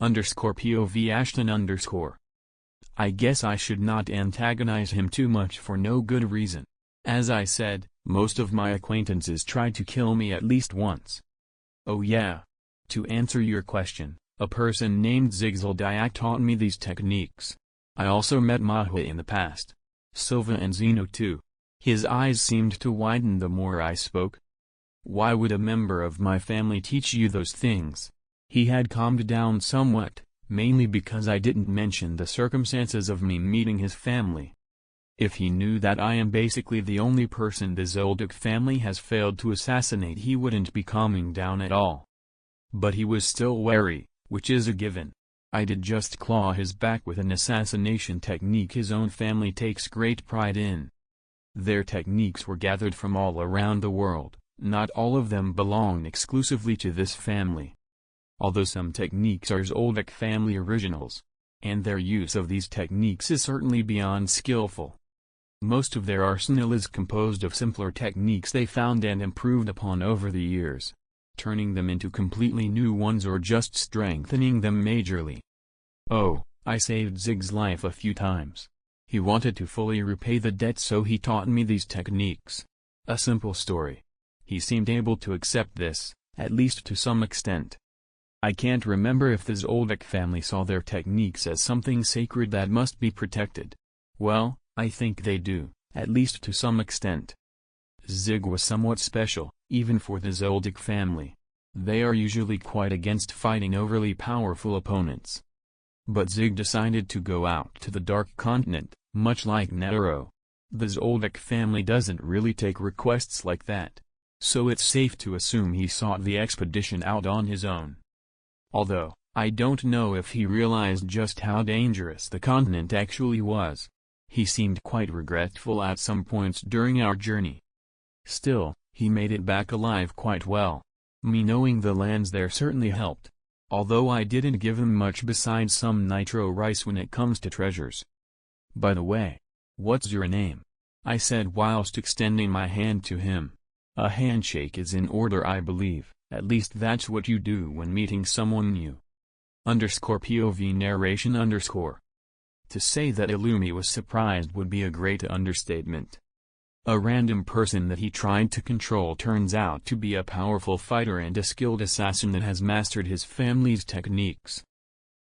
POV Ashton. I guess I should not antagonize him too much for no good reason. As I said, most of my acquaintances tried to kill me at least once. Oh yeah. To answer your question, a person named Zigzaldiak taught me these techniques. I also met Mahua in the past. Silva and Zeno too. His eyes seemed to widen the more I spoke. Why would a member of my family teach you those things? He had calmed down somewhat, mainly because I didn't mention the circumstances of me meeting his family. If he knew that I am basically the only person the Zoldyck family has failed to assassinate, he wouldn't be calming down at all. But he was still wary, which is a given. I did just claw his back with an assassination technique his own family takes great pride in. Their techniques were gathered from all around the world, not all of them belong exclusively to this family. Although some techniques are Zoldyck family originals, and their use of these techniques is certainly beyond skillful. Most of their arsenal is composed of simpler techniques they found and improved upon over the years, turning them into completely new ones or just strengthening them majorly. Oh, I saved Zig's life a few times. He wanted to fully repay the debt, so he taught me these techniques. A simple story. He seemed able to accept this, at least to some extent. I can't remember if the Zoldyck family saw their techniques as something sacred that must be protected. Well, I think they do, at least to some extent. Zig was somewhat special, even for the Zoldyck family. They are usually quite against fighting overly powerful opponents. But Zig decided to go out to the Dark Continent, much like Netero. The Zoldyck family doesn't really take requests like that, so it's safe to assume he sought the expedition out on his own. Although, I don't know if he realized just how dangerous the continent actually was. He seemed quite regretful at some points during our journey. Still, he made it back alive quite well. Me knowing the lands there certainly helped. Although I didn't give him much besides some nitro rice when it comes to treasures. By the way, what's your name? I said whilst extending my hand to him. A handshake is in order, I believe. At least that's what you do when meeting someone new. POV narration. To say that Illumi was surprised would be a great understatement. A random person that he tried to control turns out to be a powerful fighter and a skilled assassin that has mastered his family's techniques.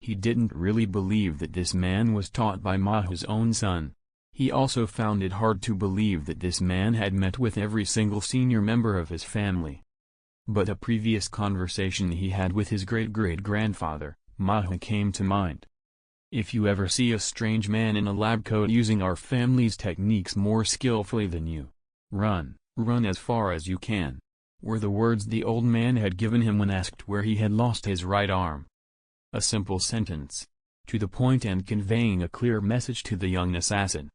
He didn't really believe that this man was taught by Mahu's own son. He also found it hard to believe that this man had met with every single senior member of his family. But a previous conversation he had with his great-great-grandfather, Mahu, came to mind. If you ever see a strange man in a lab coat using our family's techniques more skillfully than you, run as far as you can, were the words the old man had given him when asked where he had lost his right arm. A simple sentence, to the point and conveying a clear message to the young assassin.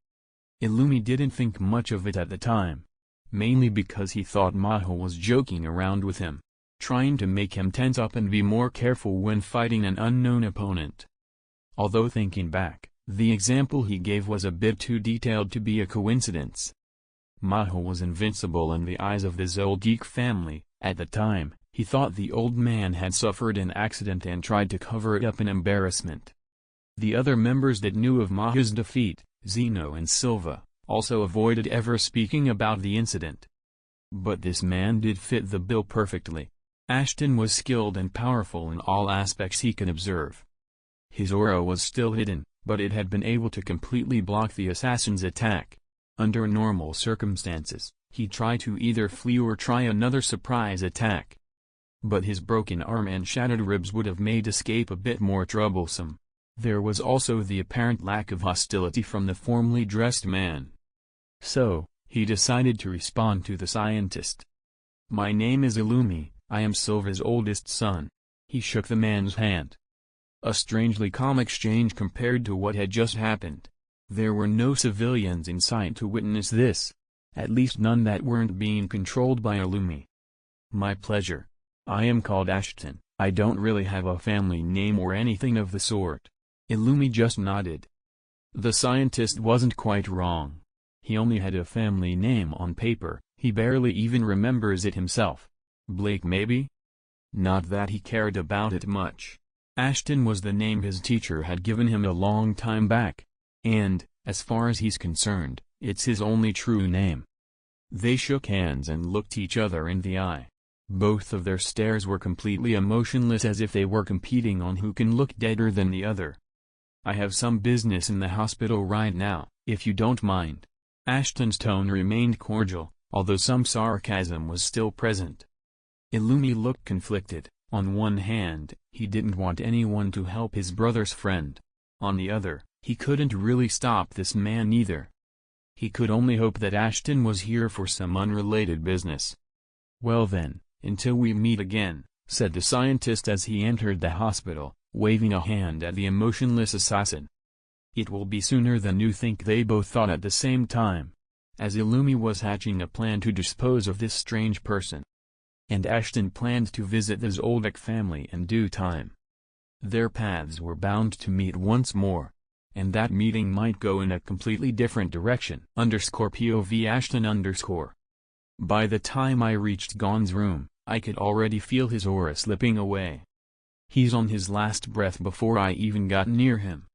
Illumi didn't think much of it at the time. Mainly because he thought Mahu was joking around with him, trying to make him tense up and be more careful when fighting an unknown opponent. Although thinking back, the example he gave was a bit too detailed to be a coincidence. Mahu was invincible in the eyes of the Zoldyck family. At the time, he thought the old man had suffered an accident and tried to cover it up in embarrassment. The other members that knew of Mahu's defeat, Zeno and Silva, also avoided ever speaking about the incident. But this man did fit the bill perfectly. Ashton was skilled and powerful in all aspects he could observe. His aura was still hidden, but it had been able to completely block the assassin's attack. Under normal circumstances, he'd try to either flee or try another surprise attack. But his broken arm and shattered ribs would have made escape a bit more troublesome. There was also the apparent lack of hostility from the formally dressed man. So, he decided to respond to the scientist. "My name is Illumi, I am Silva's oldest son." He shook the man's hand. A strangely calm exchange compared to what had just happened. There were no civilians in sight to witness this. At least none that weren't being controlled by Illumi. "My pleasure. I am called Ashton. I don't really have a family name or anything of the sort." Illumi just nodded. The scientist wasn't quite wrong. He only had a family name on paper, he barely even remembers it himself. Blake maybe? Not that he cared about it much. Ashton was the name his teacher had given him a long time back. And, as far as he's concerned, it's his only true name. They shook hands and looked each other in the eye. Both of their stares were completely emotionless, as if they were competing on who can look deader than the other. "I have some business in the hospital right now, if you don't mind." Ashton's tone remained cordial, although some sarcasm was still present. Illumi looked conflicted. On one hand, he didn't want anyone to help his brother's friend. On the other, he couldn't really stop this man either. He could only hope that Ashton was here for some unrelated business. "Well then, until we meet again," said the scientist as he entered the hospital, waving a hand at the emotionless assassin. "It will be sooner than you think," they both thought at the same time, as Illumi was hatching a plan to dispose of this strange person. And Ashton planned to visit the Zoldyck family in due time. Their paths were bound to meet once more, and that meeting might go in a completely different direction. _POV Ashton_. By the time I reached Gon's room, I could already feel his aura slipping away. He's on his last breath before I even got near him.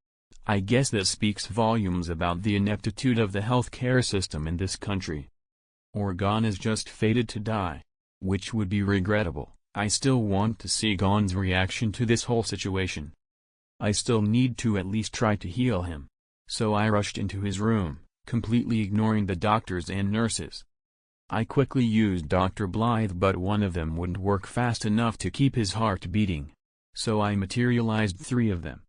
I guess that speaks volumes about the ineptitude of the healthcare system in this country. Or Gon is just fated to die, which would be regrettable. I still want to see Gon's reaction to this whole situation. I still need to at least try to heal him. So I rushed into his room, completely ignoring the doctors and nurses. I quickly used Dr. Blythe, but one of them wouldn't work fast enough to keep his heart beating. So I materialized 3 of them,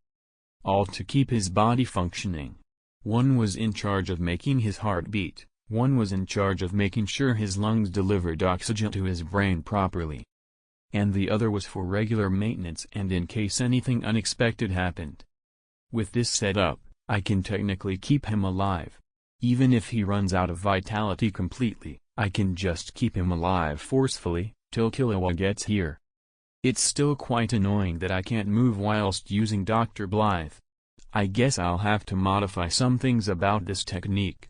all to keep his body functioning. One was in charge of making his heart beat, one was in charge of making sure his lungs delivered oxygen to his brain properly, and the other was for regular maintenance and in case anything unexpected happened. With this setup, I can technically keep him alive. Even if he runs out of vitality completely, I can just keep him alive forcefully, till Killua gets here. It's still quite annoying that I can't move whilst using Dr. Blythe. I guess I'll have to modify some things about this technique.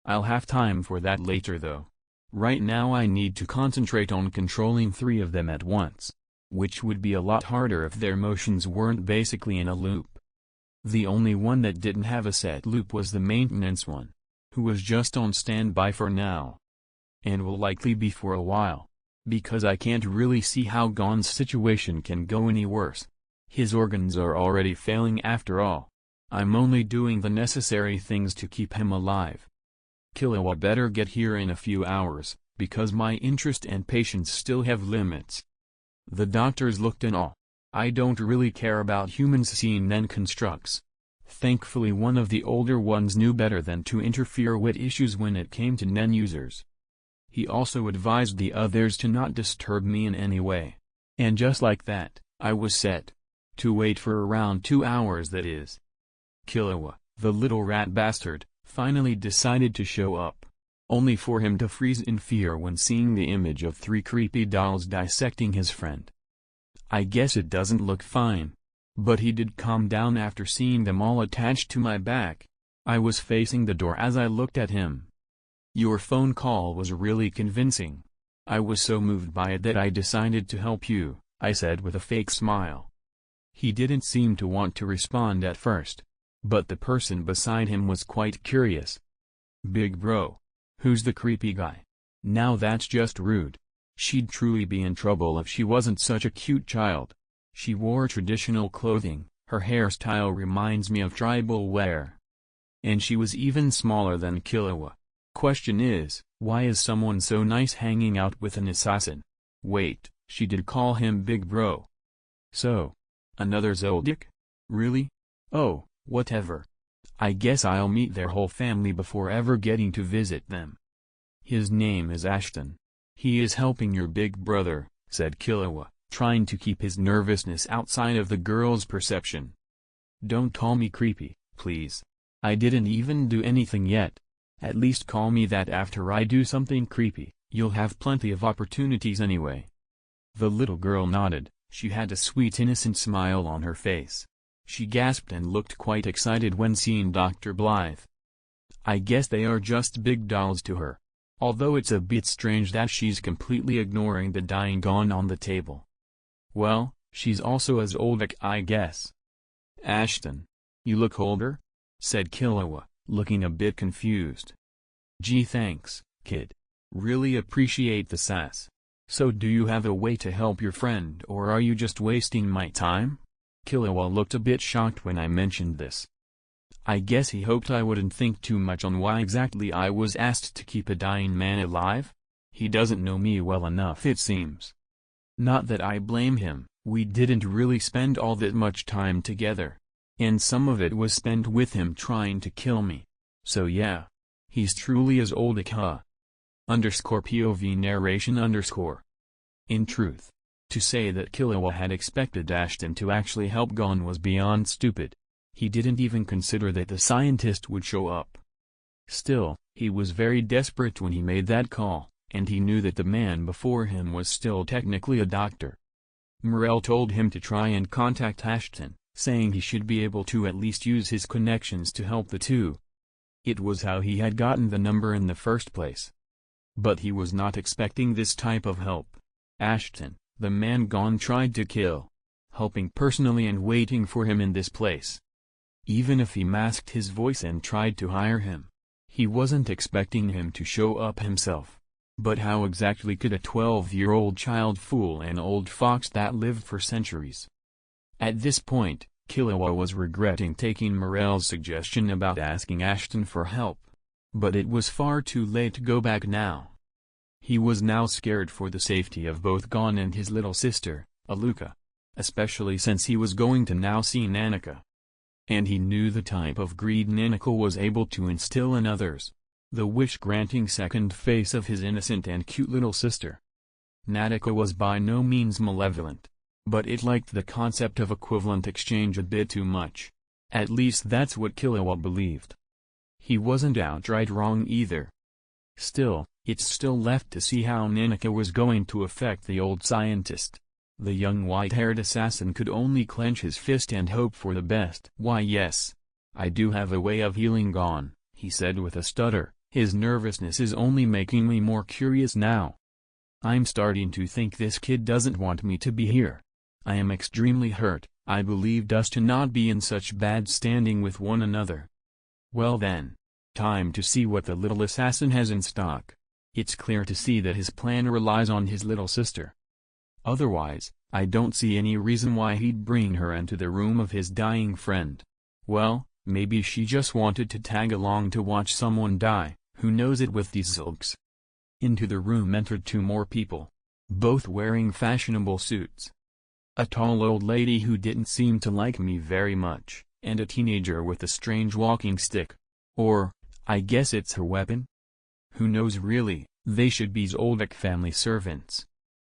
I'll have time for that later though. Right now I need to concentrate on controlling 3 of them at once, which would be a lot harder if their motions weren't basically in a loop. The only one that didn't have a set loop was the maintenance one, who was just on standby for now. And will likely be for a while, because I can't really see how Gon's situation can go any worse. His organs are already failing after all. I'm only doing the necessary things to keep him alive. Killua better get here in a few hours, because my interest and patience still have limits. The doctors looked in awe. I don't really care about humans seeing Nen constructs. Thankfully one of the older ones knew better than to interfere with issues when it came to Nen users. He also advised the others to not disturb me in any way. And just like that, I was set. To wait for around 2 hours, that is. Killua, the little rat bastard, finally decided to show up, only for him to freeze in fear when seeing the image of 3 creepy dolls dissecting his friend. I guess it doesn't look fine, but he did calm down after seeing them all attached to my back. I was facing the door as I looked at him. "Your phone call was really convincing. I was so moved by it that I decided to help you," I said with a fake smile. He didn't seem to want to respond at first, but the person beside him was quite curious. "Big bro. Who's the creepy guy? Now that's just rude. She'd truly be in trouble if she wasn't such a cute child. She wore traditional clothing, her hairstyle reminds me of tribal wear. And she was even smaller than Killua. Question is, why is someone so nice hanging out with an assassin? Wait, she did call him big bro. So, another Zoldyck? Really? Oh, whatever. I guess I'll meet their whole family before ever getting to visit them." "His name is Ashton. He is helping your big brother," said Killua, trying to keep his nervousness outside of the girl's perception. "Don't call me creepy, please. I didn't even do anything yet. At least call me that after I do something creepy. You'll have plenty of opportunities anyway." The little girl nodded. She had a sweet innocent smile on her face. She gasped and looked quite excited when seeing Dr. Blythe. I guess they are just big dolls to her. Although it's a bit strange that she's completely ignoring the dying Gon on the table. Well, She's also as old as I guess. Ashton. You look older? Said Killua, looking a bit confused. Gee, thanks, kid. Really appreciate the sass. So do you have a way to help your friend, or are you just wasting my time? Killua looked a bit shocked when I mentioned this. I guess he hoped I wouldn't think too much on why exactly I was asked to keep a dying man alive. He doesn't know me well enough, it seems. Not that I blame him, we didn't really spend all that much time together. And some of it was spent with him trying to kill me. So yeah. He's truly as old as huh. _POV narration _ In truth, to say that Killua had expected Ashton to actually help Gon was beyond stupid. He didn't even consider that the scientist would show up. Still, he was very desperate when he made that call, and he knew that the man before him was still technically a doctor. Morel told him to try and contact Ashton, saying he should be able to at least use his connections to help the two. It was how he had gotten the number in the first place. But he was not expecting this type of help. Ashton, the man Gon tried to kill. Helping personally and waiting for him in this place. Even if he masked his voice and tried to hire him, he wasn't expecting him to show up himself. But how exactly could a 12-year-old child fool an old fox that lived for centuries? At this point, Killua was regretting taking Morel's suggestion about asking Ashton for help. But it was far too late to go back now. He was now scared for the safety of both Gon and his little sister, Aluka. Especially since he was going to now see Nanika. And he knew the type of greed Nanika was able to instill in others. The wish-granting second face of his innocent and cute little sister. Nanika was by no means malevolent. But it liked the concept of equivalent exchange a bit too much. At least that's what Killua believed. He wasn't outright wrong either. Still, it's still left to see how Nanika was going to affect the old scientist. The young white-haired assassin could only clench his fist and hope for the best. Why yes, I do have a way of healing Gon, he said with a stutter. His nervousness is only making me more curious now. I'm starting to think this kid doesn't want me to be here. I am extremely hurt. I believed us to not be in such bad standing with one another. Well then, time to see what the little assassin has in stock. It's clear to see that his plan relies on his little sister. Otherwise, I don't see any reason why he'd bring her into the room of his dying friend. Well, maybe she just wanted to tag along to watch someone die, who knows it with these zilks. Into the room entered two more people. Both wearing fashionable suits. A tall old lady who didn't seem to like me very much, and a teenager with a strange walking stick. Or, I guess it's her weapon? Who knows really, they should be Zoldyck family servants.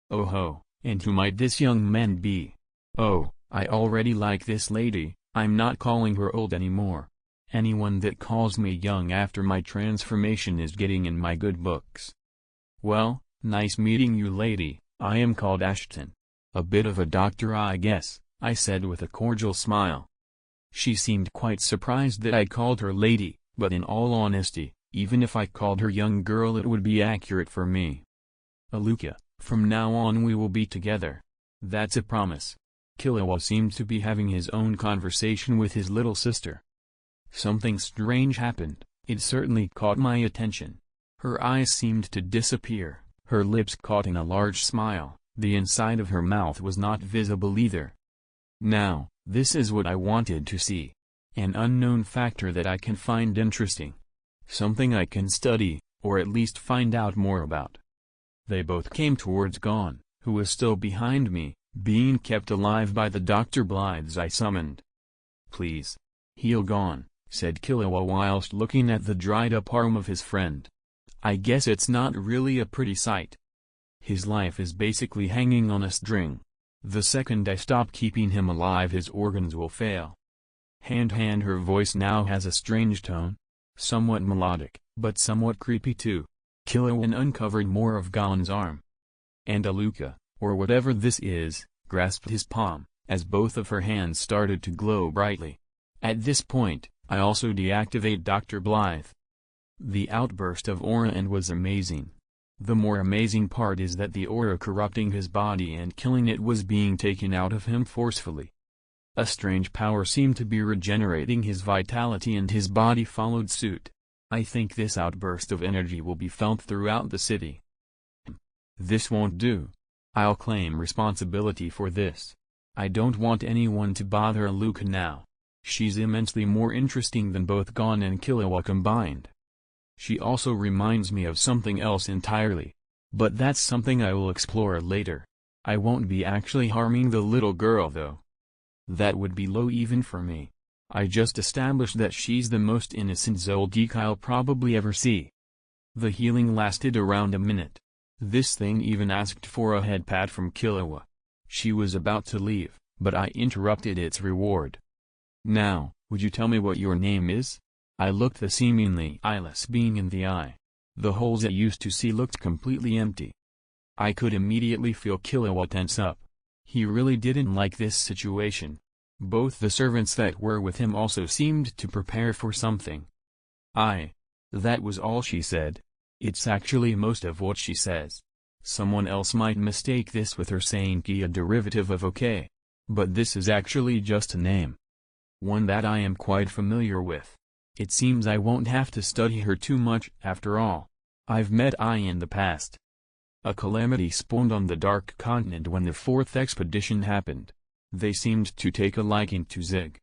Oh ho, and who might this young man be? Oh, I already like this lady, I'm not calling her old anymore. Anyone that calls me young after my transformation is getting in my good books. Well, nice meeting you lady, I am called Ashton. A bit of a doctor I guess, I said with a cordial smile. She seemed quite surprised that I called her lady, but in all honesty, even if I called her young girl it would be accurate for me. Aluka, from now on we will be together. That's a promise. Killua seemed to be having his own conversation with his little sister. Something strange happened, it certainly caught my attention. Her eyes seemed to disappear, her lips caught in a large smile, the inside of her mouth was not visible either. Now, this is what I wanted to see. An unknown factor that I can find interesting. Something I can study, or at least find out more about. They both came towards Gon, who was still behind me, being kept alive by the Dr. Blythes I summoned. Please. Heal Gon, said Killua whilst looking at the dried-up arm of his friend. I guess it's not really a pretty sight. His life is basically hanging on a string. The second I stop keeping him alive his organs will fail. Her voice now has a strange tone. Somewhat melodic, but somewhat creepy too. Killua uncovered more of Gon's arm. And Aluka, or whatever this is, grasped his palm, as both of her hands started to glow brightly. At this point, I also deactivate Dr. Blythe. The outburst of aura and was amazing. The more amazing part is that the aura corrupting his body and killing it was being taken out of him forcefully. A strange power seemed to be regenerating his vitality and his body followed suit. I think this outburst of energy will be felt throughout the city. This won't do. I'll claim responsibility for this. I don't want anyone to bother Aluka now. She's immensely more interesting than both Gon and Killua combined. She also reminds me of something else entirely. But that's something I will explore later. I won't be actually harming the little girl though. That would be low even for me. I just established that she's the most innocent Zoldyck I'll probably ever see. The healing lasted around a minute. This thing even asked for a head pat from Killua. She was about to leave, but I interrupted its reward. Now, would you tell me what your name is? I looked the seemingly eyeless being in the eye. The holes I used to see looked completely empty. I could immediately feel Killua tense up. He really didn't like this situation. Both the servants that were with him also seemed to prepare for something. That was all she said. It's actually most of what she says. Someone else might mistake this with her saying ki, a derivative of okay. But this is actually just a name. One that I am quite familiar with. It seems I won't have to study her too much after all. I've met Ai in the past. A calamity spawned on the Dark Continent when the fourth expedition happened. They seemed to take a liking to Zig.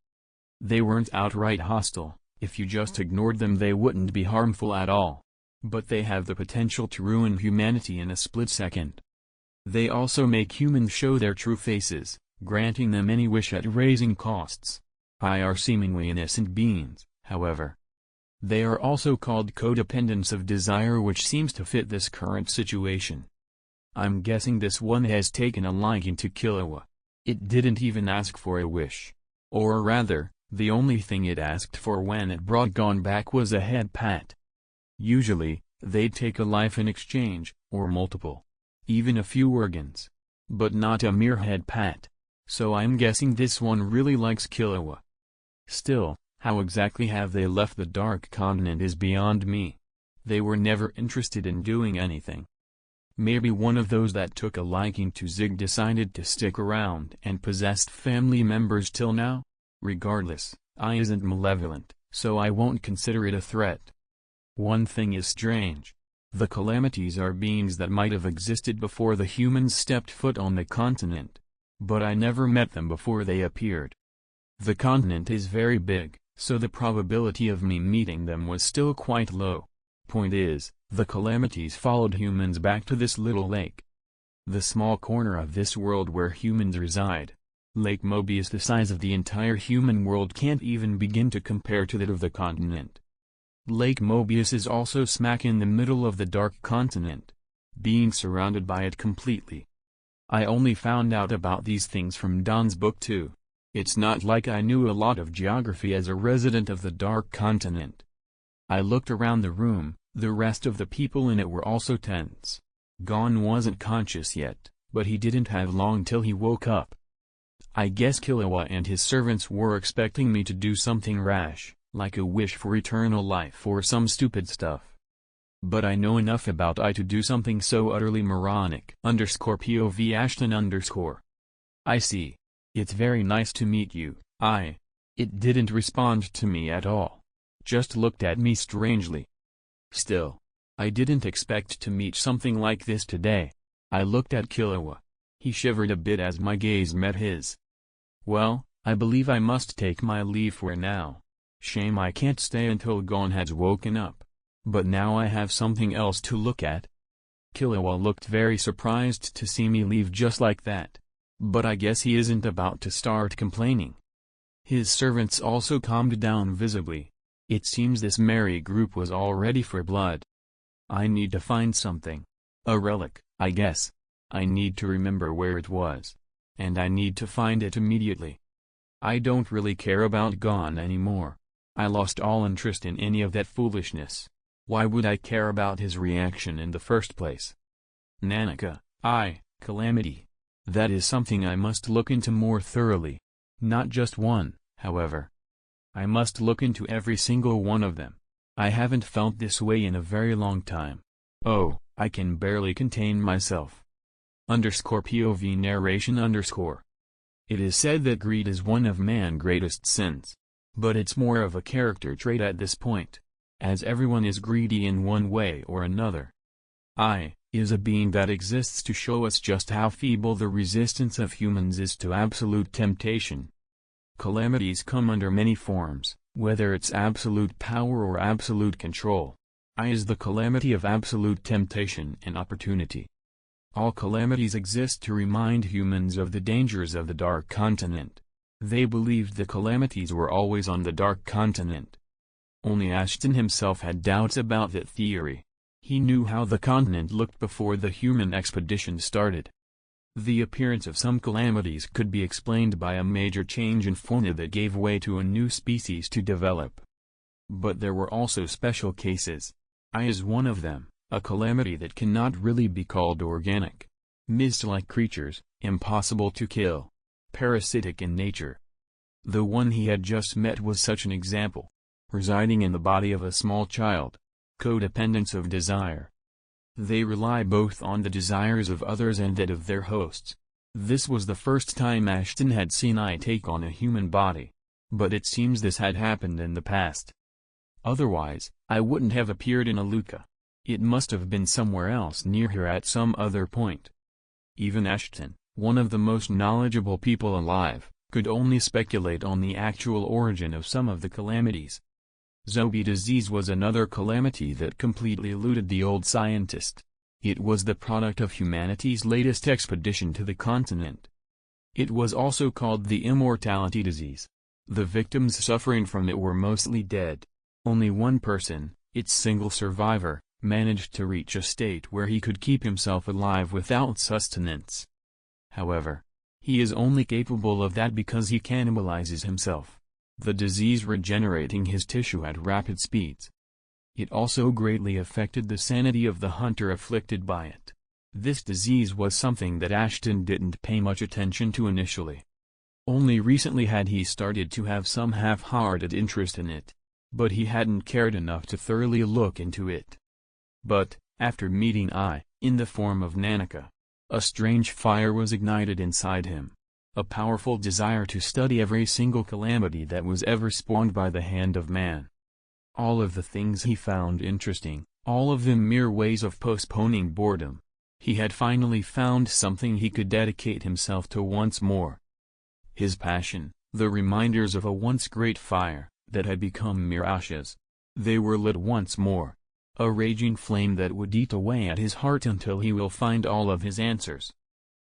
They weren't outright hostile. If you just ignored them they wouldn't be harmful at all. But they have the potential to ruin humanity in a split second. They also make humans show their true faces, granting them any wish at raising costs. Ai are seemingly innocent beings, however. They are also called codependents of desire, which seems to fit this current situation. I'm guessing this one has taken a liking to Killua. It didn't even ask for a wish. Or rather, the only thing it asked for when it brought Gon back was a head pat. Usually, they'd take a life in exchange, or multiple. Even a few organs. But not a mere head pat. So I'm guessing this one really likes Killua. Still, how exactly have they left the Dark Continent is beyond me. They were never interested in doing anything. Maybe one of those that took a liking to Zig decided to stick around and possessed family members till now? Regardless, I isn't malevolent, so I won't consider it a threat. One thing is strange. The calamities are beings that might have existed before the humans stepped foot on the continent. But I never met them before they appeared. The continent is very big, so the probability of me meeting them was still quite low. Point is, the calamities followed humans back to this little lake. The small corner of this world where humans reside. Lake Mobius, the size of the entire human world, can't even begin to compare to that of the continent. Lake Mobius is also smack in the middle of the Dark Continent, being surrounded by it completely. I only found out about these things from Don's book too. It's not like I knew a lot of geography as a resident of the Dark Continent. I looked around the room, the rest of the people in it were also tense. Gon wasn't conscious yet, but he didn't have long till he woke up. I guess Killua and his servants were expecting me to do something rash, like a wish for eternal life or some stupid stuff. But I know enough about I to do something so utterly moronic. _POV Ashton_. I see. It's very nice to meet you, I. It didn't respond to me at all. Just looked at me strangely. Still, I didn't expect to meet something like this today. I looked at Killua. He shivered a bit as my gaze met his. Well, I believe I must take my leave for now. Shame I can't stay until Gon has woken up. But now I have something else to look at. Killua looked very surprised to see me leave just like that. But I guess he isn't about to start complaining. His servants also calmed down visibly. It seems this merry group was all ready for blood. I need to find something. A relic, I guess. I need to remember where it was. And I need to find it immediately. I don't really care about Gon anymore. I lost all interest in any of that foolishness. Why would I care about his reaction in the first place? Nanika, Calamity. That is something I must look into more thoroughly. Not just one, however. I must look into every single one of them. I haven't felt this way in a very long time. Oh, I can barely contain myself. POV narration _ It is said that greed is one of man's greatest sins. But it's more of a character trait at this point, as everyone is greedy in one way or another. I is a being that exists to show us just how feeble the resistance of humans is to absolute temptation. Calamities come under many forms, whether it's absolute power or absolute control. I is the calamity of absolute temptation and opportunity. All calamities exist to remind humans of the dangers of the Dark Continent. They believed the calamities were always on the Dark Continent. Only Ashton himself had doubts about that theory. He knew how the continent looked before the human expedition started. The appearance of some calamities could be explained by a major change in fauna that gave way to a new species to develop. But there were also special cases. I is one of them, a calamity that cannot really be called organic. Mist-like creatures, impossible to kill. Parasitic in nature. The one he had just met was such an example. Residing in the body of a small child. Codependence of desire. They rely both on the desires of others and that of their hosts. This was the first time Ashton had seen I take on a human body. But it seems this had happened in the past. Otherwise, I wouldn't have appeared in Aluka. It must have been somewhere else near here at some other point. Even Ashton, one of the most knowledgeable people alive, could only speculate on the actual origin of some of the calamities. Zombie disease was another calamity that completely eluded the old scientist. It was the product of humanity's latest expedition to the continent. It was also called the immortality disease. The victims suffering from it were mostly dead. Only one person, its single survivor, managed to reach a state where he could keep himself alive without sustenance. However, he is only capable of that because he cannibalizes himself, the disease regenerating his tissue at rapid speeds. It also greatly affected the sanity of the hunter afflicted by it. This disease was something that Ashton didn't pay much attention to initially. Only recently had he started to have some half-hearted interest in it, but he hadn't cared enough to thoroughly look into it. But, after meeting I, in the form of Nanika, a strange fire was ignited inside him. A powerful desire to study every single calamity that was ever spawned by the hand of man. All of the things he found interesting, all of them mere ways of postponing boredom. He had finally found something he could dedicate himself to once more. His passion, the reminders of a once great fire, that had become mere ashes. They were lit once more. A raging flame that would eat away at his heart until he will find all of his answers.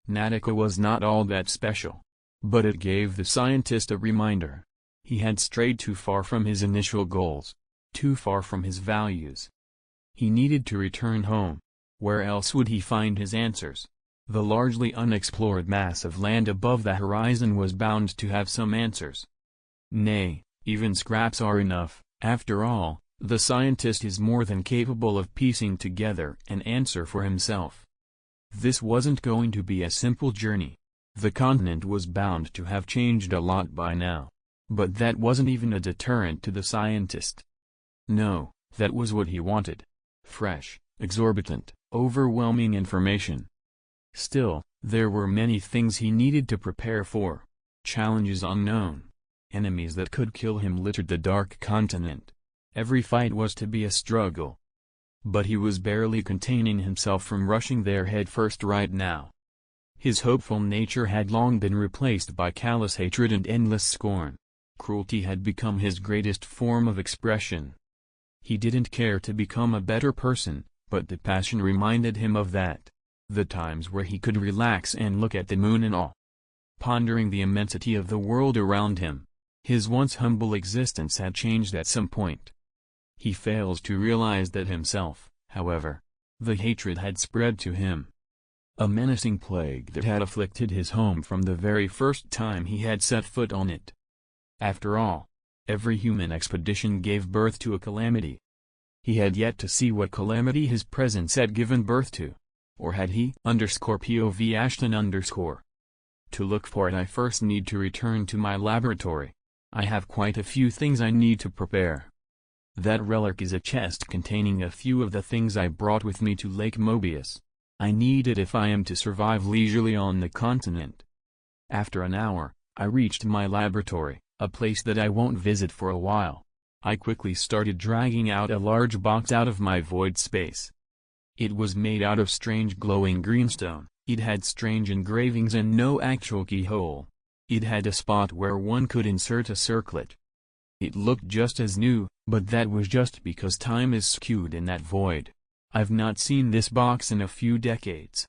Natika was not all that special. But it gave the scientist a reminder. He had strayed too far from his initial goals. Too far from his values. He needed to return home. Where else would he find his answers? The largely unexplored mass of land above the horizon was bound to have some answers. Nay, even scraps are enough. After all, the scientist is more than capable of piecing together an answer for himself. This wasn't going to be a simple journey. The continent was bound to have changed a lot by now. But that wasn't even a deterrent to the scientist. No, that was what he wanted. Fresh, exorbitant, overwhelming information. Still, there were many things he needed to prepare for. Challenges unknown. Enemies that could kill him littered the Dark Continent. Every fight was to be a struggle. But he was barely containing himself from rushing there headfirst right now. His hopeful nature had long been replaced by callous hatred and endless scorn. Cruelty had become his greatest form of expression. He didn't care to become a better person, but the passion reminded him of that. The times where he could relax and look at the moon in awe. Pondering the immensity of the world around him. His once humble existence had changed at some point. He fails to realize that himself, however. The hatred had spread to him. A menacing plague that had afflicted his home from the very first time he had set foot on it. After all, every human expedition gave birth to a calamity. He had yet to see what calamity his presence had given birth to. Or had he? _POV Ashton _. To look for it I first need to return to my laboratory. I have quite a few things I need to prepare. That relic is a chest containing a few of the things I brought with me to Lake Mobius. I need it if I am to survive leisurely on the continent. After an hour, I reached my laboratory, a place that I won't visit for a while. I quickly started dragging out a large box out of my void space. It was made out of strange glowing greenstone, it had strange engravings and no actual keyhole. It had a spot where one could insert a circlet. It looked just as new, but that was just because time is skewed in that void. I've not seen this box in a few decades.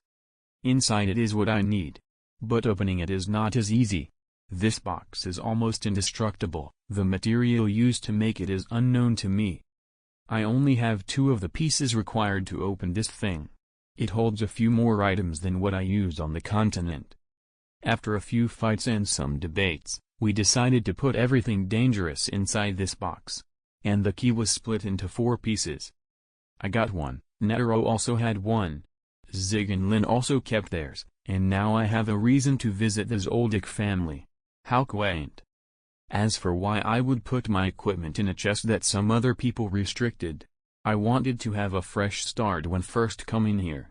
Inside it is what I need. But opening it is not as easy. This box is almost indestructible, the material used to make it is unknown to me. I only have 2 of the pieces required to open this thing. It holds a few more items than what I used on the continent. After a few fights and some debates, we decided to put everything dangerous inside this box. And the key was split into 4 pieces. I got one, Netero also had one. Zig and Lin also kept theirs, and now I have a reason to visit the Zoldyck family. How quaint. As for why I would put my equipment in a chest that some other people restricted, I wanted to have a fresh start when first coming here.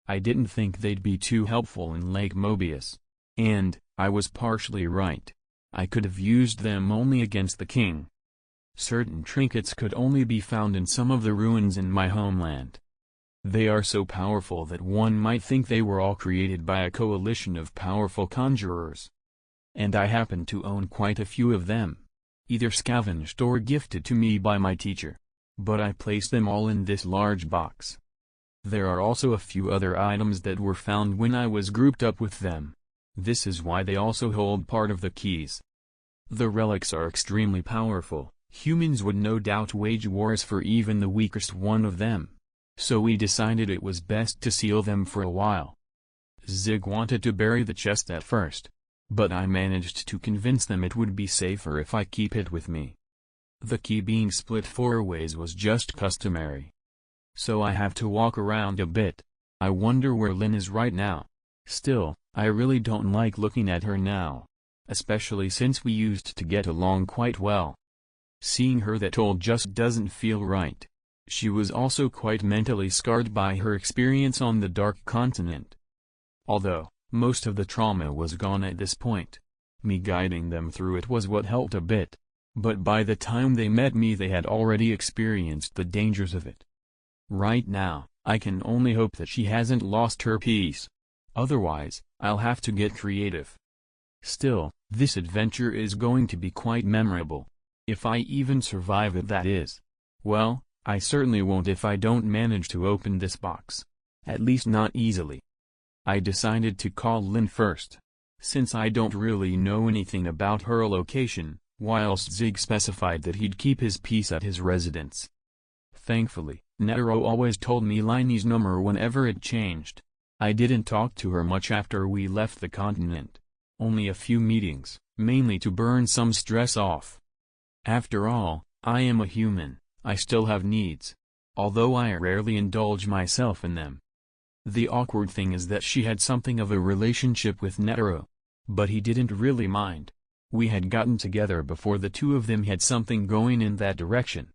I didn't think they'd be too helpful in Lake Mobius. And, I was partially right. I could have used them only against the king. Certain trinkets could only be found in some of the ruins in my homeland. They are so powerful that one might think they were all created by a coalition of powerful conjurers. And I happen to own quite a few of them, either scavenged or gifted to me by my teacher. But I placed them all in this large box. There are also a few other items that were found when I was grouped up with them. This is why they also hold part of the keys. The relics are extremely powerful. Humans would no doubt wage wars for even the weakest one of them. So we decided it was best to seal them for a while. Zig wanted to bury the chest at first, but I managed to convince them it would be safer if I keep it with me. The key being split 4 ways was just customary. So I have to walk around a bit. I wonder where Lin is right now. Still, I really don't like looking at her now. Especially since we used to get along quite well. Seeing her that old just doesn't feel right. She was also quite mentally scarred by her experience on the Dark Continent. Although, most of the trauma was gone at this point. Me guiding them through it was what helped a bit. But by the time they met me they had already experienced the dangers of it. Right now, I can only hope that she hasn't lost her peace. Otherwise, I'll have to get creative. Still, this adventure is going to be quite memorable. If I even survive it, that is. Well, I certainly won't if I don't manage to open this box. At least not easily. I decided to call Lin first. Since I don't really know anything about her location, whilst Zig specified that he'd keep his peace at his residence. Thankfully, Netero always told me Liney's number whenever it changed. I didn't talk to her much after we left the continent. Only a few meetings, mainly to burn some stress off. After all, I am a human, I still have needs. Although I rarely indulge myself in them. The awkward thing is that she had something of a relationship with Netero. But he didn't really mind. We had gotten together before the 2 of them had something going in that direction.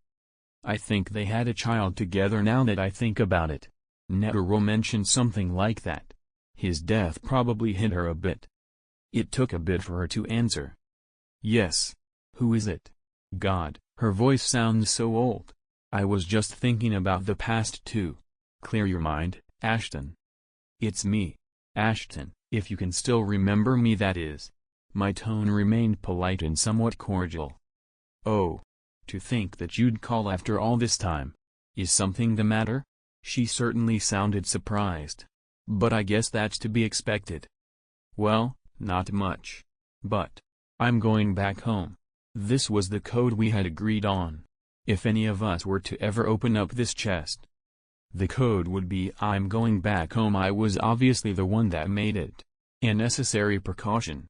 I think they had a child together now that I think about it. Netero mentioned something like that. His death probably hit her a bit. It took a bit for her to answer. Yes. Who is it? God, her voice sounds so old. I was just thinking about the past too. Clear your mind, Ashton. It's me. Ashton, if you can still remember me, that is. My tone remained polite and somewhat cordial. Oh. To think that you'd call after all this time. Is something the matter? She certainly sounded surprised. But I guess that's to be expected. Well, not much. But I'm going back home. This was the code we had agreed on. If any of us were to ever open up this chest, the code would be "I'm going back home." I was obviously the one that made it. A necessary precaution.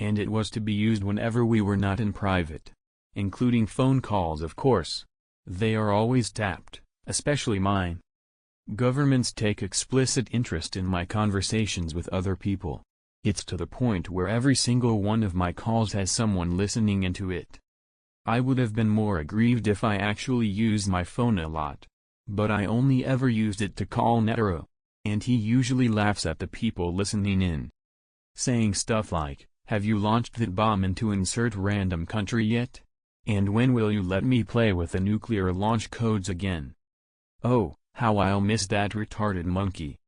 And it was to be used whenever we were not in private. Including phone calls, of course. They are always tapped, especially mine. Governments take explicit interest in my conversations with other people. It's to the point where every single one of my calls has someone listening into it. I would have been more aggrieved if I actually used my phone a lot. But I only ever used it to call Netero. And he usually laughs at the people listening in. Saying stuff like, "Have you launched that bomb into insert random country yet? And when will you let me play with the nuclear launch codes again? Oh, how I'll miss that retarded monkey."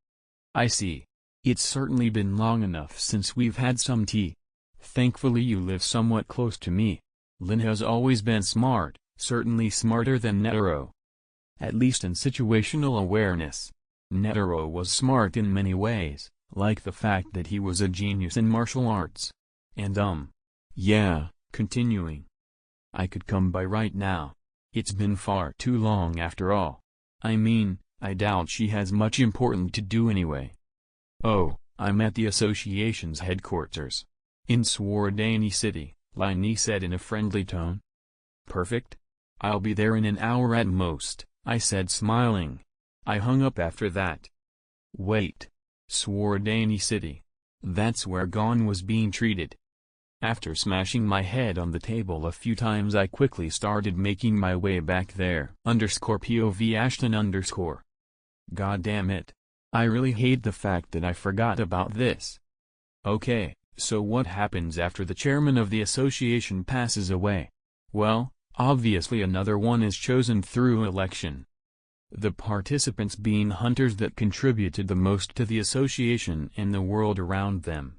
I see. It's certainly been long enough since we've had some tea. Thankfully you live somewhat close to me. Lin has always been smart, certainly smarter than Netero. At least in situational awareness. Netero was smart in many ways, like the fact that he was a genius in martial arts. And yeah, continuing. I could come by right now. It's been far too long after all. I mean, I doubt she has much important to do anyway. Oh, I'm at the association's headquarters. In Swordani City, Lainey said in a friendly tone. Perfect. I'll be there in an hour at most, I said smiling. I hung up after that. Wait. Swordani City. That's where Gon was being treated. After smashing my head on the table a few times I quickly started making my way back there. _POV Ashton_. God damn it. I really hate the fact that I forgot about this. Okay, so what happens after the chairman of the association passes away? Well, obviously another one is chosen through election. The participants being hunters that contributed the most to the association and the world around them.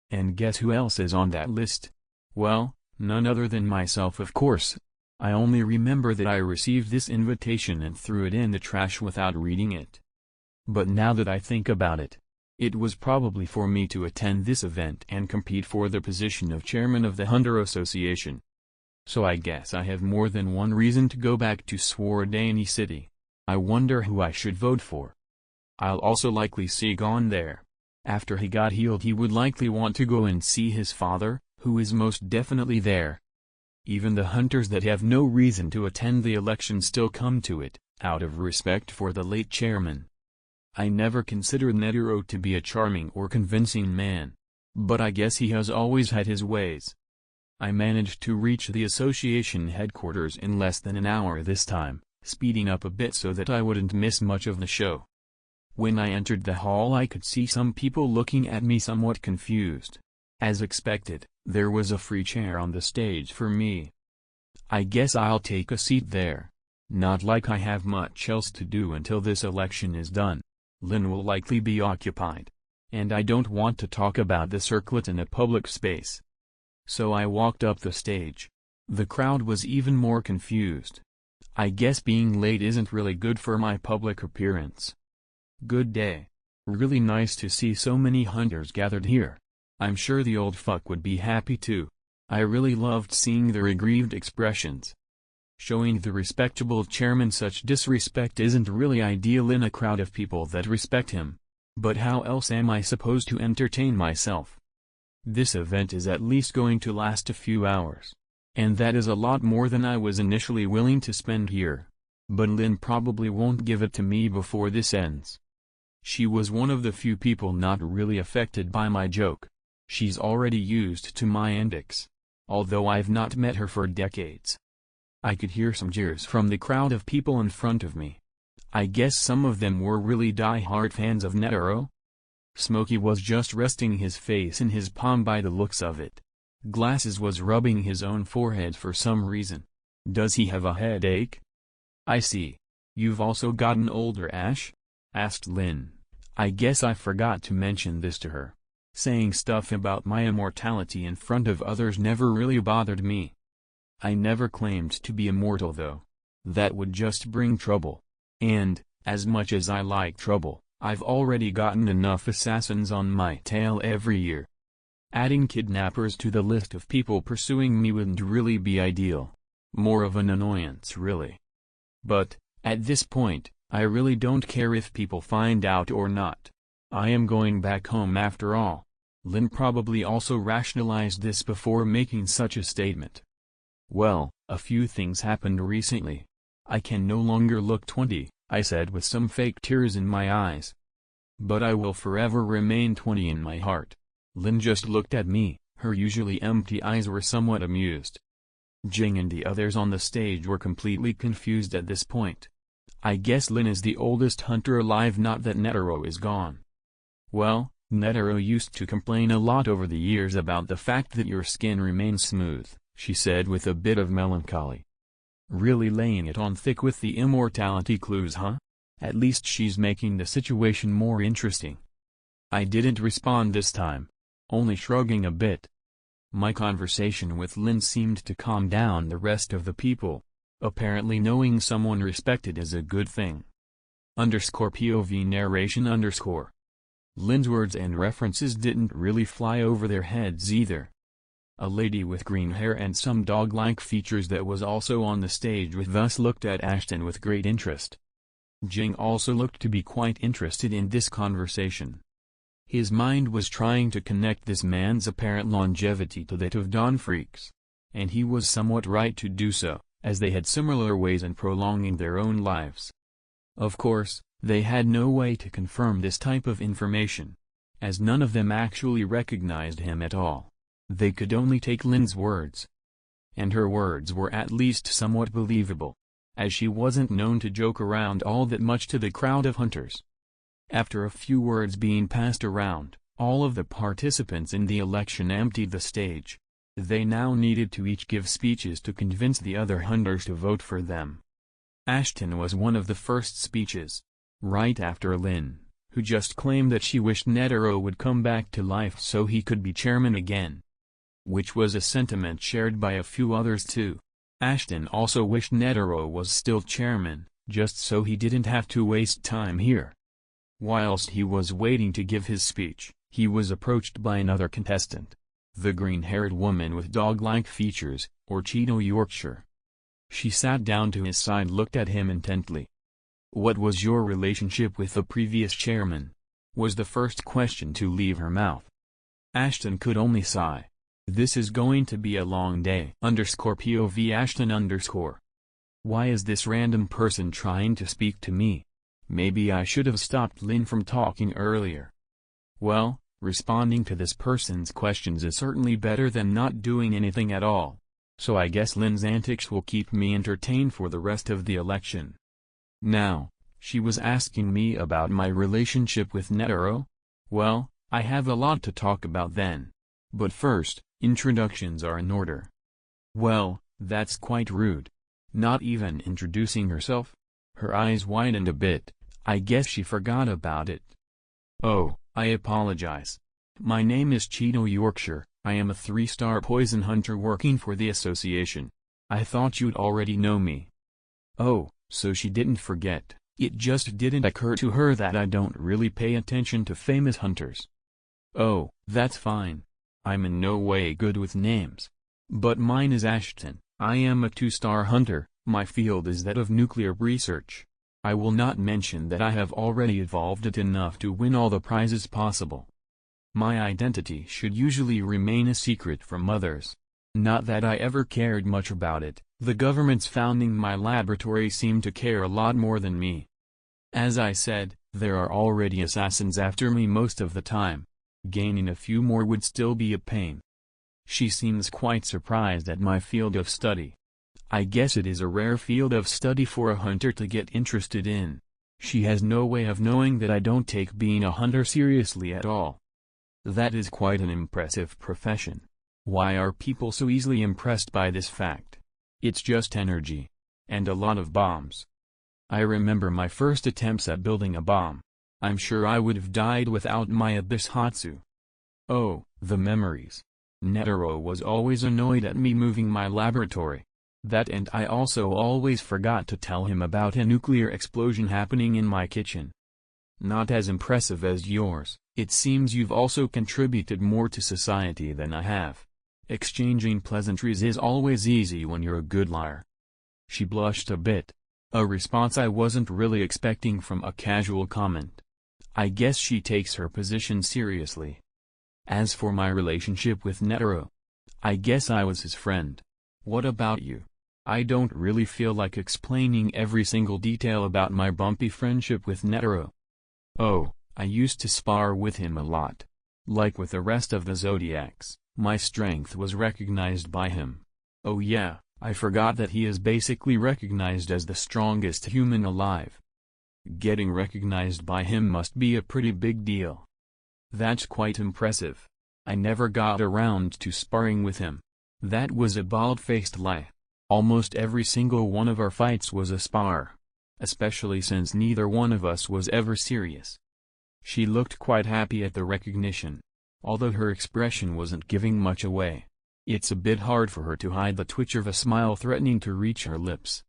And guess who else is on that list? Well, none other than myself of course. I only remember that I received this invitation and threw it in the trash without reading it. But now that I think about it, it was probably for me to attend this event and compete for the position of chairman of the Hunter Association. So I guess I have more than one reason to go back to Swordani City. I wonder who I should vote for. I'll also likely see Gon there. After he got healed he would likely want to go and see his father, who is most definitely there. Even the hunters that have no reason to attend the election still come to it, out of respect for the late chairman. I never considered Netero to be a charming or convincing man. But I guess he has always had his ways. I managed to reach the association headquarters in less than an hour this time, speeding up a bit so that I wouldn't miss much of the show. When I entered the hall I could see some people looking at me somewhat confused. As expected, there was a free chair on the stage for me. I guess I'll take a seat there. Not like I have much else to do until this election is done. Lin will likely be occupied. And I don't want to talk about the circlet in a public space. So I walked up the stage. The crowd was even more confused. I guess being late isn't really good for my public appearance. Good day. Really nice to see so many hunters gathered here. I'm sure the old fuck would be happy too. I really loved seeing their aggrieved expressions. Showing the respectable chairman such disrespect isn't really ideal in a crowd of people that respect him. But how else am I supposed to entertain myself? This event is at least going to last a few hours. And that is a lot more than I was initially willing to spend here. But Lin probably won't give it to me before this ends. She was one of the few people not really affected by my joke. She's already used to my antics. Although I've not met her for decades. I could hear some jeers from the crowd of people in front of me. I guess some of them were really die-hard fans of Netero. Smokey was just resting his face in his palm by the looks of it. Glasses was rubbing his own forehead for some reason. Does he have a headache? I see. You've also gotten older, Ash? Asked Lin. I guess I forgot to mention this to her. Saying stuff about my immortality in front of others never really bothered me. I never claimed to be immortal though. That would just bring trouble. And, as much as I like trouble, I've already gotten enough assassins on my tail every year. Adding kidnappers to the list of people pursuing me wouldn't really be ideal. More of an annoyance really. But, at this point, I really don't care if people find out or not. I am going back home after all. Lin probably also rationalized this before making such a statement. Well, a few things happened recently. I can no longer look 20, I said with some fake tears in my eyes. But I will forever remain 20 in my heart. Lin just looked at me, her usually empty eyes were somewhat amused. Jing and the others on the stage were completely confused at this point. I guess Lin is the oldest hunter alive, not that Netero is gone. Well, Netero used to complain a lot over the years about the fact that your skin remains smooth, she said with a bit of melancholy. Really laying it on thick with the immortality clues, huh? At least she's making the situation more interesting. I didn't respond this time, only shrugging a bit. My conversation with Lin seemed to calm down the rest of the people. Apparently knowing someone respected is a good thing. _POV narration _ Lin's words and references didn't really fly over their heads either. A lady with green hair and some dog-like features that was also on the stage with us looked at Ashton with great interest. Jing also looked to be quite interested in this conversation. His mind was trying to connect this man's apparent longevity to that of Dawn Freak's. And he was somewhat right to do so, as they had similar ways in prolonging their own lives. Of course, they had no way to confirm this type of information, as none of them actually recognized him at all. They could only take Lin's words. And her words were at least somewhat believable, as she wasn't known to joke around all that much to the crowd of hunters. After a few words being passed around, all of the participants in the election emptied the stage. They now needed to each give speeches to convince the other hunters to vote for them. Ashton was one of the first speeches, right after Lin, who just claimed that she wished Netero would come back to life so he could be chairman again. Which was a sentiment shared by a few others too. Ashton also wished Netero was still chairman, just so he didn't have to waste time here. Whilst he was waiting to give his speech, he was approached by another contestant. The green-haired woman with dog-like features, or Cheeto Yorkshire. She sat down to his side, looked at him intently. "What was your relationship with the previous chairman?" was the first question to leave her mouth. Ashton could only sigh. "This is going to be a long day." _POV Ashton_. Why is this random person trying to speak to me? Maybe I should have stopped Lin from talking earlier. Well, responding to this person's questions is certainly better than not doing anything at all. So I guess Lin's antics will keep me entertained for the rest of the election. Now, she was asking me about my relationship with Netero? Well, I have a lot to talk about then. But first, introductions are in order. Well, that's quite rude. Not even introducing herself? Her eyes widened a bit. I guess she forgot about it. Oh, I apologize. My name is Cheeto Yorkshire. I am a 3-star poison hunter working for the association. I thought you'd already know me. Oh, so she didn't forget. It just didn't occur to her that I don't really pay attention to famous hunters. Oh, that's fine. I'm in no way good with names. But mine is Ashton. I am a 2-star hunter. My field is that of nuclear research. I will not mention that I have already evolved it enough to win all the prizes possible. My identity should usually remain a secret from others. Not that I ever cared much about it. The governments founding my laboratory seem to care a lot more than me. As I said, there are already assassins after me most of the time. Gaining a few more would still be a pain. She seems quite surprised at my field of study. I guess it is a rare field of study for a hunter to get interested in. She has no way of knowing that I don't take being a hunter seriously at all. That is quite an impressive profession. Why are people so easily impressed by this fact? It's just energy. And a lot of bombs. I remember my first attempts at building a bomb. I'm sure I would have died without my Abishatsu. Oh, the memories. Netero was always annoyed at me moving my laboratory. That, and I also always forgot to tell him about a nuclear explosion happening in my kitchen. Not as impressive as yours. It seems you've also contributed more to society than I have. Exchanging pleasantries is always easy when you're a good liar. She blushed a bit. A response I wasn't really expecting from a casual comment. I guess she takes her position seriously. As for my relationship with Netero, I guess I was his friend. What about you? I don't really feel like explaining every single detail about my bumpy friendship with Netero. Oh, I used to spar with him a lot. Like with the rest of the Zodiacs, my strength was recognized by him. Oh yeah, I forgot that he is basically recognized as the strongest human alive. Getting recognized by him must be a pretty big deal. That's quite impressive. I never got around to sparring with him. That was a bald-faced lie. Almost every single one of our fights was a spar. Especially since neither one of us was ever serious. She looked quite happy at the recognition. Although her expression wasn't giving much away. It's a bit hard for her to hide the twitch of a smile threatening to reach her lips.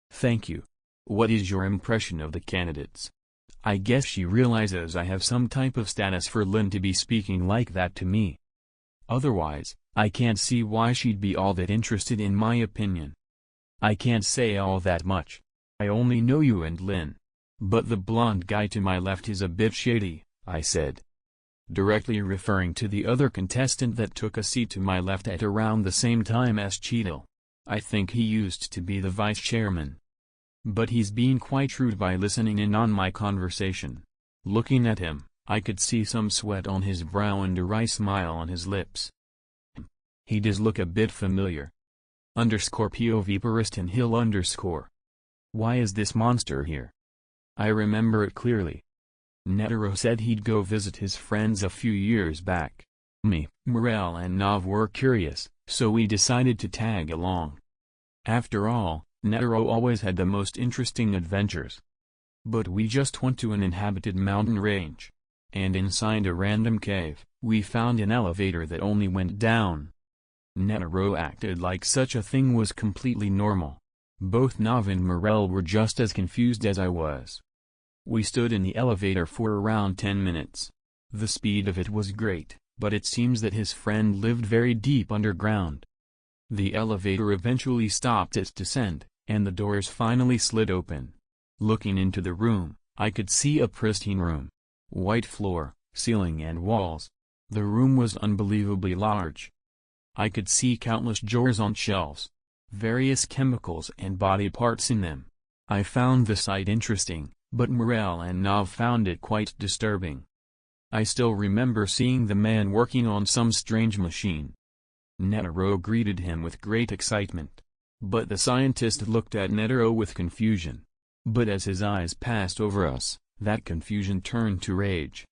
Thank you. What is your impression of the candidates? I guess she realizes I have some type of status for Lynn to be speaking like that to me. Otherwise, I can't see why she'd be all that interested in my opinion. I can't say all that much. I only know you and Lynn. But the blonde guy to my left is a bit shady, I said. Directly referring to the other contestant that took a seat to my left at around the same time as Cheadle. I think he used to be the vice chairman. But he's being quite rude by listening in on my conversation. Looking at him, I could see some sweat on his brow and a wry smile on his lips. He does look a bit familiar. _POV Pariston Hill _. Why is this monster here? I remember it clearly. Netero said he'd go visit his friends a few years back. Me, Morel and Nav were curious, so we decided to tag along. After all, Netero always had the most interesting adventures. But we just went to an inhabited mountain range. And inside a random cave, we found an elevator that only went down. Netero acted like such a thing was completely normal. Both Nav and Morel were just as confused as I was. We stood in the elevator for around 10 minutes. The speed of it was great, but it seems that his friend lived very deep underground. The elevator eventually stopped its descent, and the doors finally slid open. Looking into the room, I could see a pristine room. White floor, ceiling and walls. The room was unbelievably large. I could see countless drawers on shelves. Various chemicals and body parts in them. I found the sight interesting, but Morel and Nav found it quite disturbing. I still remember seeing the man working on some strange machine. Netero greeted him with great excitement. But the scientist looked at Netero with confusion. But as his eyes passed over us, that confusion turned to rage.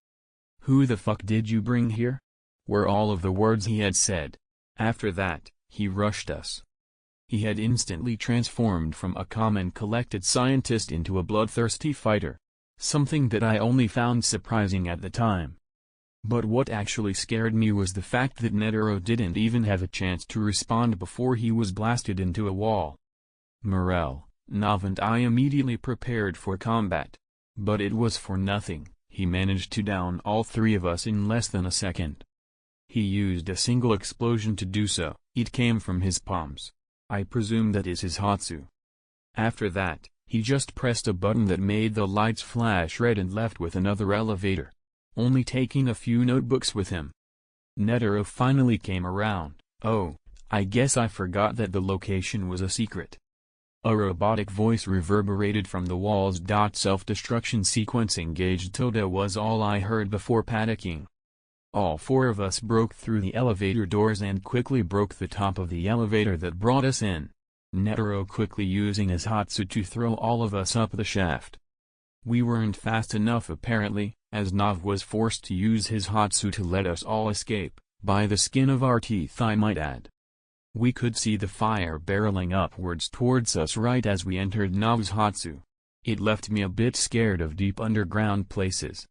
"Who the fuck did you bring here?" were all of the words he had said. After that, he rushed us. He had instantly transformed from a calm and collected scientist into a bloodthirsty fighter. Something that I only found surprising at the time. But what actually scared me was the fact that Netero didn't even have a chance to respond before he was blasted into a wall. Morel, Nav and I immediately prepared for combat. But it was for nothing. He managed to down all three of us in less than a second. He used a single explosion to do so. It came from his palms. I presume that is his Hatsu. After that, he just pressed a button that made the lights flash red and left with another elevator. Only taking a few notebooks with him. Netero finally came around. Oh, I guess I forgot that the location was a secret. A robotic voice reverberated from the walls. Self-destruction sequence engaged. Tilde was all I heard before panicking. All four of us broke through the elevator doors and quickly broke the top of the elevator that brought us in. Netero quickly using his Hatsu to throw all of us up the shaft. We weren't fast enough apparently, as Nav was forced to use his Hatsu to let us all escape, by the skin of our teeth I might add. We could see the fire barreling upwards towards us right as we entered Nav's Hatsu. It left me a bit scared of deep underground places.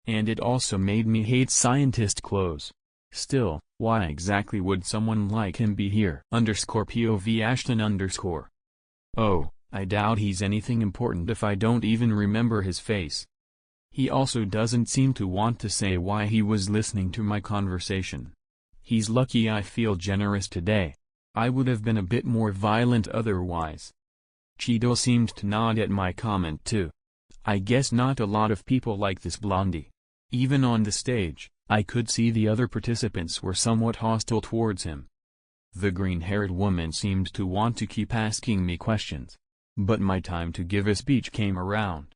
And it also made me hate scientist clothes. Still, why exactly would someone like him be here? _POV Ashton _. Oh, I doubt he's anything important if I don't even remember his face. He also doesn't seem to want to say why he was listening to my conversation. He's lucky I feel generous today. I would have been a bit more violent otherwise. Cheadle seemed to nod at my comment too. I guess not a lot of people like this blondie. Even on the stage, I could see the other participants were somewhat hostile towards him. The green-haired woman seemed to want to keep asking me questions. But my time to give a speech came around.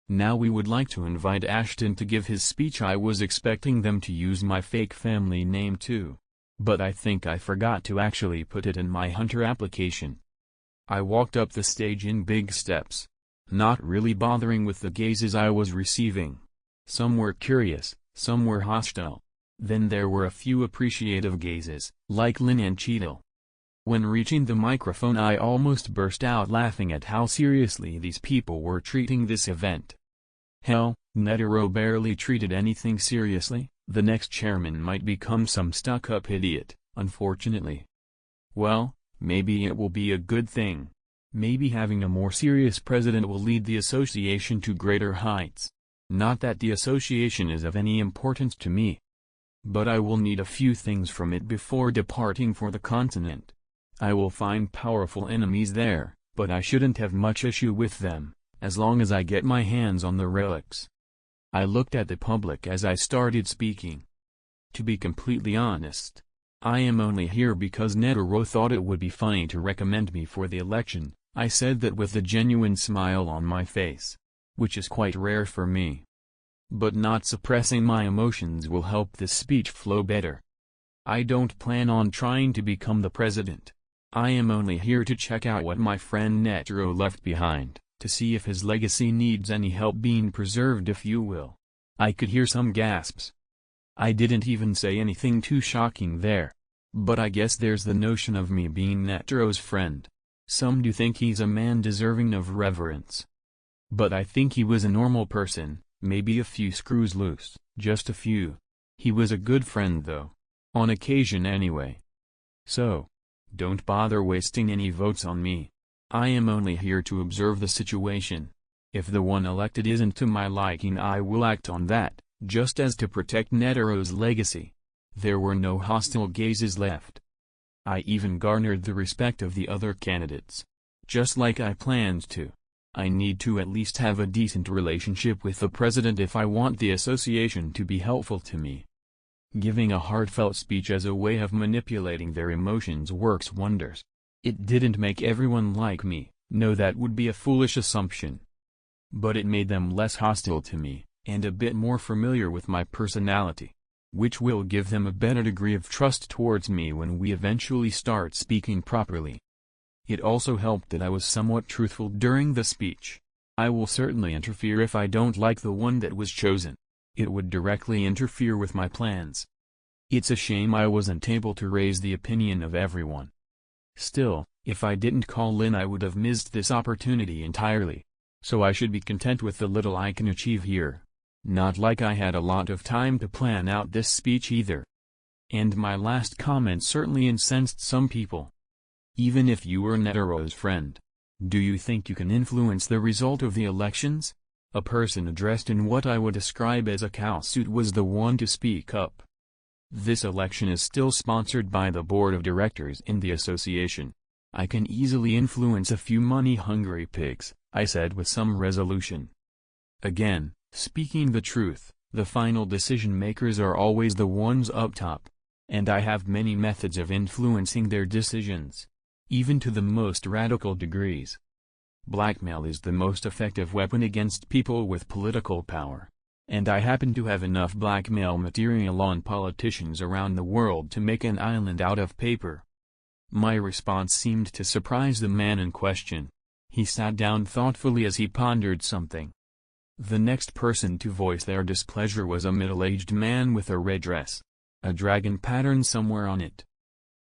Now we would like to invite Ashton to give his speech. I was expecting them to use my fake family name too. but I think I forgot to actually put it in my Hunter application. I walked up the stage in big steps, not really bothering with the gazes I was receiving. Some were curious, some were hostile. Then there were a few appreciative gazes, like Lin and Cheetle. When reaching the microphone I almost burst out laughing at how seriously these people were treating this event. Hell, Netero barely treated anything seriously. The next chairman might become some stuck-up idiot, unfortunately. Well, maybe it will be a good thing. Maybe having a more serious president will lead the association to greater heights. Not that the association is of any importance to me. But I will need a few things from it before departing for the continent. I will find powerful enemies there, but I shouldn't have much issue with them, as long as I get my hands on the relics. I looked at the public as I started speaking. To be completely honest, I am only here because Netero thought it would be funny to recommend me for the election. I said that with a genuine smile on my face, which is quite rare for me. But not suppressing my emotions will help this speech flow better. I don't plan on trying to become the president. I am only here to check out what my friend Netero left behind, to see if his legacy needs any help being preserved, if you will. I could hear some gasps. I didn't even say anything too shocking there. But I guess there's the notion of me being Netero's friend. Some do think he's a man deserving of reverence. But I think he was a normal person, maybe a few screws loose, just a few. He was a good friend though. On occasion anyway. So, don't bother wasting any votes on me. I am only here to observe the situation. If the one elected isn't to my liking I will act on that, just as to protect Netero's legacy. There were no hostile gazes left. I even garnered the respect of the other candidates. Just like I planned to. I need to at least have a decent relationship with the president if I want the association to be helpful to me. Giving a heartfelt speech as a way of manipulating their emotions works wonders. It didn't make everyone like me, no, that would be a foolish assumption. But it made them less hostile to me, and a bit more familiar with my personality, which will give them a better degree of trust towards me when we eventually start speaking properly. It also helped that I was somewhat truthful during the speech. I will certainly interfere if I don't like the one that was chosen. It would directly interfere with my plans. It's a shame I wasn't able to raise the opinion of everyone. Still, if I didn't call in I would have missed this opportunity entirely. So I should be content with the little I can achieve here. Not like I had a lot of time to plan out this speech either. And my last comment certainly incensed some people. Even if you were Netero's friend, do you think you can influence the result of the elections? A person dressed in what I would describe as a cow suit was the one to speak up. This election is still sponsored by the board of directors in the association. I can easily influence a few money-hungry pigs, I said with some resolution. Again, speaking the truth, the final decision makers are always the ones up top. And I have many methods of influencing their decisions, even to the most radical degrees. Blackmail is the most effective weapon against people with political power. And I happen to have enough blackmail material on politicians around the world to make an island out of paper. My response seemed to surprise the man in question. He sat down thoughtfully as he pondered something. The next person to voice their displeasure was a middle-aged man with a red dress. A dragon pattern somewhere on it.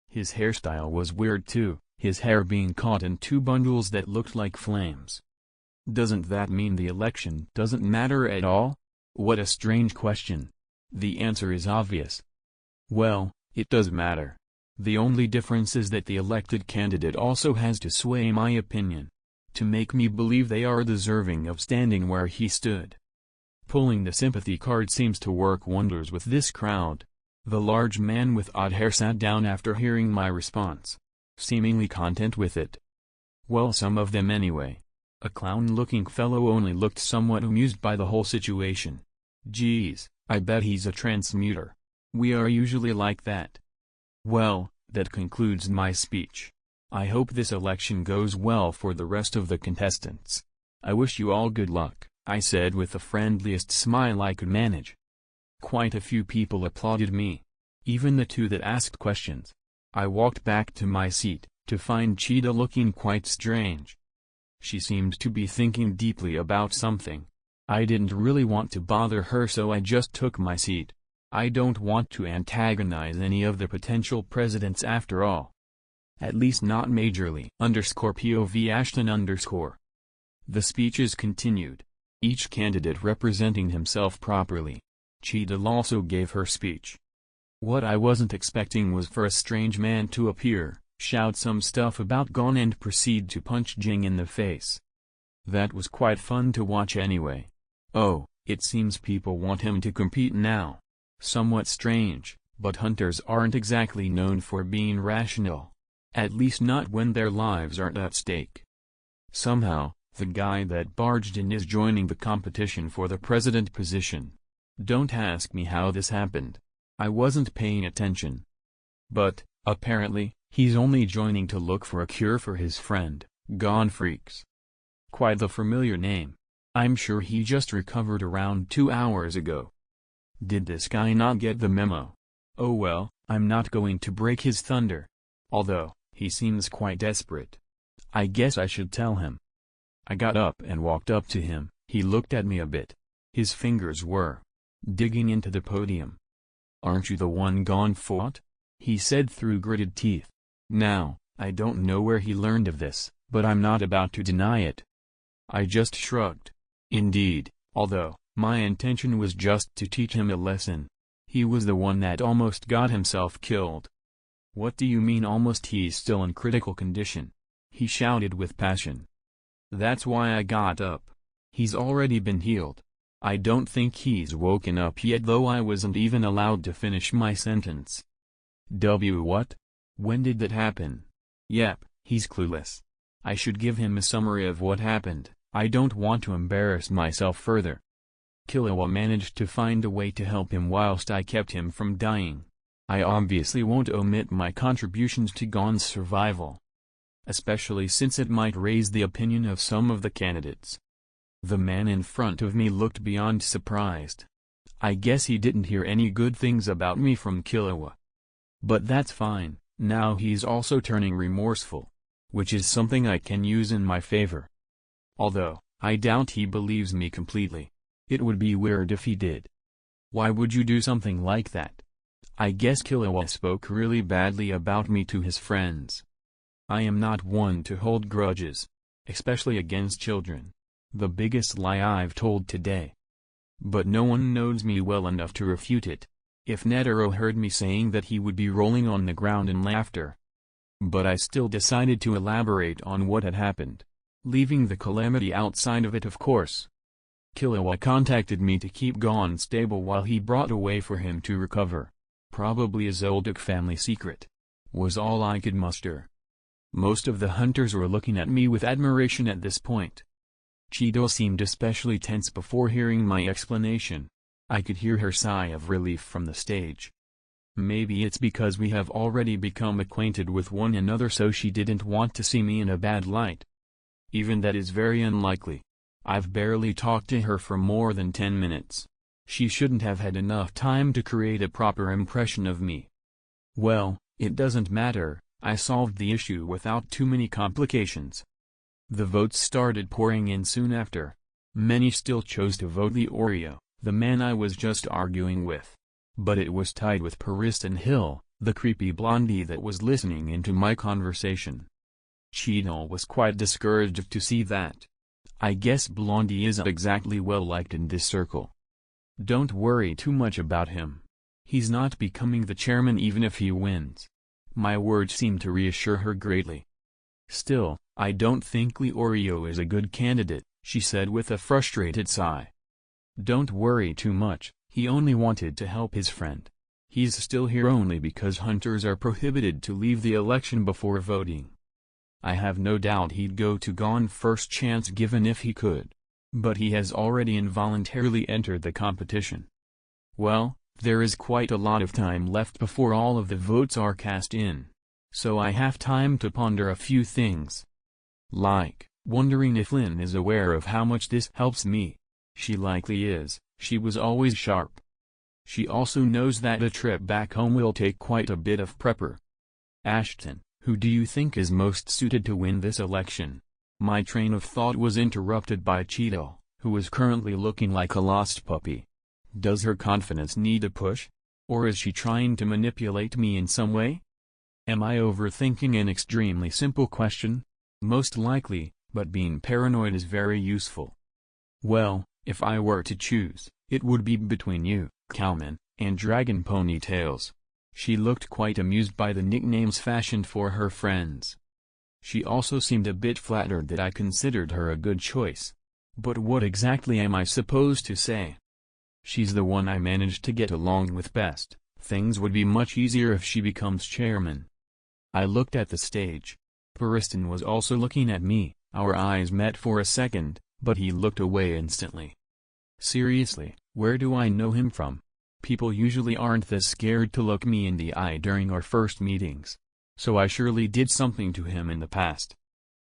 His hairstyle was weird too, his hair being caught in two bundles that looked like flames. Doesn't that mean the election doesn't matter at all? What a strange question. The answer is obvious. Well, it does matter. The only difference is that the elected candidate also has to sway my opinion, to make me believe they are deserving of standing where he stood. Pulling the sympathy card seems to work wonders with this crowd. The large man with odd hair sat down after hearing my response, seemingly content with it. Well, some of them anyway. A clown-looking fellow only looked somewhat amused by the whole situation. Geez, I bet he's a transmuter. We are usually like that. Well, that concludes my speech. I hope this election goes well for the rest of the contestants. I wish you all good luck, I said with the friendliest smile I could manage. Quite a few people applauded me. even the two that asked questions. I walked back to my seat, to find Cheetah looking quite strange. She seemed to be thinking deeply about something. I didn't really want to bother her, so I just took my seat. I don't want to antagonize any of the potential presidents after all. At least not majorly. _POV Ashton _ The speeches continued, each candidate representing himself properly. Cheetah also gave her speech. What I wasn't expecting was for a strange man to appear, shout some stuff about Gon and proceed to punch Jing in the face. That was quite fun to watch anyway. Oh, it seems people want him to compete now. Somewhat strange, but hunters aren't exactly known for being rational. At least not when their lives aren't at stake. Somehow, the guy that barged in is joining the competition for the president position. Don't ask me how this happened. I wasn't paying attention. But, apparently, he's only joining to look for a cure for his friend, Gon Freaks. Quite the familiar name. I'm sure he just recovered around 2 hours ago. Did this guy not get the memo? Oh well, I'm not going to break his thunder. Although, he seems quite desperate. I guess I should tell him. I got up and walked up to him. He looked at me a bit. His fingers were digging into the podium. "Aren't you the one Gon fought?" he said through gritted teeth. Now, I don't know where he learned of this, but I'm not about to deny it. I just shrugged. Indeed, although, my intention was just to teach him a lesson. He was the one that almost got himself killed. "What do you mean almost? He's still in critical condition," he shouted with passion. "That's why I got up. He's already been healed. I don't think he's woken up yet, though I wasn't even allowed to finish my sentence." What? When did that happen? Yep, he's clueless. I should give him a summary of what happened. I don't want to embarrass myself further. Killua managed to find a way to help him whilst I kept him from dying. I obviously won't omit my contributions to Gon's survival, especially since it might raise the opinion of some of the candidates. The man in front of me looked beyond surprised. I guess he didn't hear any good things about me from Killua. But that's fine, now he's also turning remorseful, which is something I can use in my favor. Although, I doubt he believes me completely. It would be weird if he did. Why would you do something like that? I guess Killua spoke really badly about me to his friends. I am not one to hold grudges, especially against children. The biggest lie I've told today. But no one knows me well enough to refute it. If Netero heard me saying that, he would be rolling on the ground in laughter. But I still decided to elaborate on what had happened, leaving the calamity outside of it, of course. Killua contacted me to keep Gon stable while he brought a way for him to recover. Probably a Zoldyck family secret, was all I could muster. Most of the hunters were looking at me with admiration at this point. Cheetah seemed especially tense before hearing my explanation. I could hear her sigh of relief from the stage. Maybe it's because we have already become acquainted with one another, so she didn't want to see me in a bad light. Even that is very unlikely. I've barely talked to her for more than 10 minutes. She shouldn't have had enough time to create a proper impression of me. Well, it doesn't matter, I solved the issue without too many complications. The votes started pouring in soon after. Many still chose to vote the Oreo, the man I was just arguing with. But it was tied with Paris and Hill, the creepy blondie that was listening into my conversation. Cheetah was quite discouraged to see that. I guess Blondie isn't exactly well liked in this circle. Don't worry too much about him. He's not becoming the chairman even if he wins. My words seemed to reassure her greatly. Still, I don't think Leorio is a good candidate, she said with a frustrated sigh. Don't worry too much, he only wanted to help his friend. He's still here only because hunters are prohibited to leave the election before voting. I have no doubt he'd go to Gon first chance given if he could. But he has already involuntarily entered the competition. Well, there is quite a lot of time left before all of the votes are cast in. So I have time to ponder a few things. Like, wondering if Lynn is aware of how much this helps me. She likely is, she was always sharp. She also knows that a trip back home will take quite a bit of prepper. Ashton, who do you think is most suited to win this election? My train of thought was interrupted by Cheeto, who is currently looking like a lost puppy. Does her confidence need a push? Or is she trying to manipulate me in some way? Am I overthinking an extremely simple question? Most likely, but being paranoid is very useful. Well, if I were to choose, it would be between you, Cowman, and Dragon Ponytails. She looked quite amused by the nicknames fashioned for her friends. She also seemed a bit flattered that I considered her a good choice. But what exactly am I supposed to say? She's the one I managed to get along with best. Things would be much easier if she becomes chairman. I looked at the stage. Pariston was also looking at me. Our eyes met for a second, but he looked away instantly. Seriously, where do I know him from? People usually aren't this scared to look me in the eye during our first meetings. So I surely did something to him in the past.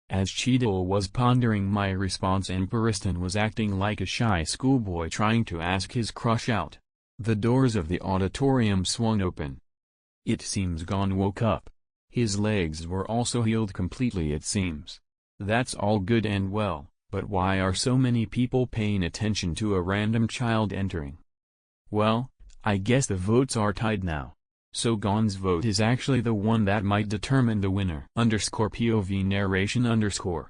As Cheeto was pondering my response and Pariston was acting like a shy schoolboy trying to ask his crush out, the doors of the auditorium swung open. It seems Gon woke up. His legs were also healed completely, it seems. That's all good and well, but why are so many people paying attention to a random child entering? Well, I guess the votes are tied now. So Gon's vote is actually the one that might determine the winner. _POV narration _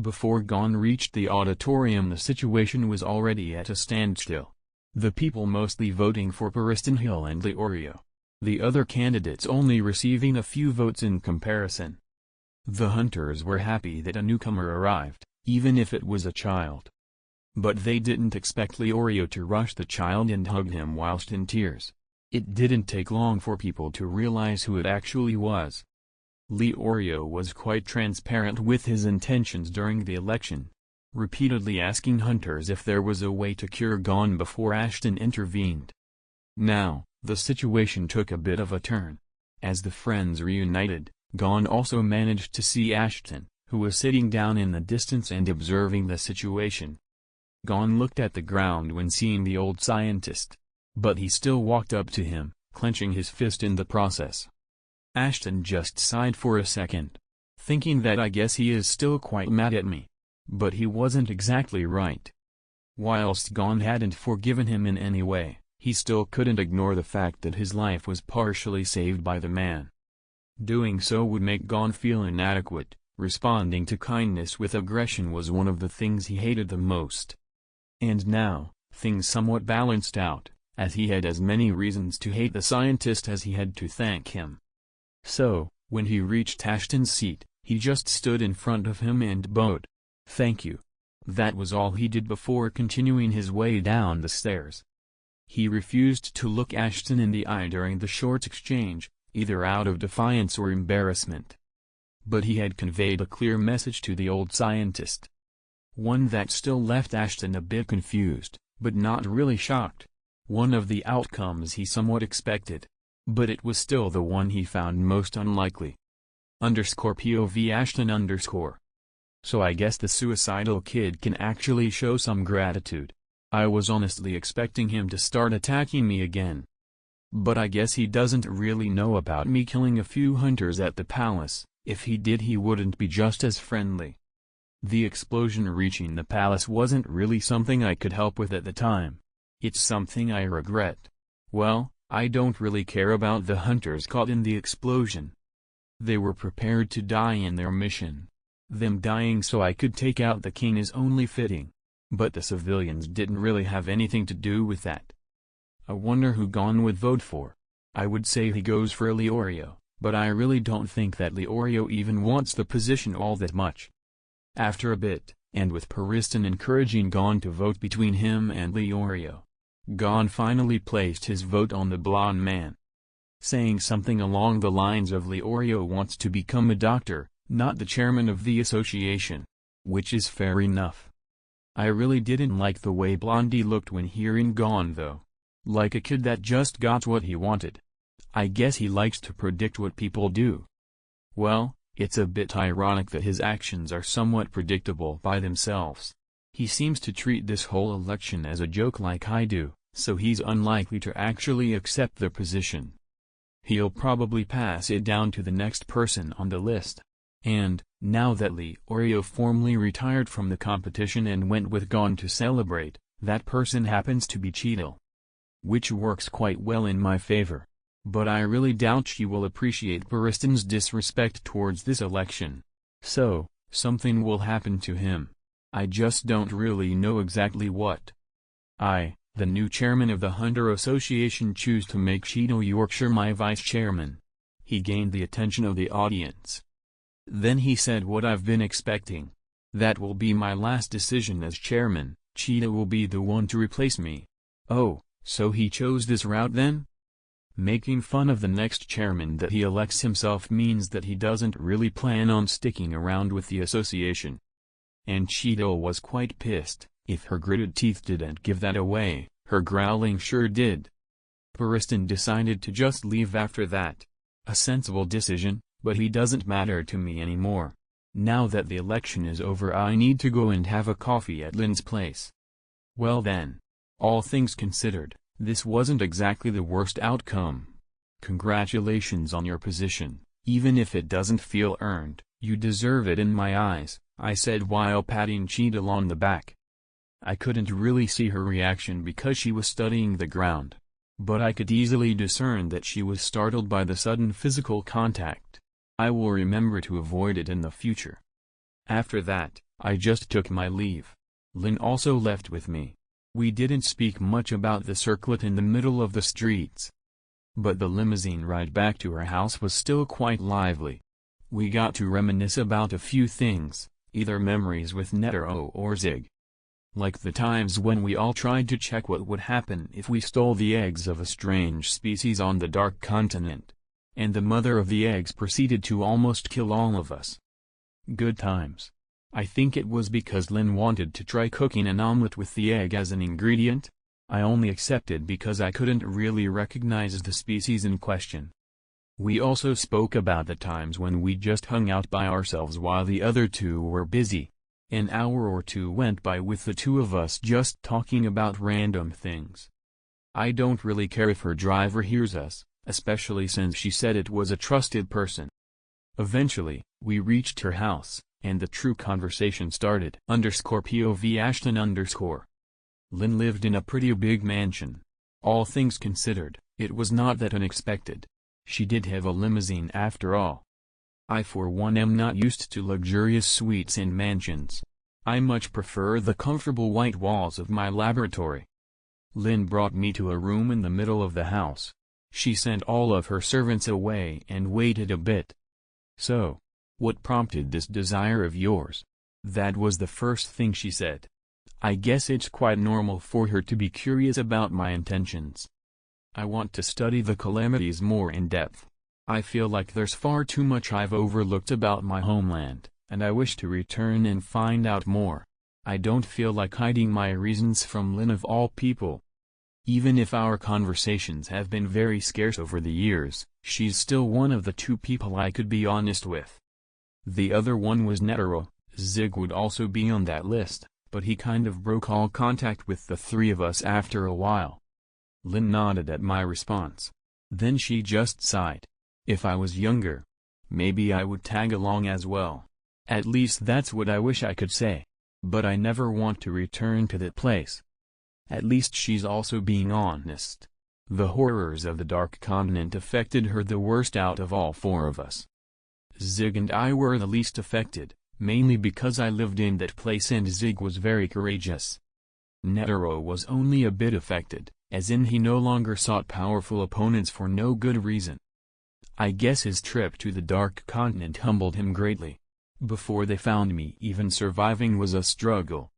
Before Gon reached the auditorium, the situation was already at a standstill. The people mostly voting for Pariston Hill and Leorio. The other candidates only receiving a few votes in comparison. The hunters were happy that a newcomer arrived, even if it was a child. But they didn't expect Leorio to rush the child and hug him whilst in tears. It didn't take long for people to realize who it actually was. Leorio was quite transparent with his intentions during the election, repeatedly asking hunters if there was a way to cure Gon before Ashton intervened. Now, the situation took a bit of a turn. As the friends reunited, Gon also managed to see Ashton, who was sitting down in the distance and observing the situation. Gon looked at the ground when seeing the old scientist. But he still walked up to him, clenching his fist in the process. Ashton just sighed for a second, thinking that I guess he is still quite mad at me. But he wasn't exactly right. Whilst Gon hadn't forgiven him in any way, he still couldn't ignore the fact that his life was partially saved by the man. Doing so would make Gon feel inadequate. Responding to kindness with aggression was one of the things he hated the most. And now, things somewhat balanced out, as he had as many reasons to hate the scientist as he had to thank him. So, when he reached Ashton's seat, he just stood in front of him and bowed. "Thank you." That was all he did before continuing his way down the stairs. He refused to look Ashton in the eye during the short exchange, either out of defiance or embarrassment. But he had conveyed a clear message to the old scientist. One that still left Ashton a bit confused, but not really shocked. One of the outcomes he somewhat expected. But it was still the one he found most unlikely. _POV Ashton _ So I guess the suicidal kid can actually show some gratitude. I was honestly expecting him to start attacking me again. But I guess he doesn't really know about me killing a few hunters at the palace. If he did, he wouldn't be just as friendly. The explosion reaching the palace wasn't really something I could help with at the time. It's something I regret. Well, I don't really care about the hunters caught in the explosion. They were prepared to die in their mission. Them dying so I could take out the king is only fitting. But the civilians didn't really have anything to do with that. I wonder who Gon would vote for. I would say he goes for Leorio, but I really don't think that Leorio even wants the position all that much. After a bit, and with Pariston encouraging Gon to vote between him and Leorio, Gon finally placed his vote on the blonde man, saying something along the lines of Leorio wants to become a doctor, not the chairman of the association. Which is fair enough. I really didn't like the way Blondie looked when hearing Gon though. Like a kid that just got what he wanted. I guess he likes to predict what people do. Well, it's a bit ironic that his actions are somewhat predictable by themselves. He seems to treat this whole election as a joke like I do, so he's unlikely to actually accept the position. He'll probably pass it down to the next person on the list. And, now that Leorio formally retired from the competition and went with Gon to celebrate, that person happens to be Cheetle. Which works quite well in my favor. But I really doubt she will appreciate Bariston's disrespect towards this election. So, something will happen to him. I just don't really know exactly what. I, the new chairman of the Hunter Association, choose to make Cheetle Yorkshire my vice chairman. He gained the attention of the audience. Then he said what I've been expecting. That will be my last decision as chairman. Cheetah will be the one to replace me. Oh, so he chose this route then? Making fun of the next chairman that he elects himself means that he doesn't really plan on sticking around with the association. And Cheetah was quite pissed. If her gritted teeth didn't give that away, her growling sure did. Bariston decided to just leave after that. A sensible decision, but he doesn't matter to me anymore. Now that the election is over, I need to go and have a coffee at Lynn's place. Well then. All things considered, this wasn't exactly the worst outcome. Congratulations on your position, even if it doesn't feel earned, you deserve it in my eyes, I said while patting Cheetah on the back. I couldn't really see her reaction because she was studying the ground. But I could easily discern that she was startled by the sudden physical contact. I will remember to avoid it in the future. After that, I just took my leave. Lynn also left with me. We didn't speak much about the circlet in the middle of the streets. But the limousine ride back to her house was still quite lively. We got to reminisce about a few things, either memories with Netero or Zig. Like the times when we all tried to check what would happen if we stole the eggs of a strange species on the Dark Continent. And the mother of the eggs proceeded to almost kill all of us. Good times. I think it was because Lynn wanted to try cooking an omelet with the egg as an ingredient. I only accepted because I couldn't really recognize the species in question. We also spoke about the times when we just hung out by ourselves while the other two were busy. An hour or two went by with the two of us just talking about random things. I don't really care if her driver hears us, especially since she said it was a trusted person. Eventually, we reached her house, and the true conversation started. _POV Ashton_. Lynn lived in a pretty big mansion. All things considered, it was not that unexpected. She did have a limousine after all. I for one am not used to luxurious suites and mansions. I much prefer the comfortable white walls of my laboratory. Lynn brought me to a room in the middle of the house. She sent all of her servants away and waited a bit. So, what prompted this desire of yours? That was the first thing she said. I guess it's quite normal for her to be curious about my intentions. I want to study the calamities more in depth. I feel like there's far too much I've overlooked about my homeland, and I wish to return and find out more. I don't feel like hiding my reasons from Lynn of all people. Even if our conversations have been very scarce over the years, she's still one of the two people I could be honest with. The other one was Netero. Zig would also be on that list, but he kind of broke all contact with the three of us after a while. Lynn nodded at my response. Then she just sighed. If I was younger, maybe I would tag along as well. At least that's what I wish I could say. But I never want to return to that place. At least she's also being honest. The horrors of the Dark Continent affected her the worst out of all four of us. Zig and I were the least affected, mainly because I lived in that place and Zig was very courageous. Netero was only a bit affected, as in he no longer sought powerful opponents for no good reason. I guess his trip to the Dark Continent humbled him greatly. Before they found me, even surviving was a struggle.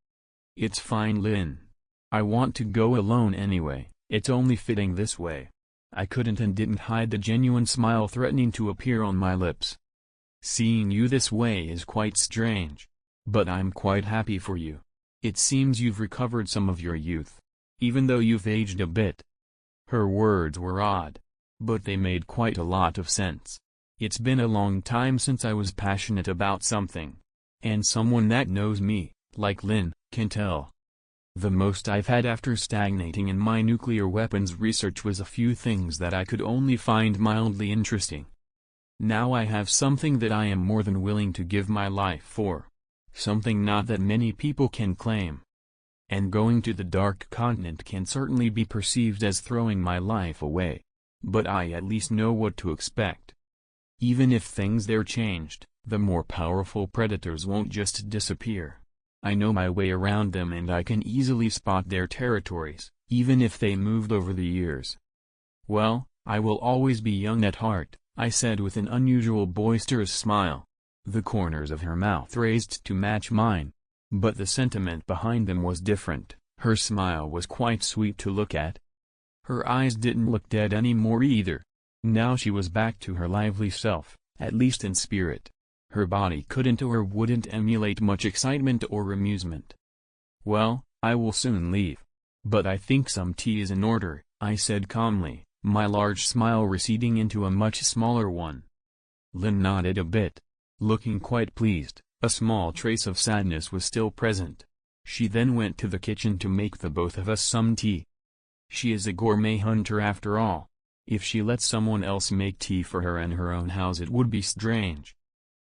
It's fine, Lynn. I want to go alone anyway, it's only fitting this way. I couldn't and didn't hide the genuine smile threatening to appear on my lips. Seeing you this way is quite strange. But I'm quite happy for you. It seems you've recovered some of your youth. Even though you've aged a bit. Her words were odd. But they made quite a lot of sense. It's been a long time since I was passionate about something. And someone that knows me, like Lynn, can tell. The most I've had after stagnating in my nuclear weapons research was a few things that I could only find mildly interesting. Now I have something that I am more than willing to give my life for. Something not that many people can claim. And going to the Dark Continent can certainly be perceived as throwing my life away. But I at least know what to expect. Even if things there changed, the more powerful predators won't just disappear. I know my way around them and I can easily spot their territories, even if they moved over the years. Well, I will always be young at heart, I said with an unusual boisterous smile. The corners of her mouth raised to match mine. But the sentiment behind them was different. Her smile was quite sweet to look at. Her eyes didn't look dead anymore either. Now she was back to her lively self, at least in spirit. Her body couldn't or wouldn't emulate much excitement or amusement. Well, I will soon leave. But I think some tea is in order, I said calmly, my large smile receding into a much smaller one. Lin nodded a bit, looking quite pleased. A small trace of sadness was still present. She then went to the kitchen to make the both of us some tea. She is a gourmet hunter after all. If she let someone else make tea for her in her own house it would be strange.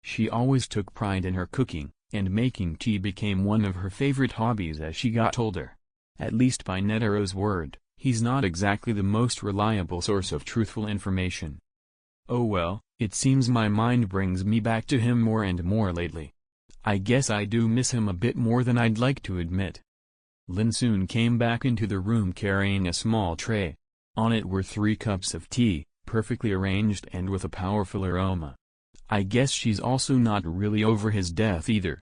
She always took pride in her cooking, and making tea became one of her favorite hobbies as she got older. At least by Netaro's word, he's not exactly the most reliable source of truthful information. Oh well, it seems my mind brings me back to him more and more lately. I guess I do miss him a bit more than I'd like to admit. Lin soon came back into the room carrying a small tray. On it were 3 cups of tea, perfectly arranged and with a powerful aroma. I guess she's also not really over his death either.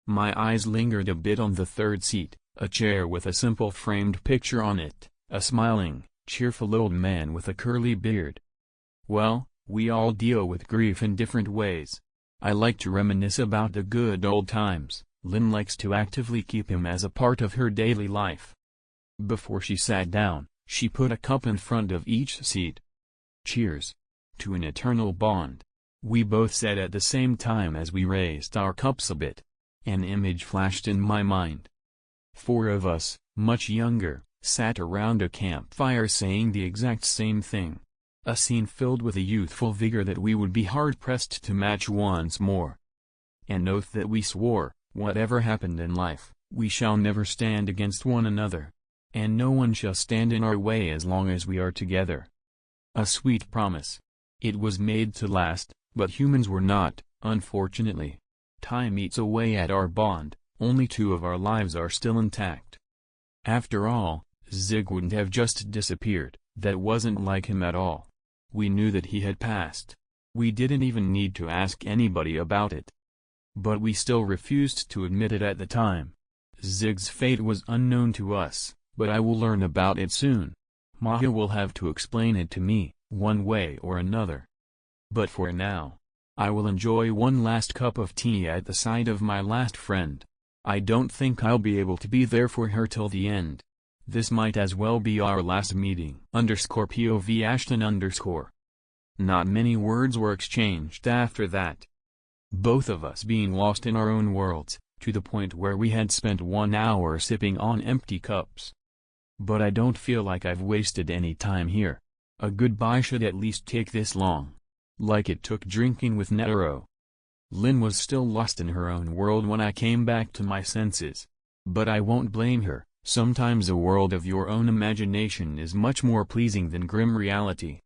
My eyes lingered a bit on the third seat, a chair with a simple framed picture on it, a smiling, cheerful old man with a curly beard. Well, we all deal with grief in different ways. I like to reminisce about the good old times. Lin likes to actively keep him as a part of her daily life. Before she sat down, she put a cup in front of each seat. Cheers. To an eternal bond. We both said at the same time as we raised our cups a bit. An image flashed in my mind. 4 of us, much younger, sat around a campfire saying the exact same thing. A scene filled with a youthful vigor that we would be hard-pressed to match once more. An oath that we swore, whatever happened in life, we shall never stand against one another. And no one shall stand in our way as long as we are together. A sweet promise. It was made to last, but humans were not, unfortunately. Time eats away at our bond, only 2 of our lives are still intact. After all, Zig wouldn't have just disappeared, that wasn't like him at all. We knew that he had passed. We didn't even need to ask anybody about it. But we still refused to admit it at the time. Zig's fate was unknown to us, but I will learn about it soon. Maha will have to explain it to me, one way or another. But for now, I will enjoy one last cup of tea at the side of my last friend. I don't think I'll be able to be there for her till the end. This might as well be our last meeting. _POV Ashton_. Not many words were exchanged after that. Both of us being lost in our own worlds, to the point where we had spent 1 hour sipping on empty cups. But I don't feel like I've wasted any time here. A goodbye should at least take this long. Like it took drinking with Netero. Lin was still lost in her own world when I came back to my senses. But I won't blame her. Sometimes a world of your own imagination is much more pleasing than grim reality.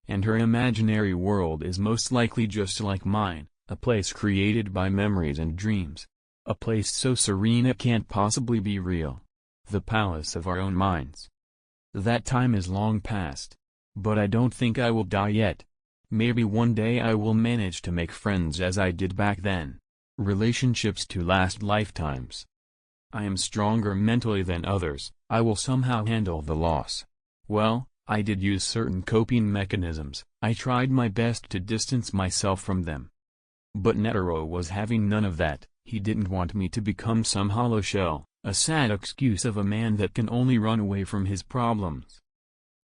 And her imaginary world is most likely just like mine, a place created by memories and dreams. A place so serene it can't possibly be real. The palace of our own minds. That time is long past. But I don't think I will die yet. Maybe one day I will manage to make friends as I did back then. Relationships to last lifetimes. I am stronger mentally than others, I will somehow handle the loss. Well, I did use certain coping mechanisms, I tried my best to distance myself from them. But Netero was having none of that, he didn't want me to become some hollow shell, a sad excuse of a man that can only run away from his problems.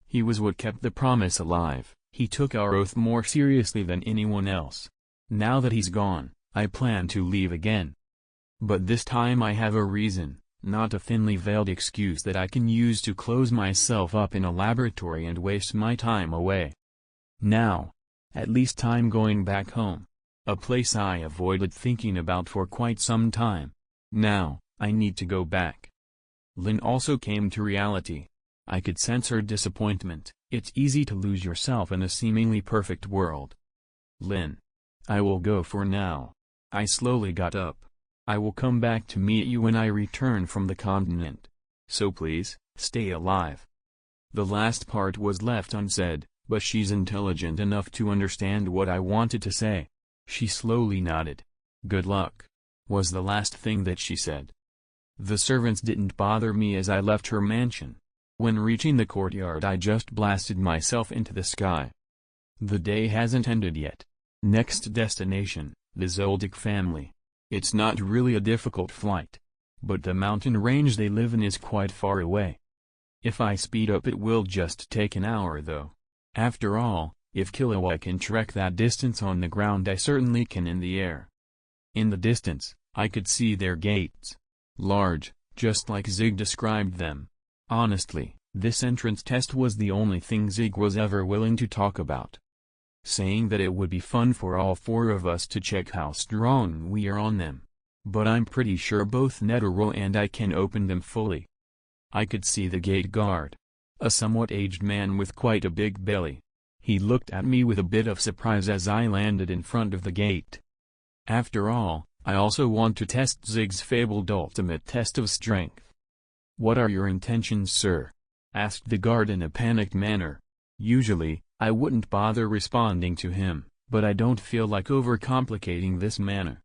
He was what kept the promise alive, he took our oath more seriously than anyone else. Now that he's gone, I plan to leave again. But this time I have a reason, not a thinly veiled excuse that I can use to close myself up in a laboratory and waste my time away. Now, at least I'm going back home. A place I avoided thinking about for quite some time. Now, I need to go back. Lynn also came to reality. I could sense her disappointment. It's easy to lose yourself in a seemingly perfect world. Lynn. I will go for now. I slowly got up. I will come back to meet you when I return from the continent. So please, stay alive. The last part was left unsaid, but she's intelligent enough to understand what I wanted to say. She slowly nodded. Good luck, was the last thing that she said. The servants didn't bother me as I left her mansion. When reaching the courtyard I just blasted myself into the sky. The day hasn't ended yet. Next destination, the Zoldyck family. It's not really a difficult flight. But the mountain range they live in is quite far away. If I speed up it will just take an hour though. After all, if Killua can trek that distance on the ground I certainly can in the air. In the distance, I could see their gates. Large, just like Zig described them. Honestly, this entrance test was the only thing Zig was ever willing to talk about. Saying that it would be fun for all four of us to check how strong we are on them. But I'm pretty sure both Netero and I can open them fully. I could see the gate guard. A somewhat aged man with quite a big belly. He looked at me with a bit of surprise as I landed in front of the gate. After all, I also want to test Zig's fabled ultimate test of strength. What are your intentions, sir? Asked the guard in a panicked manner. Usually, I wouldn't bother responding to him, but I don't feel like overcomplicating this matter.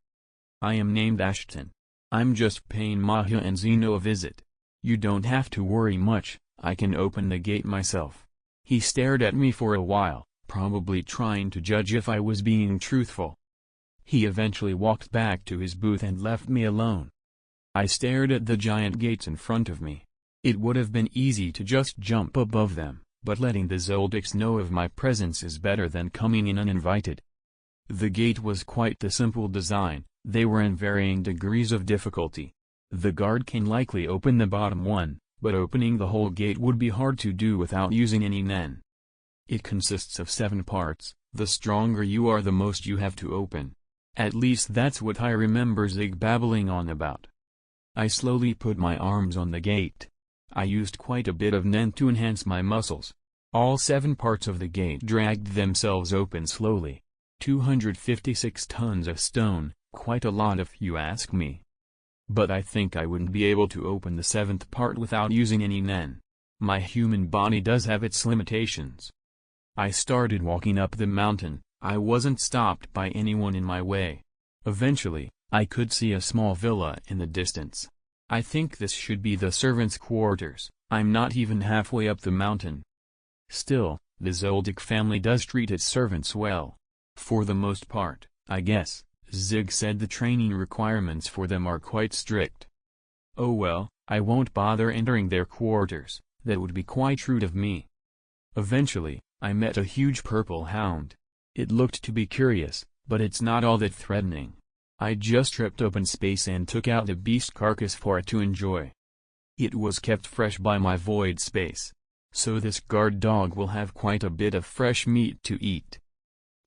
I am named Ashton. I'm just paying Mahia and Zeno a visit. You don't have to worry much, I can open the gate myself. He stared at me for a while, probably trying to judge if I was being truthful. He eventually walked back to his booth and left me alone. I stared at the giant gates in front of me. It would have been easy to just jump above them, but letting the Zoldicks know of my presence is better than coming in uninvited. The gate was quite the simple design, they were in varying degrees of difficulty. The guard can likely open the bottom one, but opening the whole gate would be hard to do without using any nen. It consists of 7 parts, the stronger you are the most you have to open. At least that's what I remember Zig babbling on about. I slowly put my arms on the gate. I used quite a bit of nen to enhance my muscles. All 7 parts of the gate dragged themselves open slowly. 256 tons of stone, quite a lot if you ask me. But I think I wouldn't be able to open the 7th part without using any nen. My human body does have its limitations. I started walking up the mountain. I wasn't stopped by anyone in my way. Eventually, I could see a small villa in the distance. I think this should be the servants' quarters. I'm not even halfway up the mountain. Still, the Zoldyck family does treat its servants well. For the most part, I guess. Zig said the training requirements for them are quite strict. Oh well, I won't bother entering their quarters, that would be quite rude of me. Eventually, I met a huge purple hound. It looked to be curious, but it's not all that threatening. I just ripped open space and took out the beast carcass for it to enjoy. It was kept fresh by my void space. So this guard dog will have quite a bit of fresh meat to eat.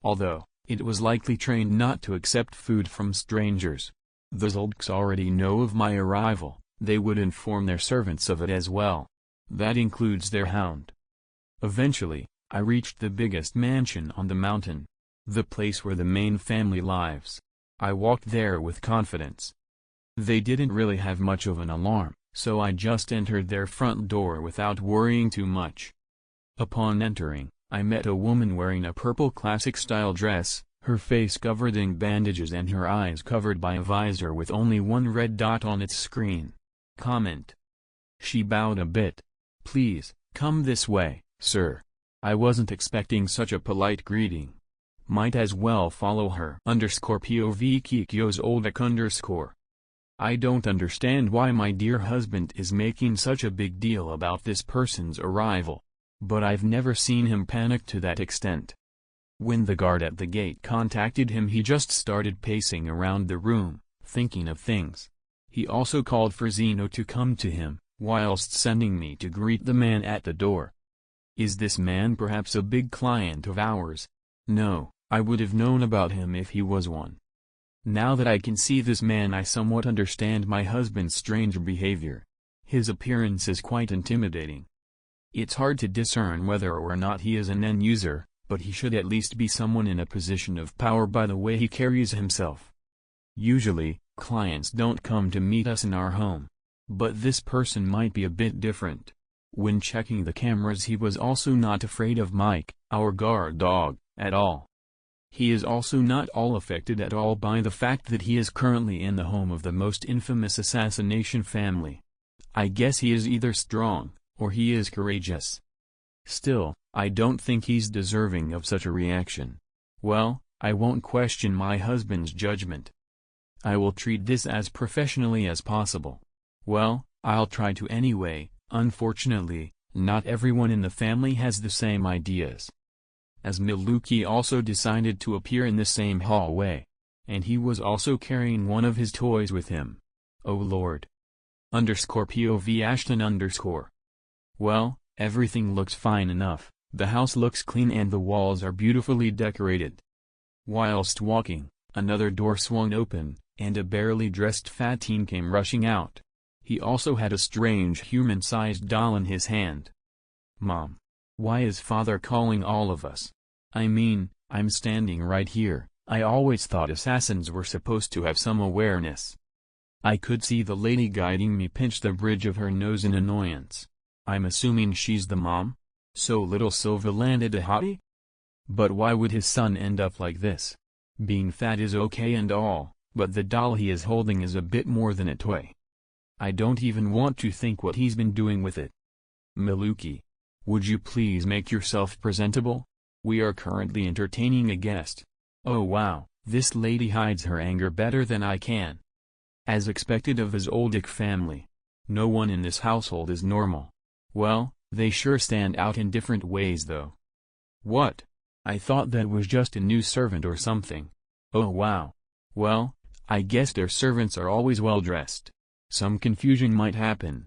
Although, it was likely trained not to accept food from strangers. The Zoldicks already know of my arrival, they would inform their servants of it as well. That includes their hound. Eventually, I reached the biggest mansion on the mountain. The place where the main family lives. I walked there with confidence. They didn't really have much of an alarm, so I just entered their front door without worrying too much. Upon entering, I met a woman wearing a purple classic-style dress, her face covered in bandages and her eyes covered by a visor with only one red dot on its screen. Comment. She bowed a bit. Please, come this way, sir. I wasn't expecting such a polite greeting. Might as well follow her. _POV Kikyos Oldek_. I don't understand why my dear husband is making such a big deal about this person's arrival. But I've never seen him panic to that extent. When the guard at the gate contacted him he just started pacing around the room, thinking of things. He also called for Zeno to come to him, whilst sending me to greet the man at the door. Is this man perhaps a big client of ours? No, I would have known about him if he was one. Now that I can see this man, I somewhat understand my husband's strange behavior. His appearance is quite intimidating. It's hard to discern whether or not he is an Nen user, but he should at least be someone in a position of power by the way he carries himself. Usually, clients don't come to meet us in our home. But this person might be a bit different. When checking the cameras, he was also not afraid of Mike, our guard dog, at all. He is also not all affected at all by the fact that he is currently in the home of the most infamous assassination family. I guess he is either strong, or he is courageous. Still, I don't think he's deserving of such a reaction. Well, I won't question my husband's judgment. I will treat this as professionally as possible. Well, I'll try to anyway. Unfortunately, not everyone in the family has the same ideas. As Miluki also decided to appear in the same hallway. And he was also carrying one of his toys with him. Oh Lord. _POV Ashton_. Well, everything looks fine enough, the house looks clean and the walls are beautifully decorated. Whilst walking, another door swung open, and a barely dressed fat teen came rushing out. He also had a strange human-sized doll in his hand. Mom. Why is father calling all of us? I mean, I'm standing right here. I always thought assassins were supposed to have some awareness. I could see the lady guiding me pinch the bridge of her nose in annoyance. I'm assuming she's the mom? So little Silva landed a hottie? But why would his son end up like this? Being fat is okay and all, but the doll he is holding is a bit more than a toy. I don't even want to think what he's been doing with it. Miluki. Would you please make yourself presentable? We are currently entertaining a guest. Oh wow, this lady hides her anger better than I can. As expected of his Oldic family. No one in this household is normal. Well, they sure stand out in different ways though. What? I thought that was just a new servant or something. Oh wow. Well, I guess their servants are always well dressed. Some confusion might happen.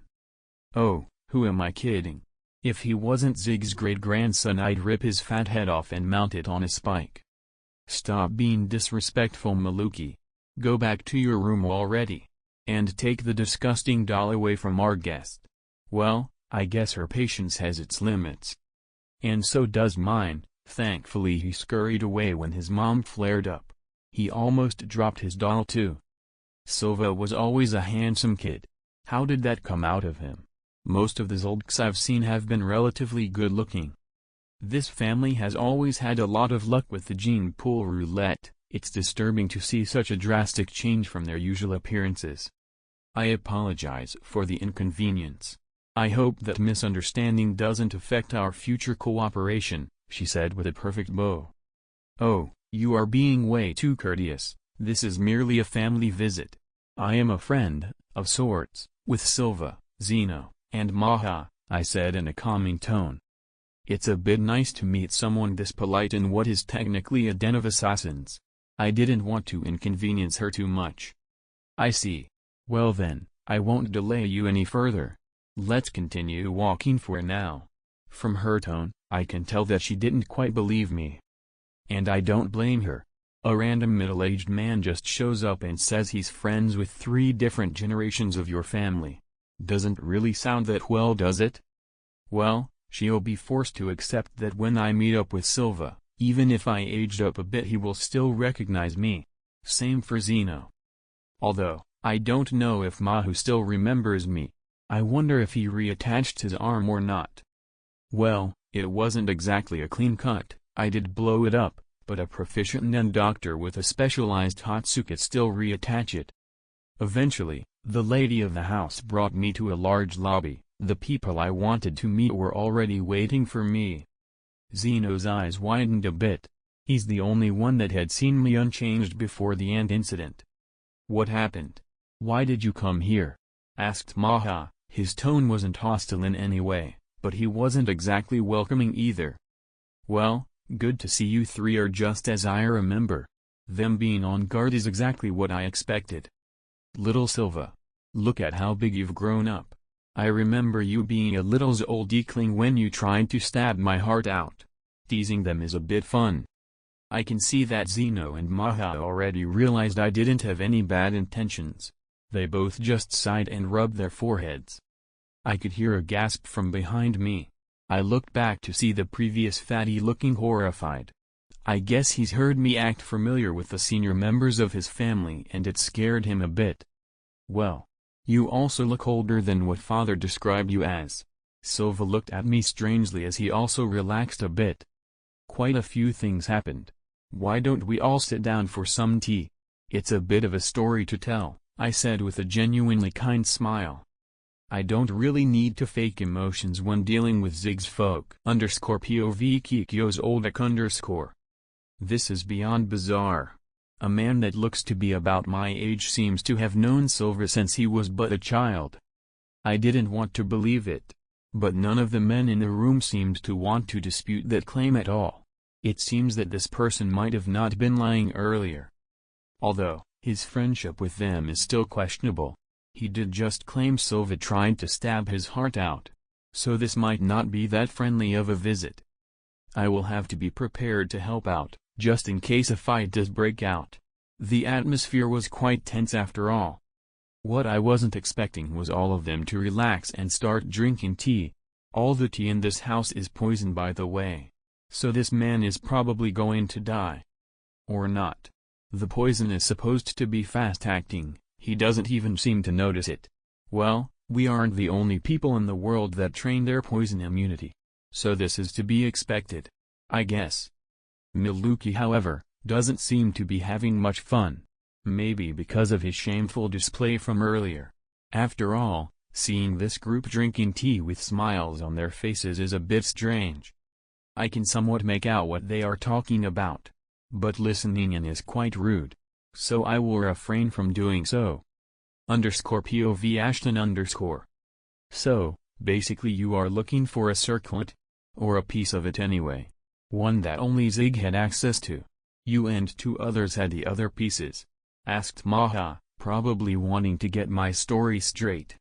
Oh, who am I kidding? If he wasn't Zig's great-grandson, I'd rip his fat head off and mount it on a spike. Stop being disrespectful, Miluki. Go back to your room already. And take the disgusting doll away from our guest. Well, I guess her patience has its limits. And so does mine. Thankfully he scurried away when his mom flared up. He almost dropped his doll too. Silva was always a handsome kid. How did that come out of him? Most of the Zoldyks I've seen have been relatively good-looking. This family has always had a lot of luck with the gene pool roulette. It's disturbing to see such a drastic change from their usual appearances. I apologize for the inconvenience. I hope that misunderstanding doesn't affect our future cooperation, she said with a perfect bow. Oh, you are being way too courteous. This is merely a family visit. I am a friend, of sorts, with Silva, Zeno, and Maha, I said in a calming tone. It's a bit nice to meet someone this polite in what is technically a den of assassins. I didn't want to inconvenience her too much. I see. Well then, I won't delay you any further. Let's continue walking for now. From her tone, I can tell that she didn't quite believe me. And I don't blame her. A random middle-aged man just shows up and says he's friends with 3 different generations of your family. Doesn't really sound that well, does it? Well, she'll be forced to accept that when I meet up with Silva, even if I aged up a bit, he will still recognize me. Same for Zeno. Although, I don't know if Mahu still remembers me. I wonder if he reattached his arm or not. Well, it wasn't exactly a clean cut. I did blow it up, but a proficient Nen doctor with a specialized Hatsu could still reattach it. Eventually, the lady of the house brought me to a large lobby. The people I wanted to meet were already waiting for me. Zeno's eyes widened a bit. He's the only one that had seen me unchanged before the Ant incident. What happened? Why did you come here? Asked Maha. His tone wasn't hostile in any way, but he wasn't exactly welcoming either. Well, good to see you 3 are just as I remember. Them being on guard is exactly what I expected. Little Silva. Look at how big you've grown up. I remember you being a little zoldikling when you tried to stab my heart out. Teasing them is a bit fun. I can see that Zeno and Maha already realized I didn't have any bad intentions. They both just sighed and rubbed their foreheads. I could hear a gasp from behind me. I looked back to see the previous fatty looking horrified. I guess he's heard me act familiar with the senior members of his family and it scared him a bit. Well, you also look older than what father described you as. Silva looked at me strangely as he also relaxed a bit. Quite a few things happened. Why don't we all sit down for some tea? It's a bit of a story to tell, I said with a genuinely kind smile. I don't really need to fake emotions when dealing with Zig's folk. _POV Kikyos Oldic_. This is beyond bizarre. A man that looks to be about my age seems to have known Silva since he was but a child. I didn't want to believe it. But none of the men in the room seemed to want to dispute that claim at all. It seems that this person might have not been lying earlier. Although, his friendship with them is still questionable. He did just claim Silva tried to stab his heart out. So this might not be that friendly of a visit. I will have to be prepared to help out, just in case a fight does break out. The atmosphere was quite tense after all. What I wasn't expecting was all of them to relax and start drinking tea. All the tea in this house is poisoned, by the way. So this man is probably going to die. Or not. The poison is supposed to be fast-acting, he doesn't even seem to notice it. Well, we aren't the only people in the world that train their poison immunity. So this is to be expected, I guess. Miluki, however, doesn't seem to be having much fun. Maybe because of his shameful display from earlier. After all, seeing this group drinking tea with smiles on their faces is a bit strange. I can somewhat make out what they are talking about. But listening in is quite rude. So I will refrain from doing so. _POV Ashton_. So, basically you are looking for a circlet? Or a piece of it anyway. One that only Zig had access to. You and 2 others had the other pieces? Asked Maha, probably wanting to get my story straight.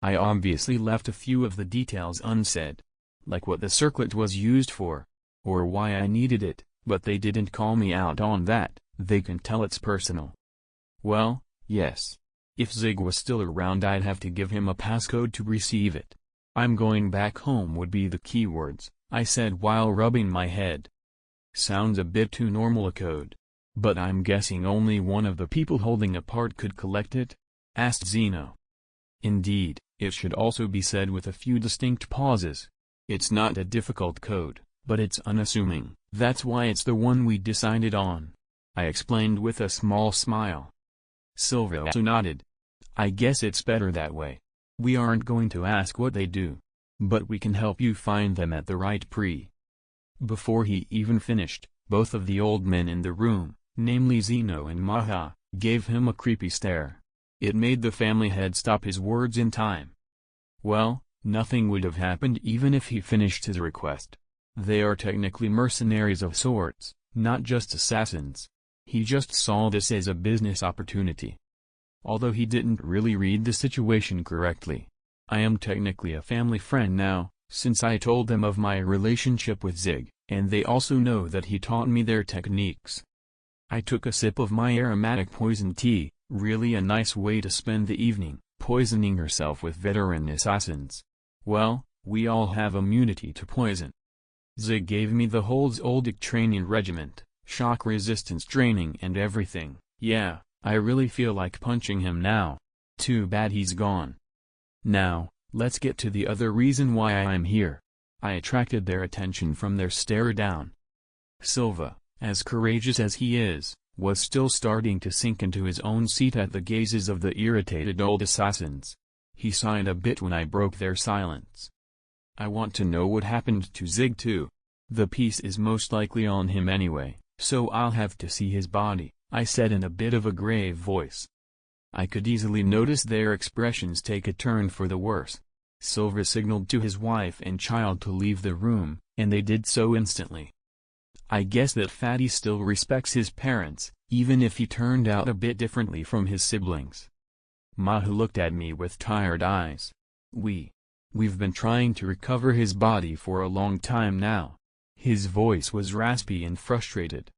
I obviously left a few of the details unsaid. Like what the circlet was used for. Or why I needed it, but they didn't call me out on that. They can tell it's personal. Well, yes. If Zig was still around I'd have to give him a passcode to receive it. I'm going back home would be the keywords, I said while rubbing my head. Sounds a bit too normal a code. But I'm guessing only one of the people holding a part could collect it? Asked Zeno. Indeed, it should also be said with a few distinct pauses. It's not a difficult code, but it's unassuming. That's why it's the one we decided on. I explained with a small smile. Silva also nodded. I guess it's better that way. We aren't going to ask what they do. But we can help you find them at the right pre. Before he even finished, both of the old men in the room, namely Zeno and Maha, gave him a creepy stare. It made the family head stop his words in time. Well, nothing would have happened even if he finished his request. They are technically mercenaries of sorts, not just assassins. He just saw this as a business opportunity. Although he didn't really read the situation correctly. I am technically a family friend now, since I told them of my relationship with Zig, and they also know that he taught me their techniques. I took a sip of my aromatic poison tea, really a nice way to spend the evening, poisoning herself with veteran assassins. Well, we all have immunity to poison. Zig gave me the whole Zoldyck training regiment, shock resistance training and everything. Yeah, I really feel like punching him now. Too bad he's gone. Now, let's get to the other reason why I'm here. I attracted their attention from their stare down. Silva, as courageous as he is, was still starting to sink into his own seat at the gazes of the irritated old assassins. He sighed a bit when I broke their silence. I want to know what happened to Zig too. The piece is most likely on him anyway, so I'll have to see his body, I said in a bit of a grave voice. I could easily notice their expressions take a turn for the worse. Silva signaled to his wife and child to leave the room, and they did so instantly. I guess that Fatty still respects his parents, even if he turned out a bit differently from his siblings. Maha looked at me with tired eyes. We've been trying to recover his body for a long time now. His voice was raspy and frustrated.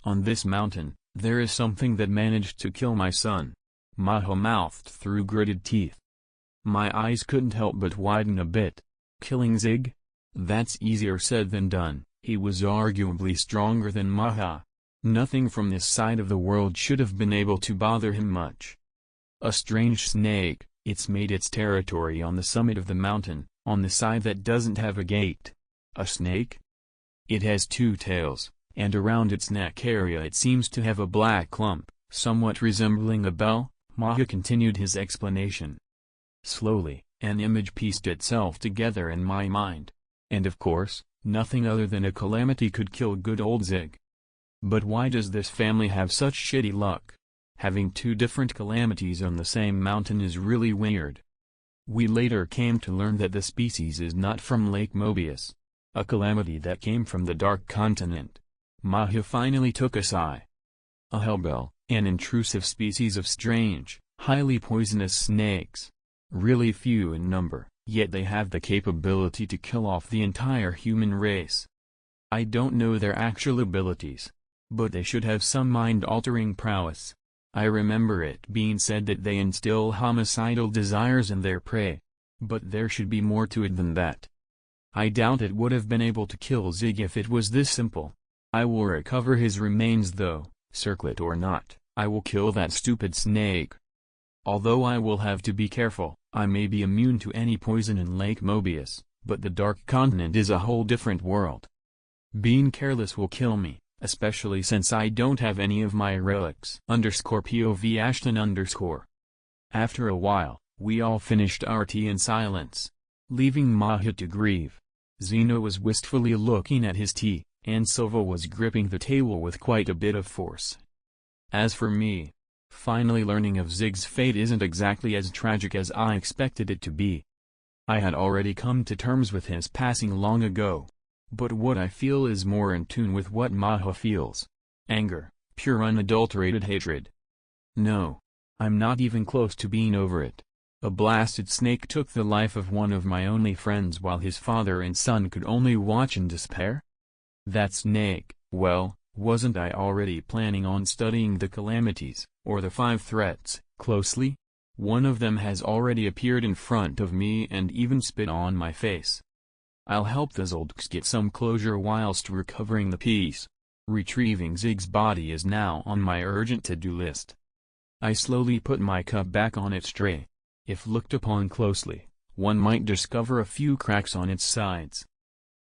On this mountain, there is something that managed to kill my son, Maha mouthed through gritted teeth. My eyes couldn't help but widen a bit. Killing Zig? That's easier said than done. He was arguably stronger than Maha. Nothing from this side of the world should have been able to bother him much. A strange snake, it's made its territory on the summit of the mountain, on the side that doesn't have a gate. A snake? It has two tails, and around its neck area it seems to have a black clump, somewhat resembling a bell. Maha continued his explanation. Slowly, an image pieced itself together in my mind. And of course, nothing other than a calamity could kill good old Zig. But why does this family have such shitty luck? Having two different calamities on the same mountain is really weird. We later came to learn that the species is not from Lake Mobius, a calamity that came from the Dark Continent. Maha finally took a sigh. A hellbell, an intrusive species of strange, highly poisonous snakes. Really few in number, yet they have the capability to kill off the entire human race. I don't know their actual abilities, but they should have some mind-altering prowess. I remember it being said that they instill homicidal desires in their prey. But there should be more to it than that. I doubt it would have been able to kill Zig if it was this simple. I will recover his remains though, circlet or not, I will kill that stupid snake. Although I will have to be careful, I may be immune to any poison in Lake Mobius, but the Dark Continent is a whole different world. Being careless will kill me, especially since I don't have any of my relics. _POV Ashton_. After a while, we all finished our tea in silence, leaving Maha to grieve. Zeno was wistfully looking at his tea, and Silva was gripping the table with quite a bit of force. As for me, finally learning of Zig's fate isn't exactly as tragic as I expected it to be. I had already come to terms with his passing long ago. But what I feel is more in tune with what Maha feels. Anger, pure unadulterated hatred. No. I'm not even close to being over it. A blasted snake took the life of one of my only friends while his father and son could only watch in despair? That snake, well, wasn't I already planning on studying the calamities, or the 5 threats, closely? One of them has already appeared in front of me and even spit on my face. I'll help the Zoldyks get some closure whilst recovering the piece. Retrieving Zig's body is now on my urgent to-do list. I slowly put my cup back on its tray. If looked upon closely, one might discover a few cracks on its sides.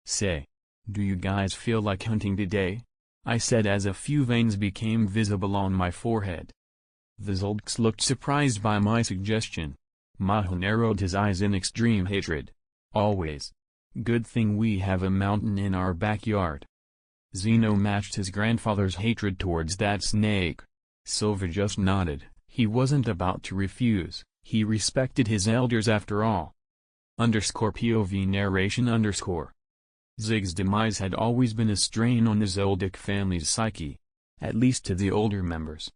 Say, do you guys feel like hunting today? I said as a few veins became visible on my forehead. The Zoldyks looked surprised by my suggestion. Maha narrowed his eyes in extreme hatred. Always. Good thing we have a mountain in our backyard. Zeno matched his grandfather's hatred towards that snake. Silva just nodded. He wasn't about to refuse. He respected his elders after all. _POV narration_. Zig's demise had always been a strain on the Zoldyk family's psyche, at least to the older members.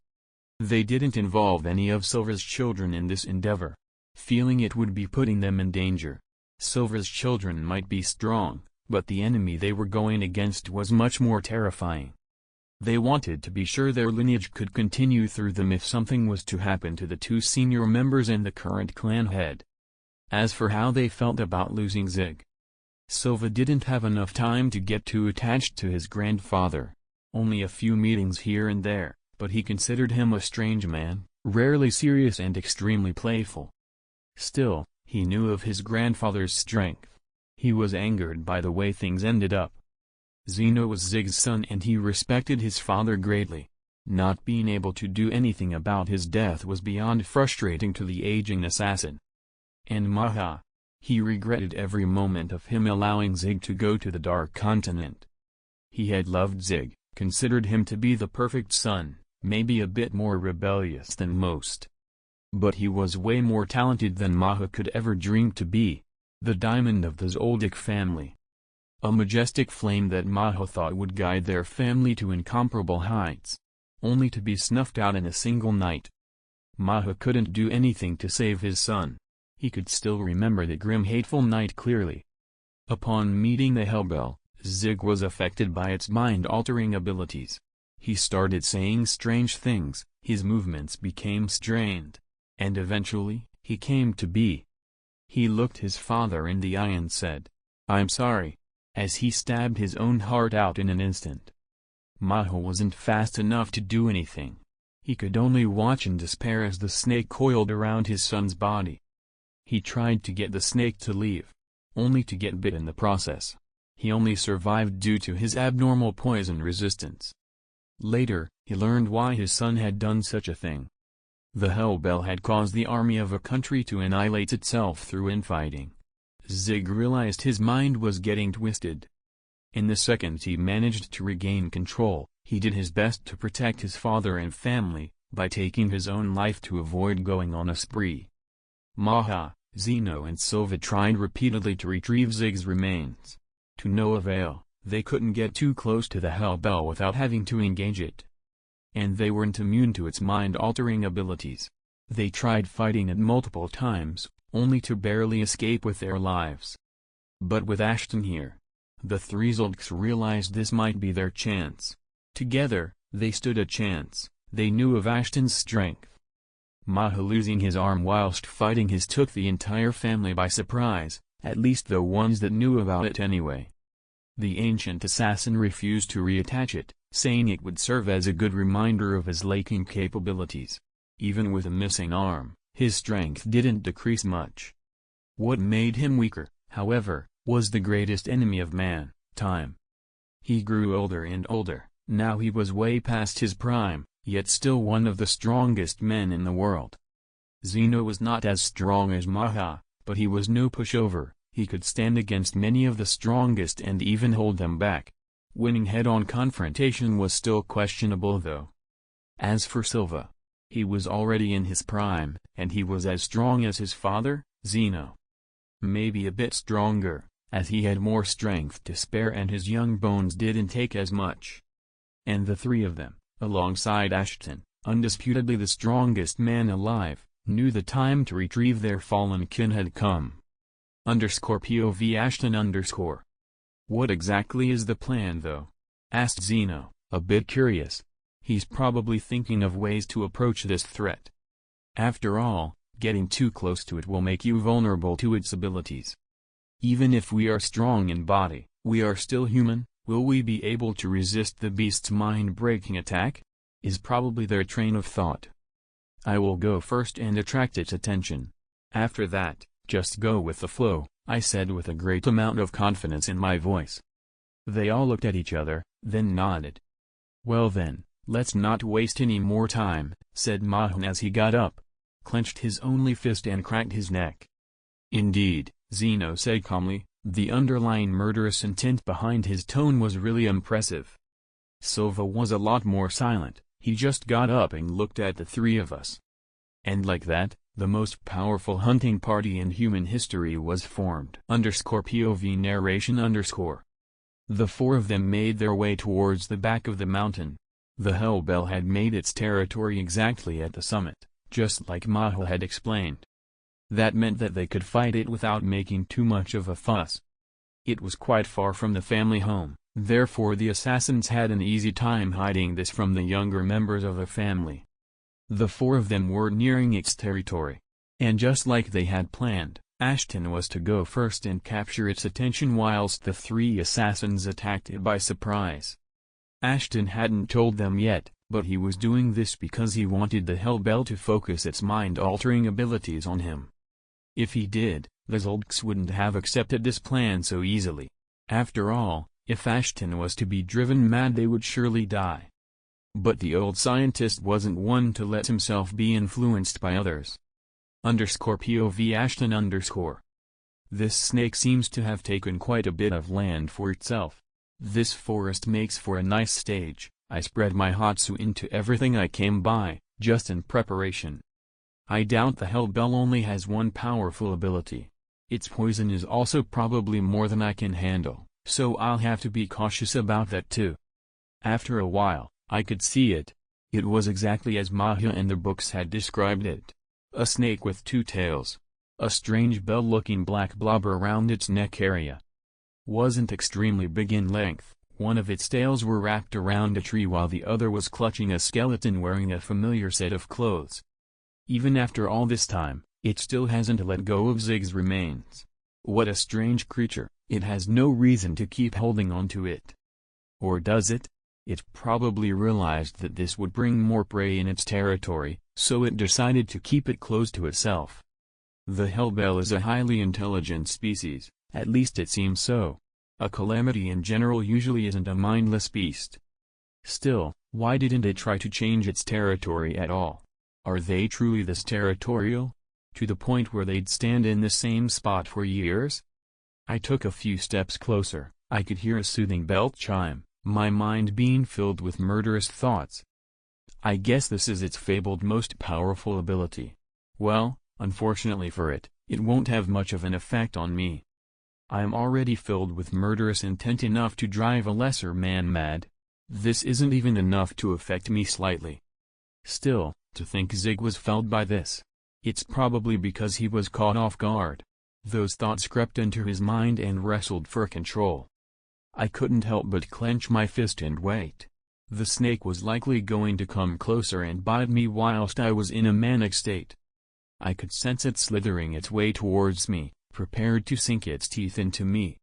They didn't involve any of Silva's children in this endeavor, feeling it would be putting them in danger. Silva's children might be strong, but the enemy they were going against was much more terrifying. They wanted to be sure their lineage could continue through them if something was to happen to the 2 senior members and the current clan head. As for how they felt about losing Zig, Silva didn't have enough time to get too attached to his grandfather. Only a few meetings here and there, but he considered him a strange man, rarely serious and extremely playful. Still, he knew of his grandfather's strength. He was angered by the way things ended up. Zeno was Zig's son and he respected his father greatly. Not being able to do anything about his death was beyond frustrating to the aging assassin. And Maha. He regretted every moment of him allowing Zig to go to the Dark Continent. He had loved Zig, considered him to be the perfect son, maybe a bit more rebellious than most. But he was way more talented than Maha could ever dream to be, the diamond of the Zoldyk family. A majestic flame that Maha thought would guide their family to incomparable heights, only to be snuffed out in a single night. Maha couldn't do anything to save his son. He could still remember the grim hateful night clearly. Upon meeting the Hellbell, Zig was affected by its mind-altering abilities. He started saying strange things, his movements became strained. And eventually, he came to be. He looked his father in the eye and said, "I'm sorry," as he stabbed his own heart out in an instant. Maha wasn't fast enough to do anything. He could only watch in despair as the snake coiled around his son's body. He tried to get the snake to leave, only to get bit in the process. He only survived due to his abnormal poison resistance. Later, he learned why his son had done such a thing. The Hellbell had caused the army of a country to annihilate itself through infighting. Zig realized his mind was getting twisted. In the seconds he managed to regain control, he did his best to protect his father and family, by taking his own life to avoid going on a spree. Maha, Zeno and Silva tried repeatedly to retrieve Zig's remains. To no avail, they couldn't get too close to the Hellbell without having to engage it. And they weren't immune to its mind-altering abilities. They tried fighting it multiple times, only to barely escape with their lives. But with Ashton here, the three Zoldyks realized this might be their chance. Together, they stood a chance. They knew of Ashton's strength. Maha losing his arm whilst fighting his took the entire family by surprise, at least the ones that knew about it anyway. The ancient assassin refused to reattach it, saying it would serve as a good reminder of his lacking capabilities. Even with a missing arm, his strength didn't decrease much. What made him weaker, however, was the greatest enemy of man, time. He grew older and older, now he was way past his prime, yet still one of the strongest men in the world. Zeno was not as strong as Maha, but he was no pushover. He could stand against many of the strongest and even hold them back. Winning head-on confrontation was still questionable though. As for Silva, he was already in his prime, and he was as strong as his father, Zeno. Maybe a bit stronger, as he had more strength to spare and his young bones didn't take as much. And the three of them, alongside Ashton, undisputedly the strongest man alive, knew the time to retrieve their fallen kin had come. _POV Ashton_. What exactly is the plan though? Asked Zeno, a bit curious. He's probably thinking of ways to approach this threat. After all, getting too close to it will make you vulnerable to its abilities. Even if we are strong in body, we are still human. Will we be able to resist the beast's mind-breaking attack? Is probably their train of thought. I will go first and attract its attention. After that, just go with the flow, I said with a great amount of confidence in my voice. They all looked at each other, then nodded. Well then, let's not waste any more time, said Mahan as he got up, clenched his only fist and cracked his neck. Indeed, Zeno said calmly, the underlying murderous intent behind his tone was really impressive. Silva was a lot more silent, he just got up and looked at the three of us. And like that, the most powerful hunting party in human history was formed. _POV narration _ The four of them made their way towards the back of the mountain. The Hellbell had made its territory exactly at the summit, just like Maha had explained. That meant that they could fight it without making too much of a fuss. It was quite far from the family home, therefore the assassins had an easy time hiding this from the younger members of the family. The four of them were nearing its territory. And just like they had planned, Ashton was to go first and capture its attention whilst the three assassins attacked it by surprise. Ashton hadn't told them yet, but he was doing this because he wanted the Hellbell to focus its mind-altering abilities on him. If he did, the Zoldyks wouldn't have accepted this plan so easily. After all, if Ashton was to be driven mad they would surely die. But the old scientist wasn't one to let himself be influenced by others. _POV Ashton_. This snake seems to have taken quite a bit of land for itself. This forest makes for a nice stage. I spread my Hatsu into everything I came by, just in preparation. I doubt the Hellbell only has one powerful ability. Its poison is also probably more than I can handle, so I'll have to be cautious about that too. After a while, I could see it. It was exactly as Maha and the books had described it. A snake with two tails. A strange bell-looking black blob around its neck area. Wasn't extremely big in length, one of its tails were wrapped around a tree while the other was clutching a skeleton wearing a familiar set of clothes. Even after all this time, it still hasn't let go of Zig's remains. What a strange creature, it has no reason to keep holding on to it. Or does it? It probably realized that this would bring more prey in its territory, so it decided to keep it close to itself. The Hellbell is a highly intelligent species, at least it seems so. A calamity in general usually isn't a mindless beast. Still, why didn't it try to change its territory at all? Are they truly this territorial? To the point where they'd stand in the same spot for years? I took a few steps closer. I could hear a soothing bell chime, my mind being filled with murderous thoughts. I guess this is its fabled most powerful ability. Well, unfortunately for it, it won't have much of an effect on me. I am already filled with murderous intent enough to drive a lesser man mad. This isn't even enough to affect me slightly. Still, to think Zig was felled by this. It's probably because he was caught off guard. Those thoughts crept into his mind and wrestled for control. I couldn't help but clench my fist and wait. The snake was likely going to come closer and bite me whilst I was in a manic state. I could sense it slithering its way towards me, prepared to sink its teeth into me.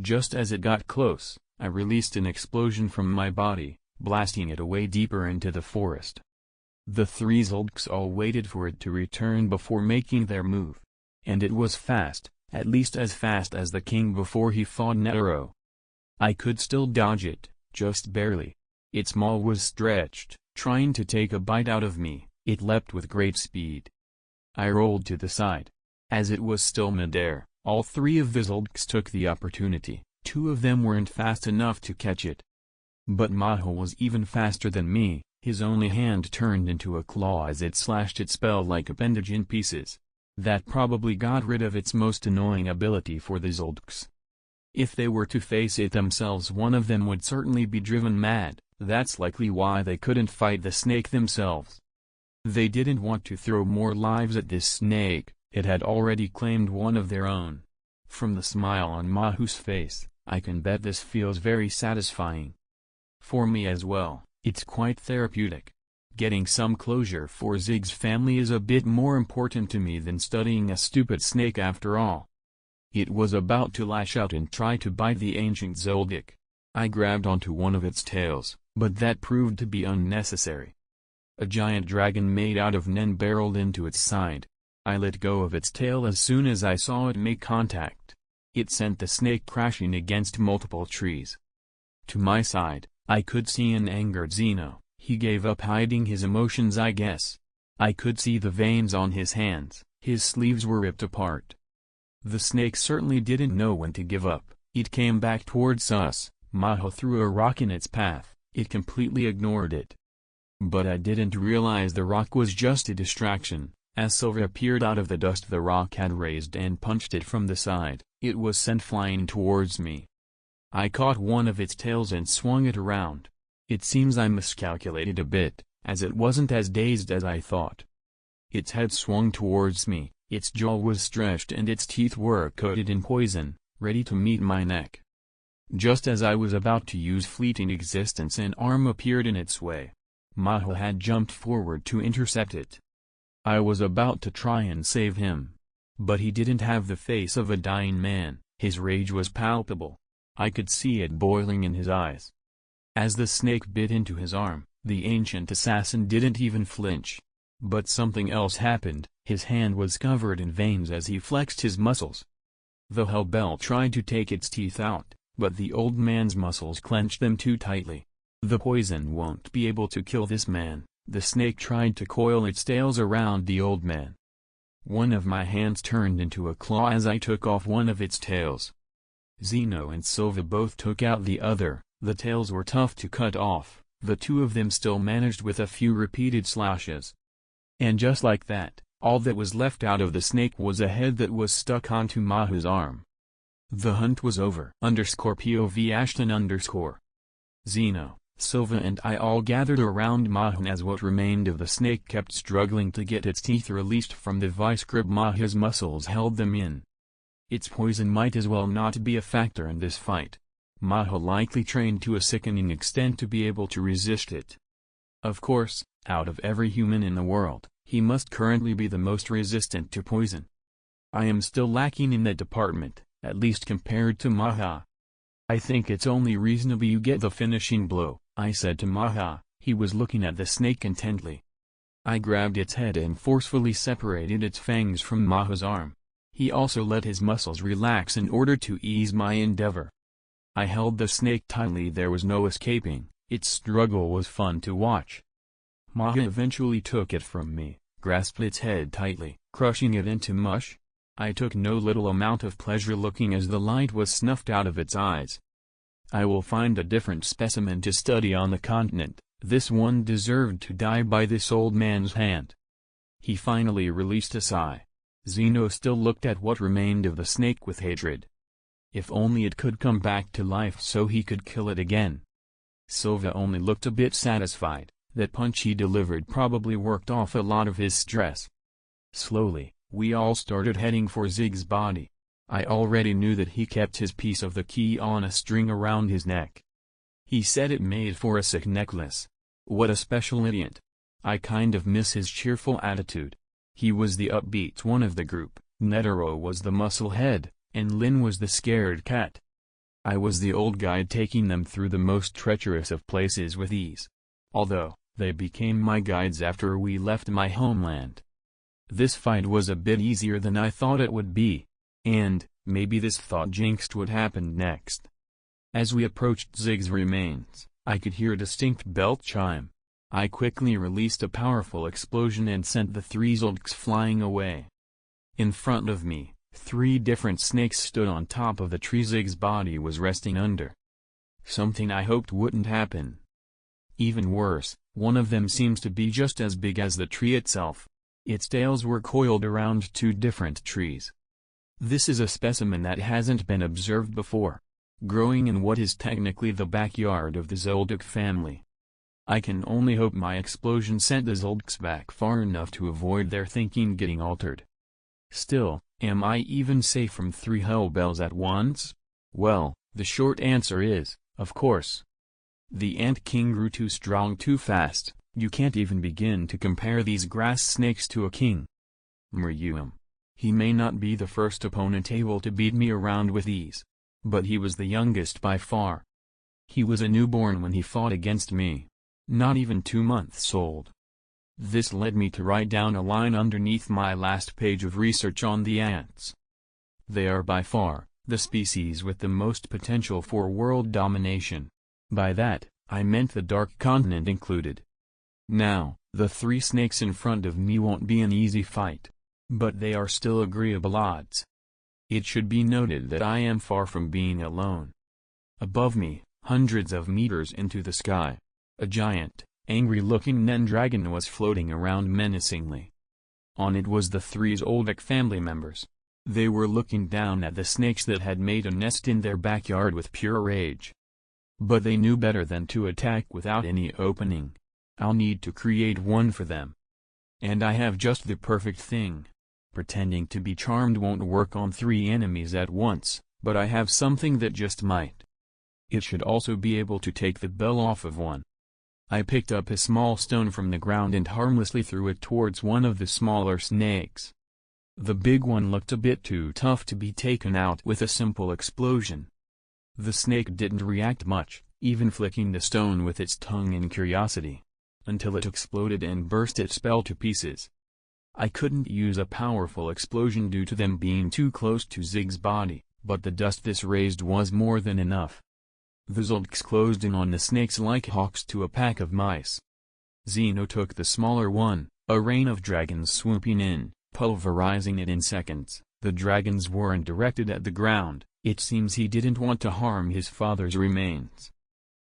Just as it got close, I released an explosion from my body, blasting it away deeper into the forest. The three Zoldyks all waited for it to return before making their move. And it was fast, at least as fast as the king before he fought Netero. I could still dodge it, just barely. Its maw was stretched, trying to take a bite out of me. It leapt with great speed. I rolled to the side. As it was still midair, all three of the Zoldyks took the opportunity. Two of them weren't fast enough to catch it. But Maha was even faster than me. His only hand turned into a claw as it slashed its spell-like appendage in pieces. That probably got rid of its most annoying ability for the Zoldyks. If they were to face it themselves, one of them would certainly be driven mad. That's likely why they couldn't fight the snake themselves. They didn't want to throw more lives at this snake, it had already claimed one of their own. From the smile on Mahu's face, I can bet this feels very satisfying. For me as well, it's quite therapeutic. Getting some closure for Zig's family is a bit more important to me than studying a stupid snake after all. It was about to lash out and try to bite the ancient Zoldyk. I grabbed onto one of its tails, but that proved to be unnecessary. A giant dragon made out of Nen barreled into its side. I let go of its tail as soon as I saw it make contact. It sent the snake crashing against multiple trees. To my side, I could see an angered Zeno. He gave up hiding his emotions, I guess. I could see the veins on his hands, his sleeves were ripped apart. The snake certainly didn't know when to give up. It came back towards us. Maha threw a rock in its path. It completely ignored it. But I didn't realize the rock was just a distraction. As Silva appeared out of the dust the rock had raised and punched it from the side. It was sent flying towards me. I caught one of its tails and swung it around. It seems I miscalculated a bit, as it wasn't as dazed as I thought. Its head swung towards me, its jaw was stretched and its teeth were coated in poison, ready to meet my neck. Just as I was about to use fleeting existence, an arm appeared in its way. Maha had jumped forward to intercept it. I was about to try and save him. But he didn't have the face of a dying man, his rage was palpable. I could see it boiling in his eyes. As the snake bit into his arm, the ancient assassin didn't even flinch. But something else happened, his hand was covered in veins as he flexed his muscles. The Hellbell tried to take its teeth out, but the old man's muscles clenched them too tightly. The poison won't be able to kill this man. The snake tried to coil its tails around the old man. One of my hands turned into a claw as I took off one of its tails. Zeno and Silva both took out the other. The tails were tough to cut off, the two of them still managed with a few repeated slashes. And just like that, all that was left out of the snake was a head that was stuck onto Mahu's arm. The hunt was over. _POV Ashton_. Zeno, Silva and I all gathered around Mahan as what remained of the snake kept struggling to get its teeth released from the vice grip Maha's muscles held them in. Its poison might as well not be a factor in this fight. Maha likely trained to a sickening extent to be able to resist it. Of course, out of every human in the world, he must currently be the most resistant to poison. I am still lacking in that department, at least compared to Maha. I think it's only reasonable you get the finishing blow, I said to Maha. He was looking at the snake intently. I grabbed its head and forcefully separated its fangs from Maha's arm. He also let his muscles relax in order to ease my endeavor. I held the snake tightly. There was no escaping. Its struggle was fun to watch. Maha eventually took it from me, grasped its head tightly, crushing it into mush. I took no little amount of pleasure looking as the light was snuffed out of its eyes. I will find a different specimen to study on the continent. This one deserved to die by this old man's hand. He finally released a sigh. Zeno still looked at what remained of the snake with hatred. If only it could come back to life so he could kill it again. Silva only looked a bit satisfied. That punch he delivered probably worked off a lot of his stress. Slowly, we all started heading for Zig's body. I already knew that he kept his piece of the key on a string around his neck. He said it made for a sick necklace. What a special idiot. I kind of miss his cheerful attitude. He was the upbeat one of the group, Netero was the muscle head, and Lin was the scared cat. I was the old guide taking them through the most treacherous of places with ease. Although, they became my guides after we left my homeland. This fight was a bit easier than I thought it would be. And, maybe this thought jinxed what happened next. As we approached Zig's remains, I could hear a distinct belt chime. I quickly released a powerful explosion and sent the 3 Zoldyks flying away. In front of me, 3 different snakes stood on top of the tree Zig's body was resting under. Something I hoped wouldn't happen. Even worse, one of them seems to be just as big as the tree itself. Its tails were coiled around 2 different trees. This is a specimen that hasn't been observed before, growing in what is technically the backyard of the Zoldyk family. I can only hope my explosion sent the Zoldyks back far enough to avoid their thinking getting altered. Still, am I even safe from 3 hellbells at once? Well, the short answer is, of course. The Ant King grew too strong too fast. You can't even begin to compare these grass snakes to a king. Mryum. He may not be the first opponent able to beat me around with ease. But he was the youngest by far. He was a newborn when he fought against me. Not even 2 months old. This led me to write down a line underneath my last page of research on the ants. They are by far, the species with the most potential for world domination. By that, I meant the Dark Continent included. Now, the 3 snakes in front of me won't be an easy fight. But they are still agreeable odds. It should be noted that I am far from being alone. Above me, hundreds of meters into the sky, a giant, angry-looking Nen dragon was floating around menacingly. On it was the 3 Zoldyk family members. They were looking down at the snakes that had made a nest in their backyard with pure rage. But they knew better than to attack without any opening. I'll need to create one for them. And I have just the perfect thing. Pretending to be charmed won't work on 3 enemies at once, but I have something that just might. It should also be able to take the bell off of one. I picked up a small stone from the ground and harmlessly threw it towards one of the smaller snakes. The big one looked a bit too tough to be taken out with a simple explosion. The snake didn't react much, even flicking the stone with its tongue in curiosity, until it exploded and burst its spell to pieces. I couldn't use a powerful explosion due to them being too close to Zig's body, but the dust this raised was more than enough. The Zoldyks closed in on the snakes like hawks to a pack of mice. Zeno took the smaller one, a rain of dragons swooping in, pulverizing it in seconds. The dragons weren't directed at the ground, it seems he didn't want to harm his father's remains.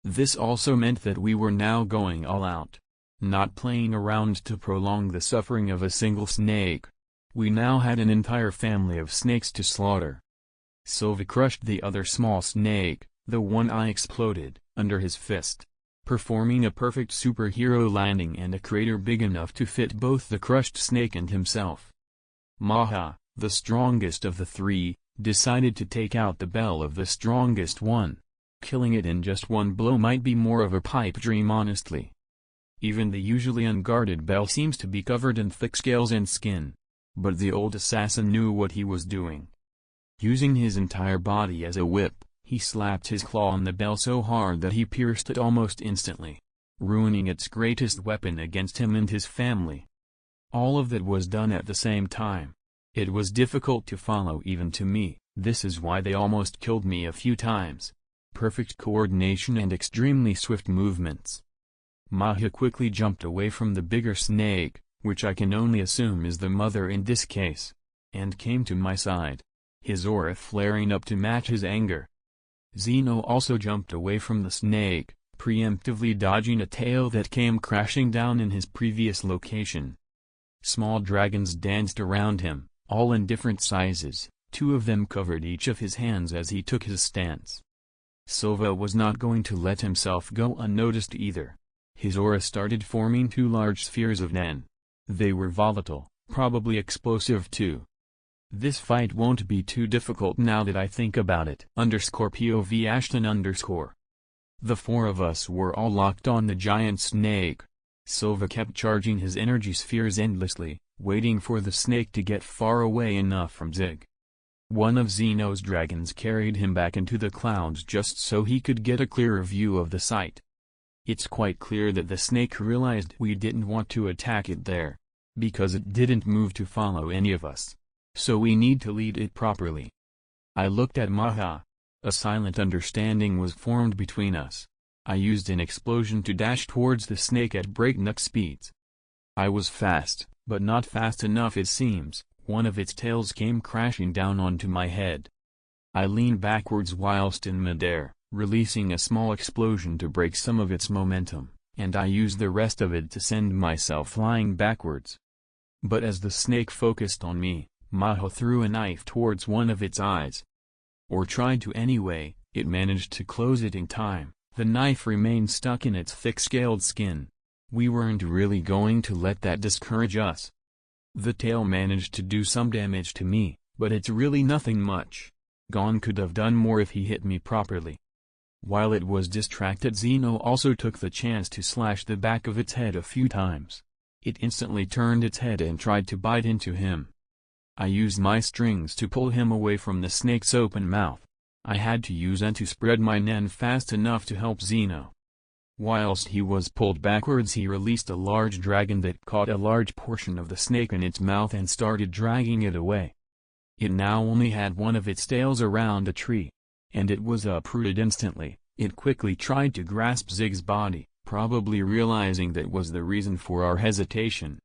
This also meant that we were now going all out. Not playing around to prolong the suffering of a single snake. We now had an entire family of snakes to slaughter. Silva crushed the other small snake, the one I exploded, under his fist. performing a perfect superhero landing and a crater big enough to fit both the crushed snake and himself. Maha, the strongest of the three, decided to take out the bell of the strongest one. Killing it in just one blow might be more of a pipe dream, honestly. Even the usually unguarded bell seems to be covered in thick scales and skin. But the old assassin knew what he was doing. Using his entire body as a whip, he slapped his claw on the bell so hard that he pierced it almost instantly, ruining its greatest weapon against him and his family. All of that was done at the same time. It was difficult to follow even to me. This is why they almost killed me a few times. Perfect coordination and extremely swift movements. Maha quickly jumped away from the bigger snake, which I can only assume is the mother in this case, and came to my side, his aura flaring up to match his anger. Zeno also jumped away from the snake, preemptively dodging a tail that came crashing down in his previous location. Small dragons danced around him, all in different sizes. 2 of them covered each of his hands as he took his stance. Silva was not going to let himself go unnoticed either. His aura started forming 2 large spheres of Nen. They were volatile, probably explosive too. This fight won't be too difficult now that I think about it. _POV Ashton _ The 4 of us were all locked on the giant snake. Silva kept charging his energy spheres endlessly, waiting for the snake to get far away enough from Zig. One of Zeno's dragons carried him back into the clouds just so he could get a clearer view of the site. It's quite clear that the snake realized we didn't want to attack it there, because it didn't move to follow any of us. So we need to lead it properly. I looked at Maha. A silent understanding was formed between us. I used an explosion to dash towards the snake at breakneck speeds. I was fast, but not fast enough it seems. One of its tails came crashing down onto my head. I leaned backwards whilst in midair, releasing a small explosion to break some of its momentum, and I used the rest of it to send myself flying backwards. But as the snake focused on me, Maha threw a knife towards one of its eyes. Or tried to anyway. It managed to close it in time. The knife remained stuck in its thick-scaled skin. We weren't really going to let that discourage us. The tail managed to do some damage to me, but it's really nothing much. Gon could have done more if he hit me properly. While it was distracted, Zeno also took the chance to slash the back of its head a few times. It instantly turned its head and tried to bite into him. I used my strings to pull him away from the snake's open mouth. I had to use N to spread my Nen fast enough to help Zeno. Whilst he was pulled backwards, he released a large dragon that caught a large portion of the snake in its mouth and started dragging it away. It now only had one of its tails around a tree, and it was uprooted instantly. It quickly tried to grasp Zig's body, probably realizing that was the reason for our hesitation.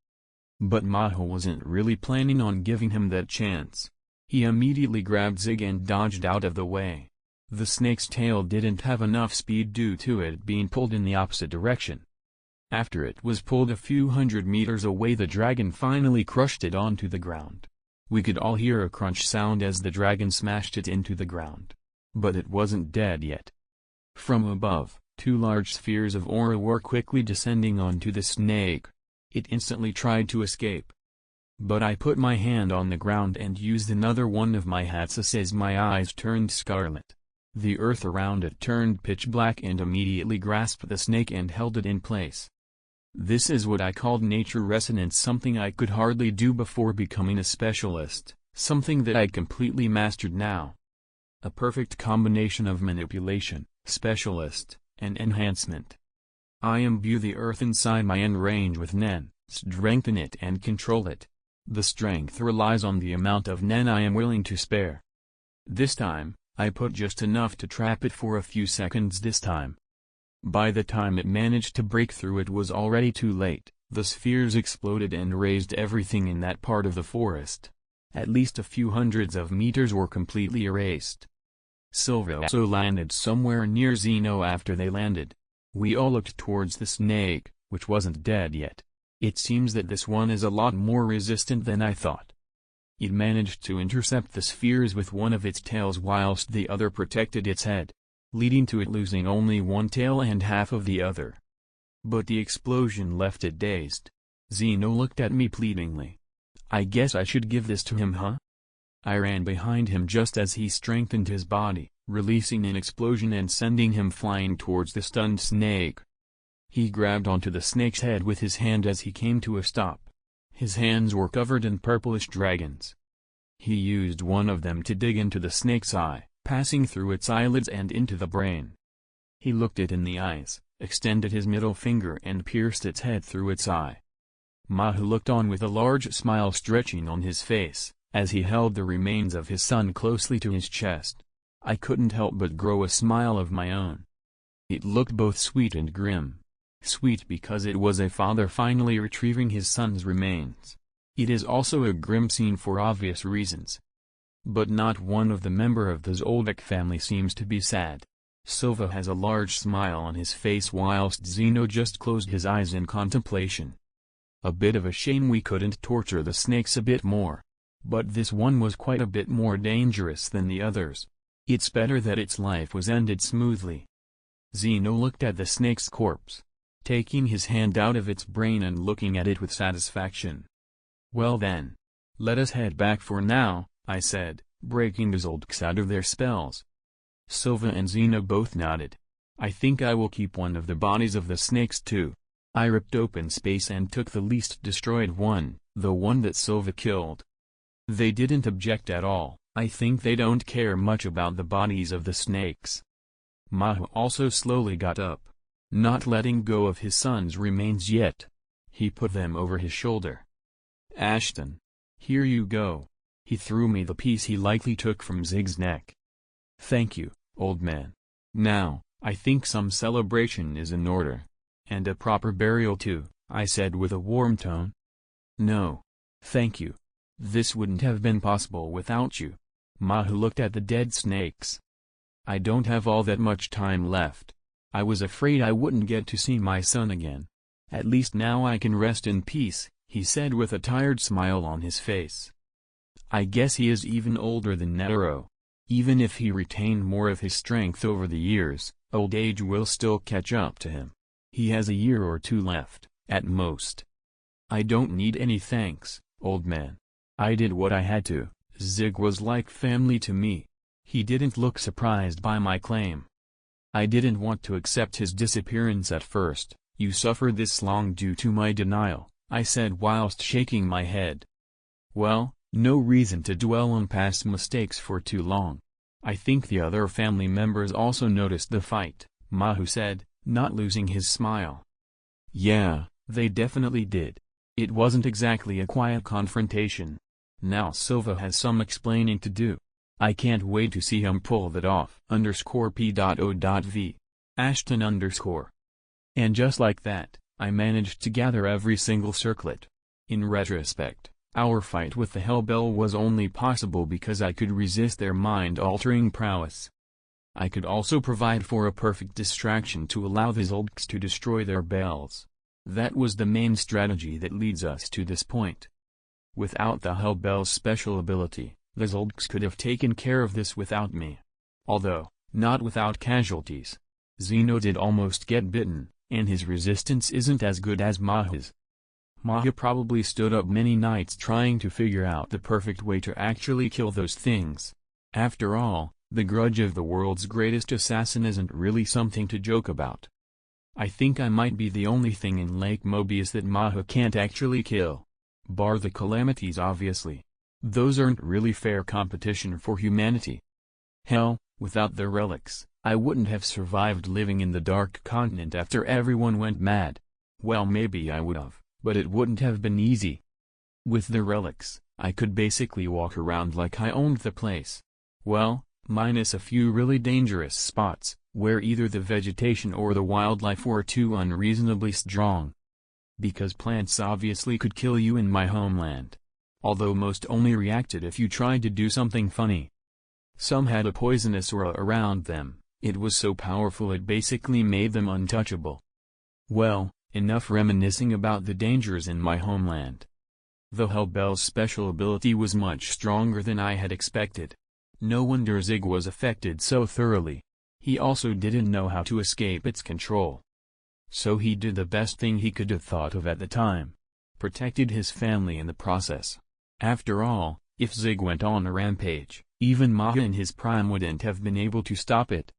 But Maha wasn't really planning on giving him that chance. He immediately grabbed Zig and dodged out of the way. The snake's tail didn't have enough speed due to it being pulled in the opposite direction. After it was pulled a few hundred meters away, the dragon finally crushed it onto the ground. We could all hear a crunch sound as the dragon smashed it into the ground. But it wasn't dead yet. From above, 2 large spheres of aura were quickly descending onto the snake. It instantly tried to escape. But I put my hand on the ground and used another one of my hatsas as my eyes turned scarlet. The earth around it turned pitch black and immediately grasped the snake and held it in place. This is what I called nature resonance, something I could hardly do before becoming a specialist, something that I completely mastered now. A perfect combination of manipulation, specialist, and enhancement. I imbue the earth inside my N range with Nen, strengthen it and control it. The strength relies on the amount of Nen I am willing to spare. This time, I put just enough to trap it for a few seconds this time. By the time it managed to break through, it was already too late. The spheres exploded and razed everything in that part of the forest. At least a few hundreds of meters were completely erased. Silva also landed somewhere near Zeno after they landed. We all looked towards the snake, which wasn't dead yet. It seems that this one is a lot more resistant than I thought. It managed to intercept the spheres with one of its tails whilst the other protected its head. leading to it losing only one tail and half of the other. But the explosion left it dazed. Zeno looked at me pleadingly. I guess I should give this to him, huh? I ran behind him just as he strengthened his body, releasing an explosion and sending him flying towards the stunned snake. He grabbed onto the snake's head with his hand as he came to a stop. His hands were covered in purplish dragons. He used one of them to dig into the snake's eye, passing through its eyelids and into the brain. He looked it in the eyes, extended his middle finger and pierced its head through its eye. Mahu looked on with a large smile stretching on his face, as he held the remains of his son closely to his chest. I couldn't help but grow a smile of my own. It looked both sweet and grim. Sweet because it was a father finally retrieving his son's remains. It is also a grim scene for obvious reasons. But not one of the member of the Zoldyck family seems to be sad. Silva has a large smile on his face whilst Zeno just closed his eyes in contemplation. A bit of a shame we couldn't torture the snakes a bit more. But this one was quite a bit more dangerous than the others. It's better that its life was ended smoothly. Zeno looked at the snake's corpse, taking his hand out of its brain and looking at it with satisfaction. Well then. Let us head back for now, I said, breaking the Zoldycks out of their spells. Silva and Zeno both nodded. I think I will keep one of the bodies of the snakes too. I ripped open space and took the least destroyed one, the one that Silva killed. They didn't object at all. I think they don't care much about the bodies of the snakes. Mahu also slowly got up, not letting go of his son's remains yet. He put them over his shoulder. Ashton. Here you go. He threw me the piece he likely took from Zig's neck. Thank you, old man. Now, I think some celebration is in order. And a proper burial too, I said with a warm tone. No. Thank you. This wouldn't have been possible without you. Mahu looked at the dead snakes. I don't have all that much time left. I was afraid I wouldn't get to see my son again. At least now I can rest in peace, he said with a tired smile on his face. I guess he is even older than Netero. Even if he retained more of his strength over the years, old age will still catch up to him. He has a year or two left, at most. I don't need any thanks, old man. I did what I had to. Zig was like family to me. He didn't look surprised by my claim. I didn't want to accept his disappearance at first. You suffered this long due to my denial, I said whilst shaking my head. Well, no reason to dwell on past mistakes for too long. I think the other family members also noticed the fight, Mahu said, not losing his smile. Yeah, they definitely did. It wasn't exactly a quiet confrontation. Now Silva has some explaining to do. I can't wait to see him pull that off. _p.o.v. Ashton_. And just like that, I managed to gather every single circlet. In retrospect, our fight with the Hellbell was only possible because I could resist their mind-altering prowess. I could also provide for a perfect distraction to allow the Zoldycks to destroy their bells. That was the main strategy that leads us to this point. Without the Hellbell's special ability, the Zoldycks could have taken care of this without me. Although, not without casualties. Zeno did almost get bitten, and his resistance isn't as good as Mahu's. Mahu probably stood up many nights trying to figure out the perfect way to actually kill those things. After all, the grudge of the world's greatest assassin isn't really something to joke about. I think I might be the only thing in Lake Mobius that Mahu can't actually kill. Bar the calamities obviously. Those aren't really fair competition for humanity. Hell, without the relics, I wouldn't have survived living in the Dark Continent after everyone went mad. Well, maybe I would have, but it wouldn't have been easy. With the relics, I could basically walk around like I owned the place. Well, minus a few really dangerous spots, where either the vegetation or the wildlife were too unreasonably strong. Because plants obviously could kill you in my homeland. Although most only reacted if you tried to do something funny. Some had a poisonous aura around them, it was so powerful it basically made them untouchable. Well, enough reminiscing about the dangers in my homeland. The Hellbell's special ability was much stronger than I had expected. No wonder Zig was affected so thoroughly. He also didn't know how to escape its control. So he did the best thing he could have thought of at the time. Protected his family in the process. After all, if Zig went on a rampage, even Maha in his prime wouldn't have been able to stop it.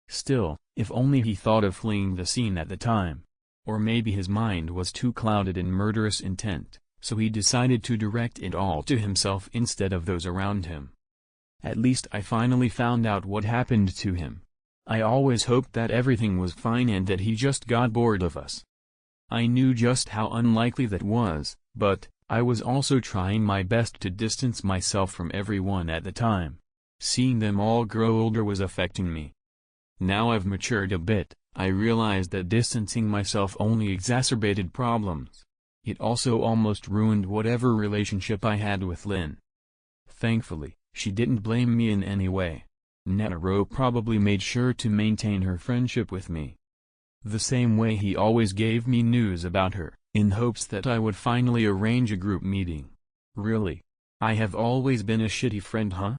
Still, if only he thought of fleeing the scene at the time. Or maybe his mind was too clouded in murderous intent, so he decided to direct it all to himself instead of those around him. At least I finally found out what happened to him. I always hoped that everything was fine and that he just got bored of us. I knew just how unlikely that was, but I was also trying my best to distance myself from everyone at the time. Seeing them all grow older was affecting me. Now I've matured a bit, I realized that distancing myself only exacerbated problems. It also almost ruined whatever relationship I had with Lin. Thankfully, she didn't blame me in any way. Netero probably made sure to maintain her friendship with me. The same way he always gave me news about her, in hopes that I would finally arrange a group meeting. Really? I have always been a shitty friend, huh?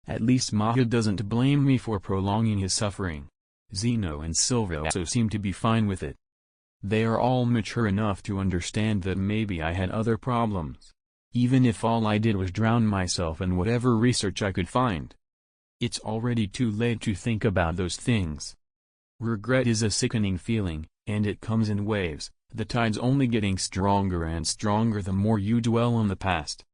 At least Maha doesn't blame me for prolonging his suffering. Zeno and Silva also seem to be fine with it. They are all mature enough to understand that maybe I had other problems. Even if all I did was drown myself in whatever research I could find. It's already too late to think about those things. Regret is a sickening feeling, and it comes in waves, the tide's only getting stronger and stronger the more you dwell on the past.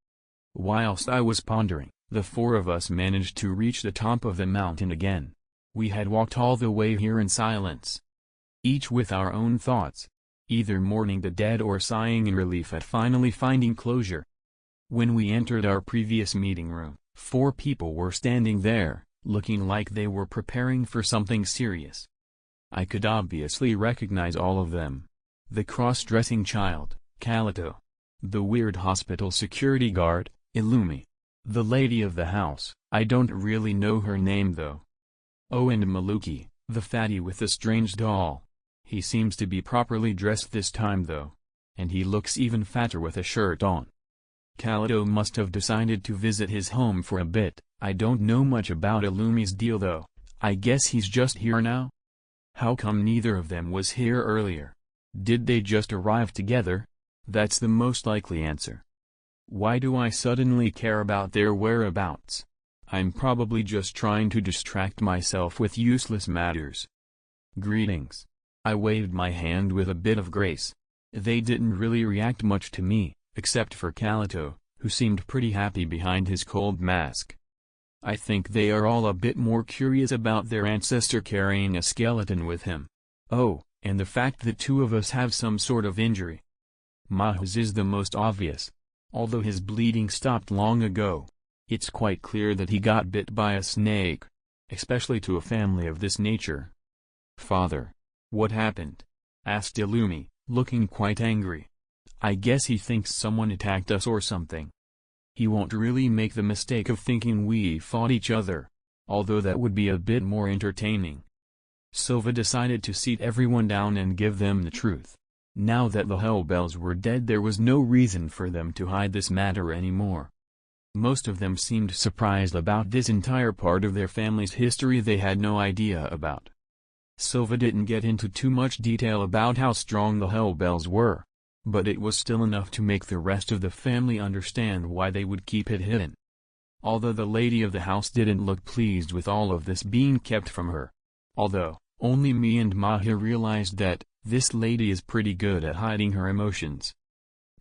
Whilst I was pondering, the four of us managed to reach the top of the mountain again. We had walked all the way here in silence. Each with our own thoughts, either mourning the dead or sighing in relief at finally finding closure. When we entered our previous meeting room, 4 people were standing there, looking like they were preparing for something serious. I could obviously recognize all of them. The cross-dressing child, Kalito. The weird hospital security guard, Illumi. The lady of the house, I don't really know her name though. Oh, and Maluki, the fatty with the strange doll. He seems to be properly dressed this time though. And he looks even fatter with a shirt on. Kalito must have decided to visit his home for a bit. I don't know much about Illumi's deal though. I guess he's just here now? How come neither of them was here earlier? Did they just arrive together? That's the most likely answer. Why do I suddenly care about their whereabouts? I'm probably just trying to distract myself with useless matters. Greetings. I waved my hand with a bit of grace. They didn't really react much to me, except for Kalito, who seemed pretty happy behind his cold mask. I think they are all a bit more curious about their ancestor carrying a skeleton with him. Oh, and the fact that 2 of us have some sort of injury. Maha's is the most obvious. Although his bleeding stopped long ago, it's quite clear that he got bit by a snake. Especially to a family of this nature. Father. What happened? Asked Illumi, looking quite angry. I guess he thinks someone attacked us or something. He won't really make the mistake of thinking we fought each other, although that would be a bit more entertaining. Silva decided to seat everyone down and give them the truth. Now that the Hellbells were dead, there was no reason for them to hide this matter anymore. Most of them seemed surprised about this entire part of their family's history they had no idea about. Silva didn't get into too much detail about how strong the Hellbells were, but it was still enough to make the rest of the family understand why they would keep it hidden. Although the lady of the house didn't look pleased with all of this being kept from her. Although, only me and Maha realized that, this lady is pretty good at hiding her emotions.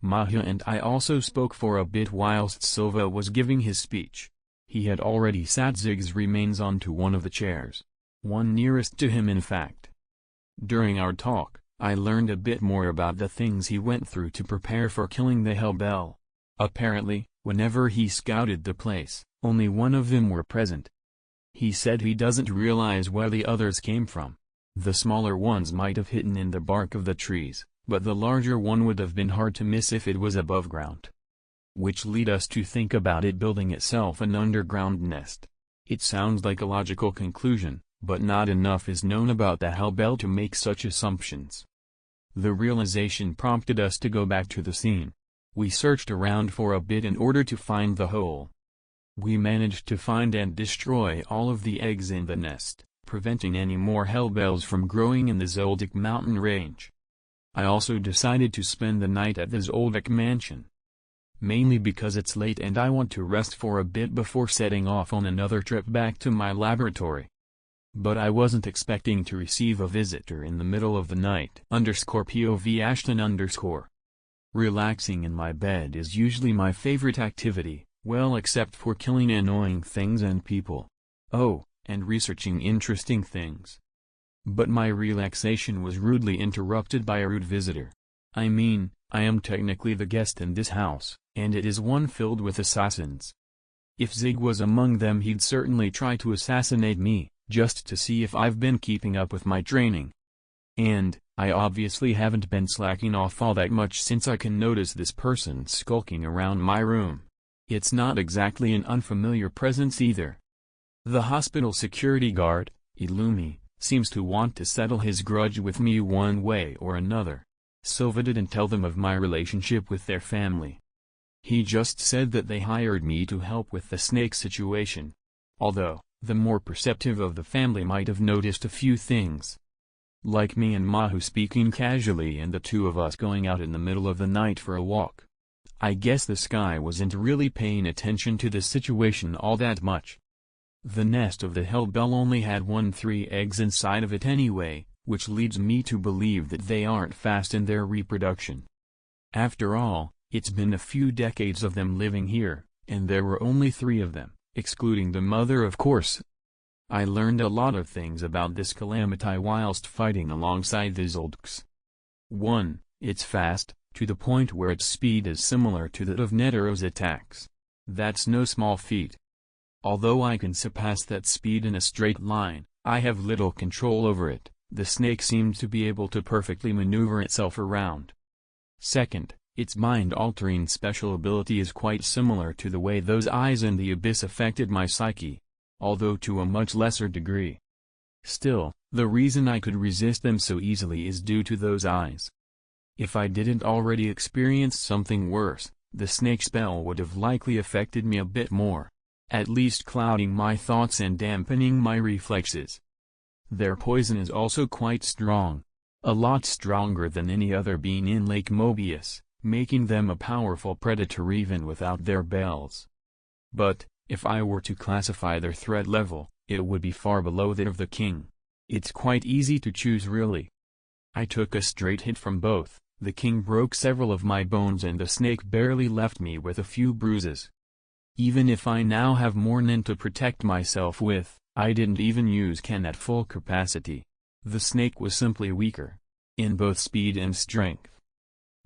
Maha and I also spoke for a bit whilst Silva was giving his speech. He had already sat Zig's remains onto one of the chairs. One nearest to him in fact. During our talk, I learned a bit more about the things he went through to prepare for killing the Hellbell. Apparently, whenever he scouted the place, only one of them were present. He said he doesn't realize where the others came from. The smaller ones might have hidden in the bark of the trees, but the larger one would have been hard to miss if it was above ground. Which lead us to think about it building itself an underground nest. It sounds like a logical conclusion, but not enough is known about the Hellbell to make such assumptions. The realization prompted us to go back to the scene. We searched around for a bit in order to find the hole. We managed to find and destroy all of the eggs in the nest, preventing any more hellbells from growing in the Zoldyck mountain range. I also decided to spend the night at the Zoldyck mansion. Mainly because it's late and I want to rest for a bit before setting off on another trip back to my laboratory. But I wasn't expecting to receive a visitor in the middle of the night. _POV Ashton_. Relaxing in my bed is usually my favorite activity, well except for killing annoying things and people. Oh, and researching interesting things. But my relaxation was rudely interrupted by a rude visitor. I mean, I am technically the guest in this house, and it is one filled with assassins. If Zig was among them he'd certainly try to assassinate me, just to see if I've been keeping up with my training. And, I obviously haven't been slacking off all that much since I can notice this person skulking around my room. It's not exactly an unfamiliar presence either. The hospital security guard, Illumi, seems to want to settle his grudge with me one way or another. Silva didn't tell them of my relationship with their family. He just said that they hired me to help with the snake situation. Although, the more perceptive of the family might have noticed a few things. Like me and Mahu speaking casually and the two of us going out in the middle of the night for a walk. I guess this guy wasn't really paying attention to the situation all that much. The nest of the hellbell only had 3 eggs inside of it anyway, which leads me to believe that they aren't fast in their reproduction. After all, it's been a few decades of them living here, and there were only 3 of them, excluding the mother of course. I learned a lot of things about this calamity whilst fighting alongside the Zoldks. 1. It's fast, to the point where its speed is similar to that of Netero's attacks. That's no small feat. Although I can surpass that speed in a straight line, I have little control over it. The snake seemed to be able to perfectly maneuver itself around. 2nd, its mind-altering special ability is quite similar to the way those eyes in the abyss affected my psyche, although to a much lesser degree. Still, the reason I could resist them so easily is due to those eyes. If I didn't already experience something worse, the snake spell would have likely affected me a bit more, at least clouding my thoughts and dampening my reflexes. Their poison is also quite strong, a lot stronger than any other being in Lake Mobius, making them a powerful predator even without their bells. But, if I were to classify their threat level, it would be far below that of the king. It's quite easy to choose really. I took a straight hit from both, the king broke several of my bones and the snake barely left me with a few bruises. Even if I now have more Nen to protect myself with, I didn't even use Ken at full capacity. The snake was simply weaker, in both speed and strength.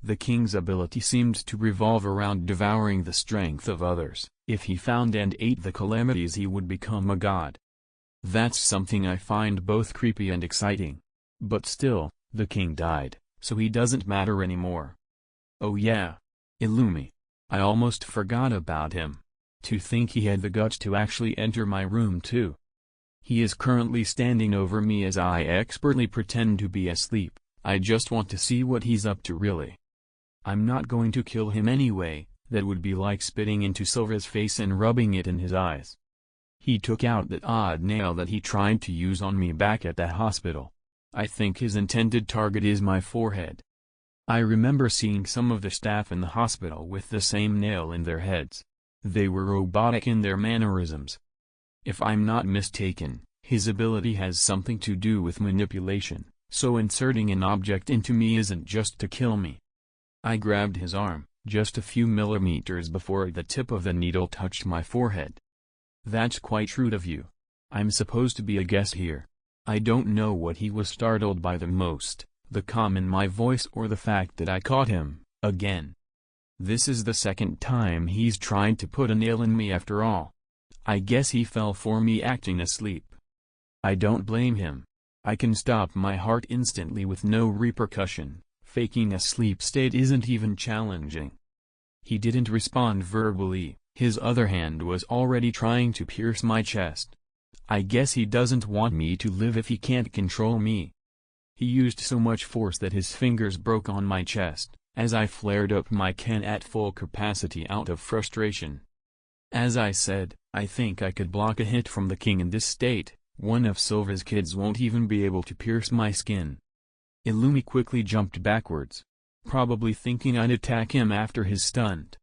The king's ability seemed to revolve around devouring the strength of others. If he found and ate the calamities he would become a god. That's something I find both creepy and exciting. But still, the king died, so he doesn't matter anymore. Oh yeah. Illumi. I almost forgot about him. To think he had the guts to actually enter my room too. He is currently standing over me as I expertly pretend to be asleep. I just want to see what he's up to really. I'm not going to kill him anyway. That would be like spitting into Silva's face and rubbing it in his eyes. He took out that odd nail that he tried to use on me back at the hospital. I think his intended target is my forehead. I remember seeing some of the staff in the hospital with the same nail in their heads. They were robotic in their mannerisms. If I'm not mistaken, his ability has something to do with manipulation, so inserting an object into me isn't just to kill me. I grabbed his arm, just a few millimeters before the tip of the needle touched my forehead. That's quite rude of you. I'm supposed to be a guest here. I don't know what he was startled by the most, the calm in my voice or the fact that I caught him, again. This is the 2nd time he's tried to put a nail in me after all. I guess he fell for me acting asleep. I don't blame him. I can stop my heart instantly with no repercussion. Faking a sleep state isn't even challenging. He didn't respond verbally, his other hand was already trying to pierce my chest. I guess he doesn't want me to live if he can't control me. He used so much force that his fingers broke on my chest, as I flared up my Ken at full capacity out of frustration. As I said, I think I could block a hit from the king in this state, One of Silva's kids won't even be able to pierce my skin. Illumi quickly jumped backwards, probably thinking I'd attack him after his stunt.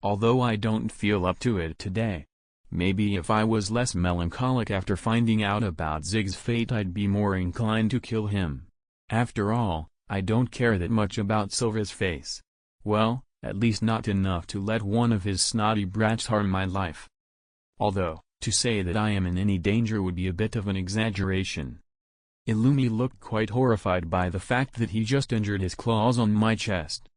Although I don't feel up to it today. Maybe if I was less melancholic after finding out about Zig's fate I'd be more inclined to kill him. After all, I don't care that much about Silva's face. Well, at least not enough to let one of his snotty brats harm my life. Although, to say that I am in any danger would be a bit of an exaggeration. Illumi looked quite horrified by the fact that he just injured his claws on my chest.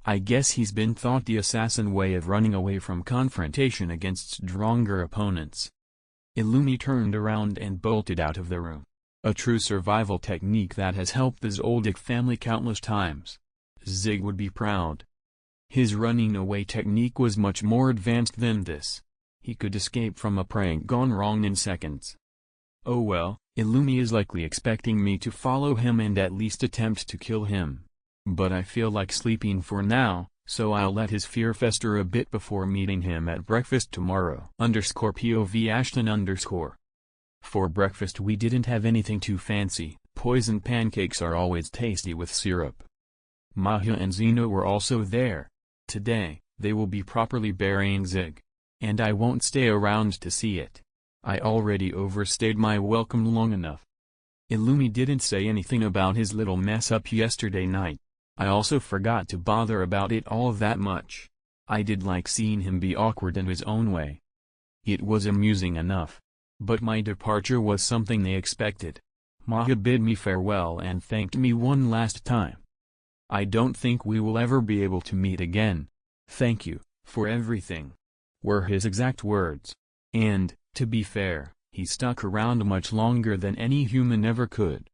I guess he's been taught the assassin way of running away from confrontation against stronger opponents. Illumi turned around and bolted out of the room. A true survival technique that has helped the Zoldyck family countless times. Zig would be proud. His running away technique was much more advanced than this. He could escape from a prank gone wrong in seconds. Oh well, Illumi is likely expecting me to follow him and at least attempt to kill him. But I feel like sleeping for now, so I'll let his fear fester a bit before meeting him at breakfast tomorrow. _POV Ashton_. For breakfast we didn't have anything too fancy. Poison pancakes are always tasty with syrup. Mahia and Zeno were also there. Today, they will be properly burying Zig. And I won't stay around to see it. I already overstayed my welcome long enough. Illumi didn't say anything about his little mess-up yesterday night. I also forgot to bother about it all that much. I did like seeing him be awkward in his own way. It was amusing enough. But my departure was something they expected. Mahia bid me farewell and thanked me one last time. I don't think we will ever be able to meet again. Thank you, for everything, were his exact words. And, to be fair, he stuck around much longer than any human ever could.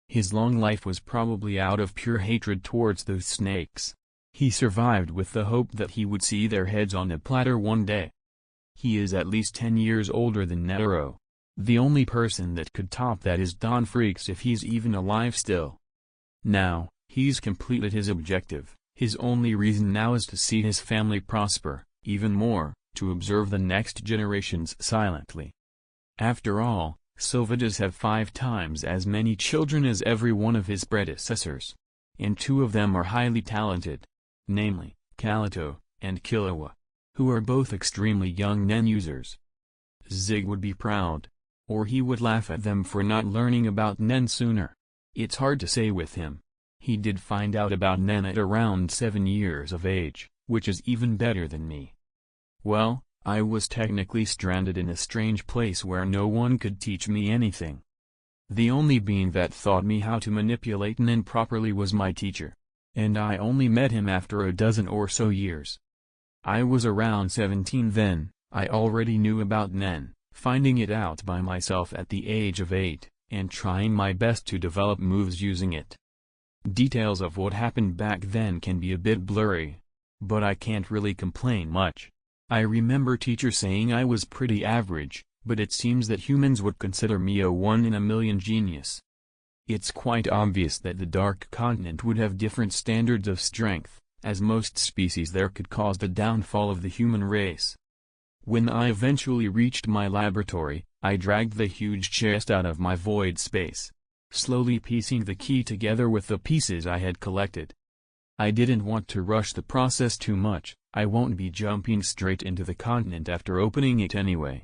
His long life was probably out of pure hatred towards those snakes. He survived with the hope that he would see their heads on a platter one day. He is at least 10 years older than Netero. The only person that could top that is Don Freaks if he's even alive still. Now, he's completed his objective. His only reason now is to see his family prosper, even more, to observe the next generations silently. After all, Silva does have 5 times as many children as every one of his predecessors. And 2 of them are highly talented. Namely, Kalito and Killua, who are both extremely young Nen users. Zig would be proud. Or he would laugh at them for not learning about Nen sooner. It's hard to say with him. He did find out about Nen at around 7 years of age, which is even better than me. Well, I was technically stranded in a strange place where no one could teach me anything. The only being that taught me how to manipulate Nen properly was my teacher. And I only met him after a dozen or so years. I was around 17 then. I already knew about Nen, finding it out by myself at the age of 8, and trying my best to develop moves using it. Details of what happened back then can be a bit blurry. But I can't really complain much. I remember teacher saying I was pretty average, but it seems that humans would consider me a 1 in a million genius. It's quite obvious that the Dark Continent would have different standards of strength, as most species there could cause the downfall of the human race. When I eventually reached my laboratory, I dragged the huge chest out of my void space, slowly piecing the key together with the pieces I had collected. I didn't want to rush the process too much. I won't be jumping straight into the continent after opening it anyway.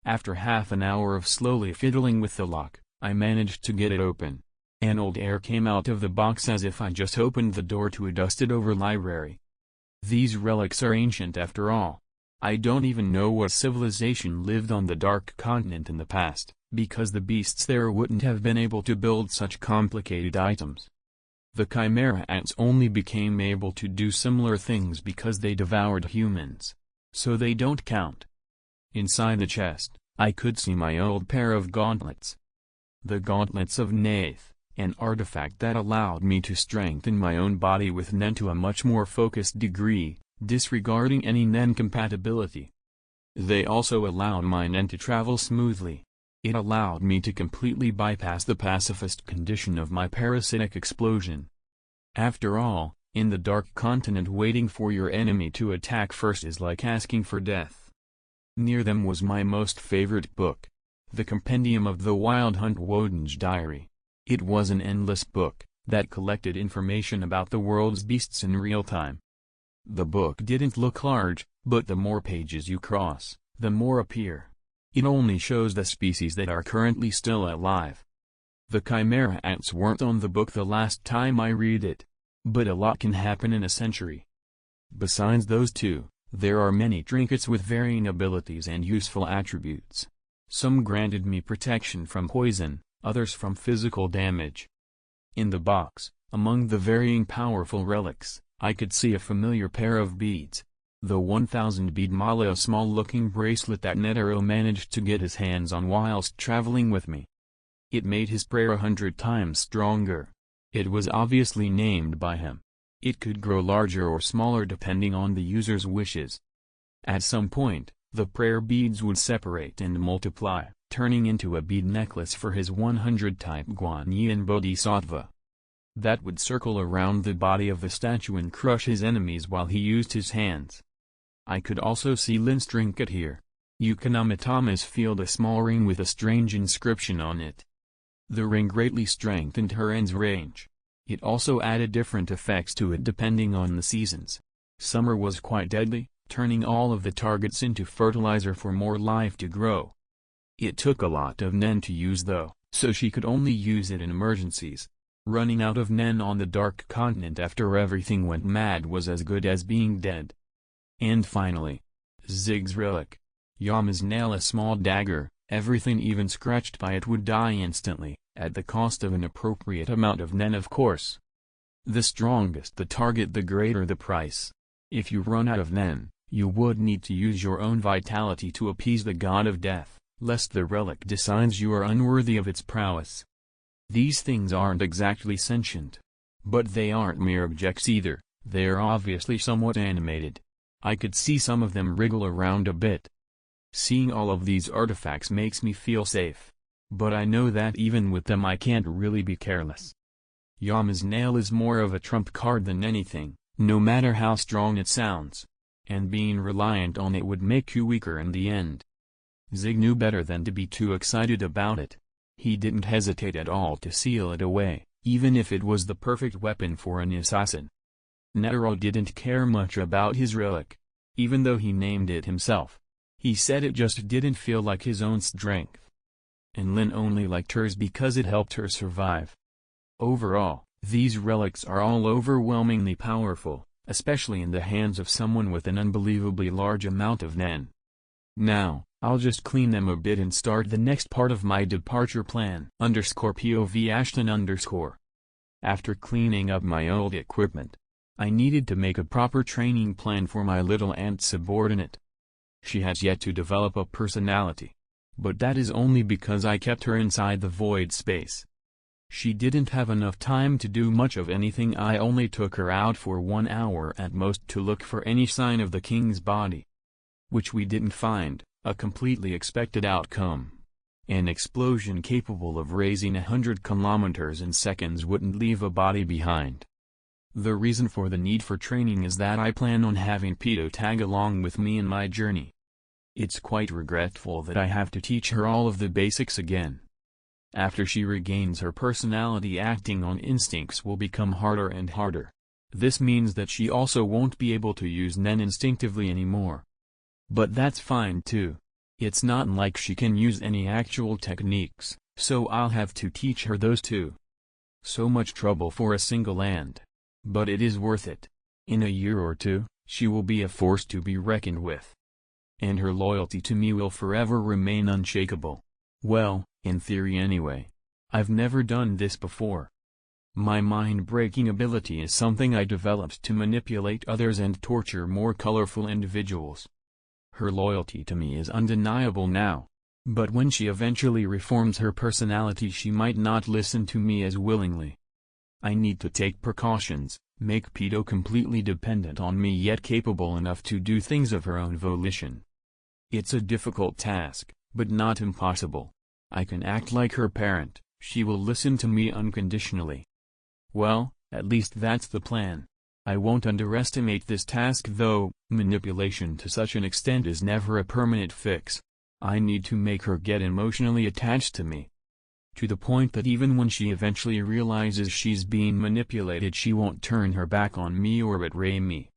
After half an hour of slowly fiddling with the lock, I managed to get it open. An old air came out of the box as if I just opened the door to a dusted-over library. These relics are ancient after all. I don't even know what civilization lived on the Dark Continent in the past, because the beasts there wouldn't have been able to build such complicated items. The Chimera ants only became able to do similar things because they devoured humans. So they don't count. Inside the chest, I could see my old pair of gauntlets. The Gauntlets of Nath, an artifact that allowed me to strengthen my own body with Nen to a much more focused degree, disregarding any Nen compatibility. They also allowed my Nen to travel smoothly. It allowed me to completely bypass the pacifist condition of my parasitic explosion. After all, in the Dark Continent waiting for your enemy to attack first is like asking for death. Near them was my most favorite book. the compendium of the Wild Hunt Woden's diary. It was an endless book that collected information about the world's beasts in real time. The book didn't look large, but the more pages you cross, the more appear. It only shows the species that are currently still alive. The chimera ants weren't on the book the last time I read it. But a lot can happen in a century. Besides those two, there are many trinkets with varying abilities and useful attributes. Some granted me protection from poison, others from physical damage. In the box, among the varying powerful relics, I could see a familiar pair of beads. The 1000 bead mala, a small-looking bracelet that Netero managed to get his hands on whilst traveling with me. It made his prayer 100 times stronger. It was obviously named by him. It could grow larger or smaller depending on the user's wishes. At some point, the prayer beads would separate and multiply, turning into a bead necklace for his 100-type Guanyin Bodhisattva. That would circle around the body of the statue and crush his enemies while he used his hands. I could also see Lin's trinket here. Yukonamitama's field, a small ring with a strange inscription on it. The ring greatly strengthened her end's range. It also added different effects to it depending on the seasons. Summer was quite deadly, turning all of the targets into fertilizer for more life to grow. It took a lot of Nen to use though, so she could only use it in emergencies. Running out of Nen on the Dark Continent after everything went mad was as good as being dead. And finally, Zig's relic. Yama's nail, a small dagger. Everything even scratched by it would die instantly, at the cost of an appropriate amount of Nen, of course. The strongest the target, the greater the price. If you run out of Nen, you would need to use your own vitality to appease the god of death, lest the relic decides you are unworthy of its prowess. These things aren't exactly sentient. But they aren't mere objects either, they are obviously somewhat animated. I could see some of them wriggle around a bit. Seeing all of these artifacts makes me feel safe. But I know that even with them I can't really be careless. Yama's nail is more of a trump card than anything, no matter how strong it sounds. And being reliant on it would make you weaker in the end. Zig knew better than to be too excited about it. He didn't hesitate at all to seal it away, even if it was the perfect weapon for an assassin. Netero didn't care much about his relic. Even though he named it himself. He said it just didn't feel like his own strength. And Lin only liked hers because it helped her survive. Overall, these relics are all overwhelmingly powerful, especially in the hands of someone with an unbelievably large amount of Nen. Now, I'll just clean them a bit and start the next part of my departure plan. _POV Ashton_. After cleaning up my old equipment, I needed to make a proper training plan for my little ant subordinate. She has yet to develop a personality. But that is only because I kept her inside the void space. She didn't have enough time to do much of anything. I only took her out for 1 hour at most to look for any sign of the king's body. Which we didn't find, a completely expected outcome. An explosion capable of raising 100 kilometers in seconds wouldn't leave a body behind. The reason for the need for training is that I plan on having Pedo tag along with me in my journey. It's quite regretful that I have to teach her all of the basics again. After she regains her personality, acting on instincts will become harder and harder. This means that she also won't be able to use Nen instinctively anymore. But that's fine too. It's not like she can use any actual techniques, so I'll have to teach her those too. So much trouble for a single ant. But it is worth it. In a year or two, she will be a force to be reckoned with. And her loyalty to me will forever remain unshakable. Well, in theory anyway. I've never done this before. My mind-breaking ability is something I developed to manipulate others and torture more colorful individuals. Her loyalty to me is undeniable now. But when she eventually reforms her personality, she might not listen to me as willingly. I need to take precautions, make Pedo completely dependent on me yet capable enough to do things of her own volition. It's a difficult task, but not impossible. I can act like her parent, she will listen to me unconditionally. Well, at least that's the plan. I won't underestimate this task though. Manipulation to such an extent is never a permanent fix. I need to make her get emotionally attached to me. To the point that even when she eventually realizes she's being manipulated, she won't turn her back on me or betray me.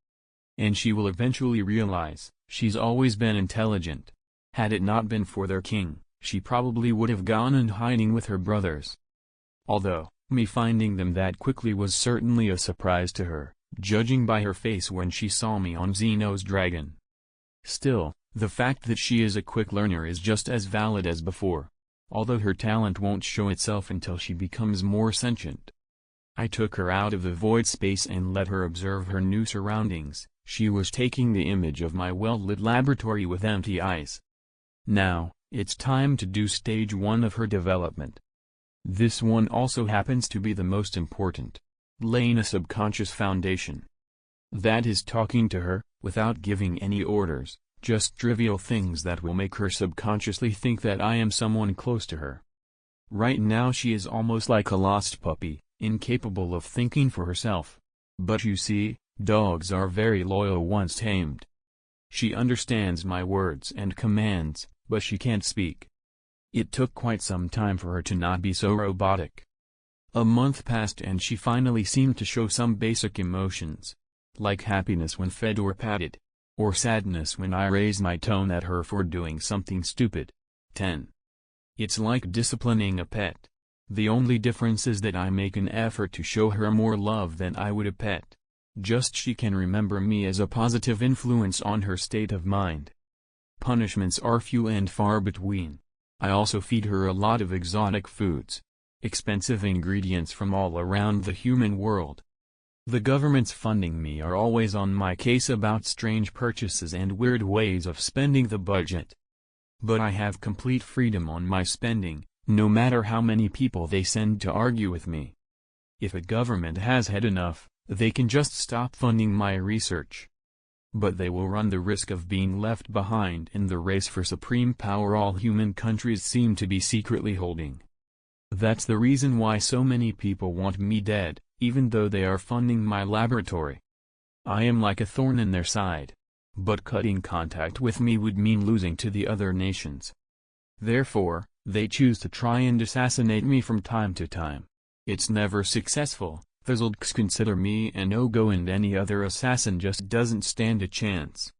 And she will eventually realize, she's always been intelligent. Had it not been for their king, she probably would have gone in hiding with her brothers. Although, me finding them that quickly was certainly a surprise to her, judging by her face when she saw me on Zeno's dragon. Still, the fact that she is a quick learner is just as valid as before, although her talent won't show itself until she becomes more sentient. I took her out of the void space and let her observe her new surroundings. She was taking the image of my well-lit laboratory with empty eyes. Now, it's time to do stage 1 of her development. This one also happens to be the most important, laying a subconscious foundation. That is talking to her, without giving any orders, just trivial things that will make her subconsciously think that I am someone close to her. Right now she is almost like a lost puppy, incapable of thinking for herself. But you see, dogs are very loyal once tamed. She understands my words and commands, but she can't speak. It took quite some time for her to not be so robotic. A month passed and she finally seemed to show some basic emotions, like happiness when fed or patted, or sadness when I raised my tone at her for doing something stupid. 10. It's like disciplining a pet. The only difference is that I make an effort to show her more love than I would a pet. Just she can remember me as a positive influence on her state of mind. Punishments are few and far between. I also feed her a lot of exotic foods, expensive ingredients from all around the human world. The governments funding me are always on my case about strange purchases and weird ways of spending the budget. But I have complete freedom on my spending, no matter how many people they send to argue with me. If a government has had enough, they can just stop funding my research. But they will run the risk of being left behind in the race for supreme power all human countries seem to be secretly holding. That's the reason why so many people want me dead, even though they are funding my laboratory. I am like a thorn in their side. But cutting contact with me would mean losing to the other nations. Therefore, they choose to try and assassinate me from time to time. It's never successful. The Zoldyks consider me a no-go and any other assassin just doesn't stand a chance.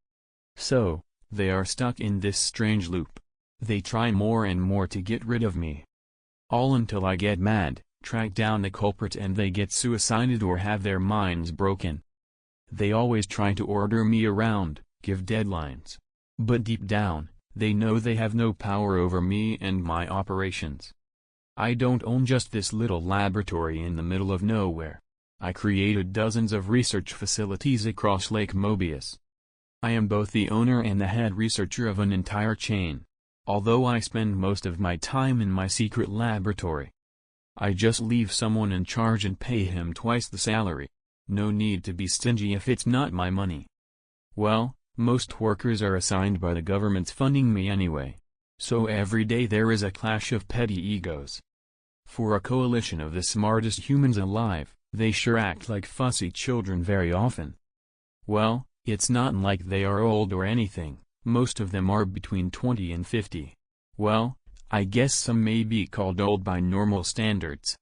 So, they are stuck in this strange loop. They try more and more to get rid of me. All until I get mad, track down the culprit and they get suicided or have their minds broken. They always try to order me around, give deadlines. But deep down, they know they have no power over me and my operations. I don't own just this little laboratory in the middle of nowhere. I created dozens of research facilities across Lake Mobius. I am both the owner and the head researcher of an entire chain, although I spend most of my time in my secret laboratory. I just leave someone in charge and pay him twice the salary. No need to be stingy if it's not my money. Well, most workers are assigned by the government's funding me anyway. So every day there is a clash of petty egos. For a coalition of the smartest humans alive, they sure act like fussy children very often. Well, it's not like they are old or anything, most of them are between 20 and 50. Well, I guess some may be called old by normal standards.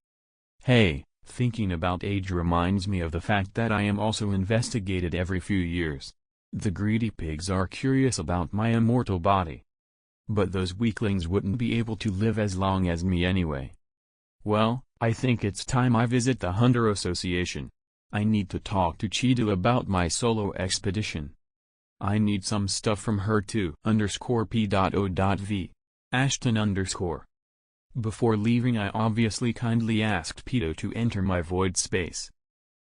Hey, thinking about age reminds me of the fact that I am also investigated every few years. The greedy pigs are curious about my immortal body. But those weaklings wouldn't be able to live as long as me anyway. Well, I think it's time I visit the Hunter Association. I need to talk to Cheetah about my solo expedition. I need some stuff from her too. _p.o.v. Ashton_. Before leaving I obviously kindly asked Pito to enter my void space.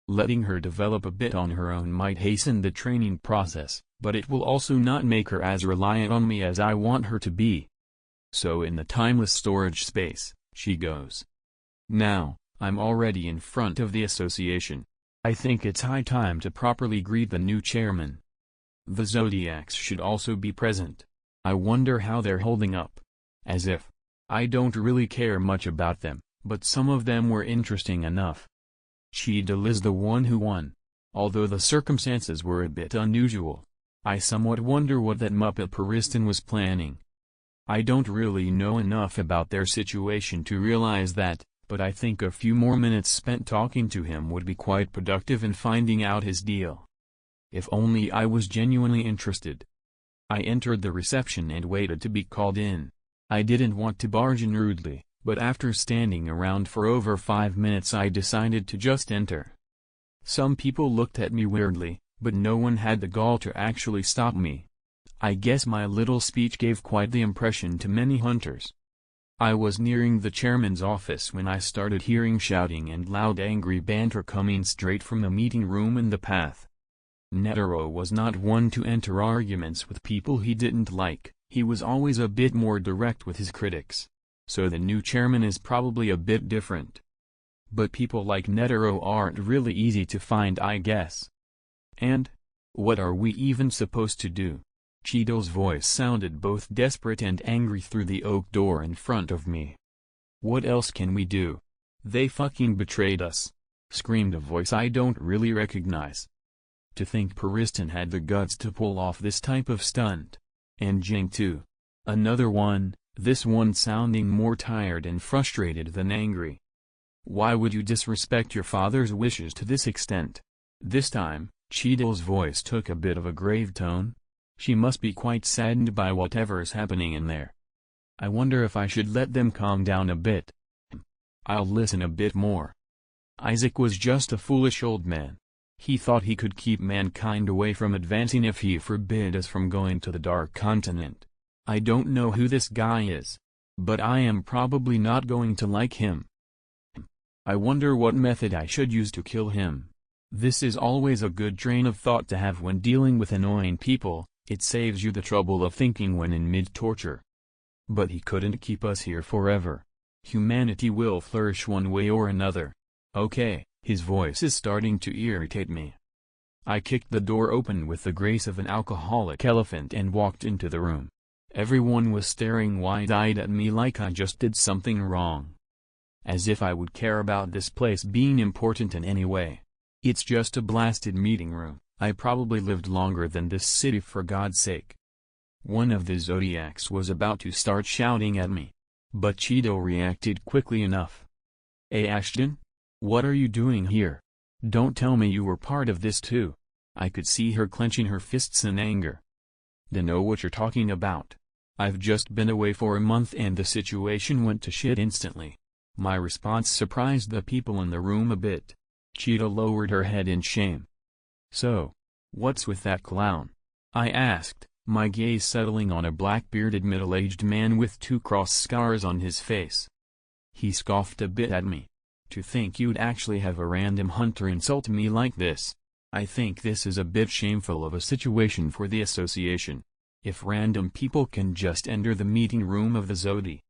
Letting her develop a bit on her own might hasten the training process, but it will also not make her as reliant on me as I want her to be. So in the timeless storage space, she goes. Now, I'm already in front of the association. I think it's high time to properly greet the new chairman. The Zodiacs should also be present. I wonder how they're holding up. As if. I don't really care much about them, but some of them were interesting enough. Cheetah is the one who won. Although the circumstances were a bit unusual. I somewhat wonder what that Muppet Pariston was planning. I don't really know enough about their situation to realize that, but I think a few more minutes spent talking to him would be quite productive in finding out his deal. If only I was genuinely interested. I entered the reception and waited to be called in. I didn't want to barge in rudely, but after standing around for over 5 minutes I decided to just enter. Some people looked at me weirdly, but no one had the gall to actually stop me. I guess my little speech gave quite the impression to many hunters. I was nearing the chairman's office when I started hearing shouting and loud angry banter coming straight from the meeting room in the path. Netero was not one to enter arguments with people he didn't like, he was always a bit more direct with his critics. So the new chairman is probably a bit different. But people like Netero aren't really easy to find, I guess. And what are we even supposed to do? Cheeto's voice sounded both desperate and angry through the oak door in front of me. What else can we do? They fucking betrayed us, screamed a voice I don't really recognize. To think Pariston had the guts to pull off this type of stunt. And Jing too. Another one, this one sounding more tired and frustrated than angry. Why would you disrespect your father's wishes to this extent? This time, Cheeto's voice took a bit of a grave tone. She must be quite saddened by whatever's happening in there. I wonder if I should let them calm down a bit. I'll listen a bit more. Isaac was just a foolish old man. He thought he could keep mankind away from advancing if he forbid us from going to the Dark Continent. I don't know who this guy is, but I am probably not going to like him. I wonder what method I should use to kill him. This is always a good train of thought to have when dealing with annoying people. It saves you the trouble of thinking when in mid-torture. But he couldn't keep us here forever. Humanity will flourish one way or another. Okay, his voice is starting to irritate me. I kicked the door open with the grace of an alcoholic elephant and walked into the room. Everyone was staring wide-eyed at me like I just did something wrong. As if I would care about this place being important in any way. It's just a blasted meeting room. I probably lived longer than this city for God's sake. One of the Zodiacs was about to start shouting at me. But Cheeto reacted quickly enough. Hey Ashton? What are you doing here? Don't tell me you were part of this too. I could see her clenching her fists in anger. Dunno what you're talking about. I've just been away for a month and the situation went to shit instantly. My response surprised the people in the room a bit. Cheeto lowered her head in shame. So, what's with that clown? I asked, my gaze settling on a black-bearded middle-aged man with 2 cross scars on his face. He scoffed a bit at me. To think you'd actually have a random hunter insult me like this. I think this is a bit shameful of a situation for the association. If random people can just enter the meeting room of the Zodi.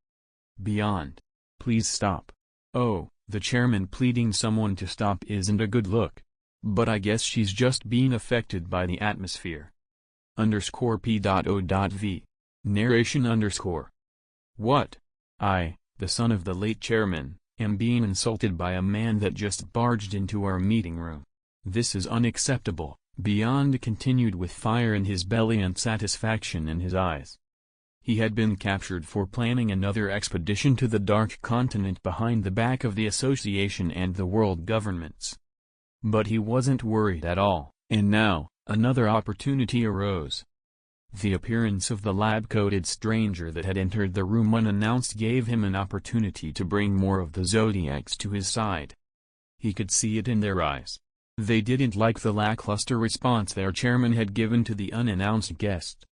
Beyond. Please stop. Oh, the chairman pleading someone to stop isn't a good look. But I guess she's just being affected by the atmosphere. _P.O.V. Narration _ What? I, the son of the late chairman, am being insulted by a man that just barged into our meeting room. This is unacceptable, Beyond continued with fire in his belly and satisfaction in his eyes. He had been captured for planning another expedition to the Dark Continent behind the back of the Association and the world governments. But he wasn't worried at all, and now, another opportunity arose. The appearance of the lab-coated stranger that had entered the room unannounced gave him an opportunity to bring more of the Zodiacs to his side. He could see it in their eyes. They didn't like the lackluster response their chairman had given to the unannounced guest.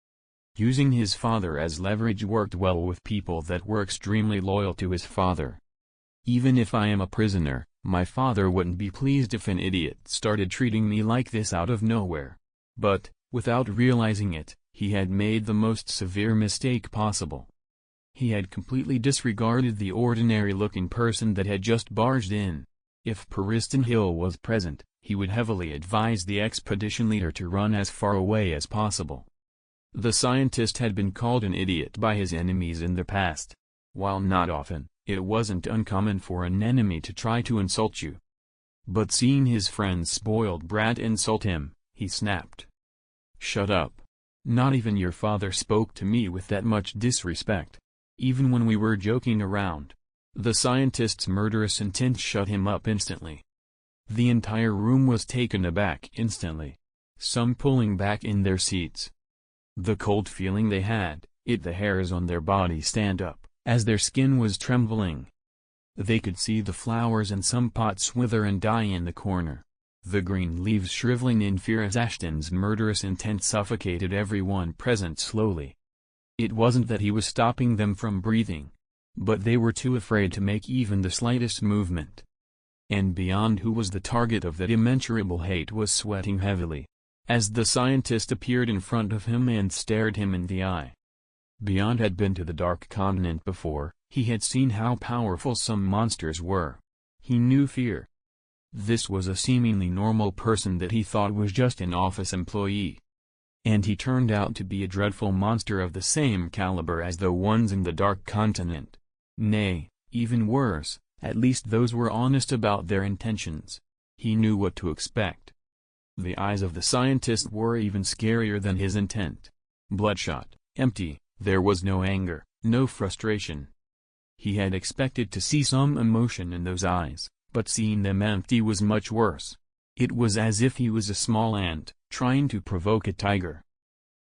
Using his father as leverage worked well with people that were extremely loyal to his father. Even if I am a prisoner, my father wouldn't be pleased if an idiot started treating me like this out of nowhere. But, without realizing it, he had made the most severe mistake possible. He had completely disregarded the ordinary-looking person that had just barged in. If Pariston Hill was present, he would heavily advise the expedition leader to run as far away as possible. The scientist had been called an idiot by his enemies in the past. While not often, it wasn't uncommon for an enemy to try to insult you. But seeing his friend's spoiled brat insult him, he snapped. "Shut up. Not even your father spoke to me with that much disrespect. Even when we were joking around. The scientist's murderous intent shut him up instantly. The entire room was taken aback instantly. Some pulling back in their seats. The cold feeling they had, the hairs on their body stand up, as their skin was trembling. They could see the flowers in some pots wither and die in the corner. The green leaves shriveling in fear as Ashton's murderous intent suffocated everyone present slowly. It wasn't that he was stopping them from breathing, but they were too afraid to make even the slightest movement. And beyond, who was the target of that immeasurable hate, was sweating heavily, as the scientist appeared in front of him and stared him in the eye. Beyond had been to the Dark Continent before. He had seen how powerful some monsters were. He knew fear. This was a seemingly normal person that he thought was just an office employee. And he turned out to be a dreadful monster of the same caliber as the ones in the Dark Continent. Nay, even worse, at least those were honest about their intentions. He knew what to expect. The eyes of the scientist were even scarier than his intent. Bloodshot, empty, there was no anger, no frustration. He had expected to see some emotion in those eyes, but seeing them empty was much worse. It was as if he was a small ant, trying to provoke a tiger.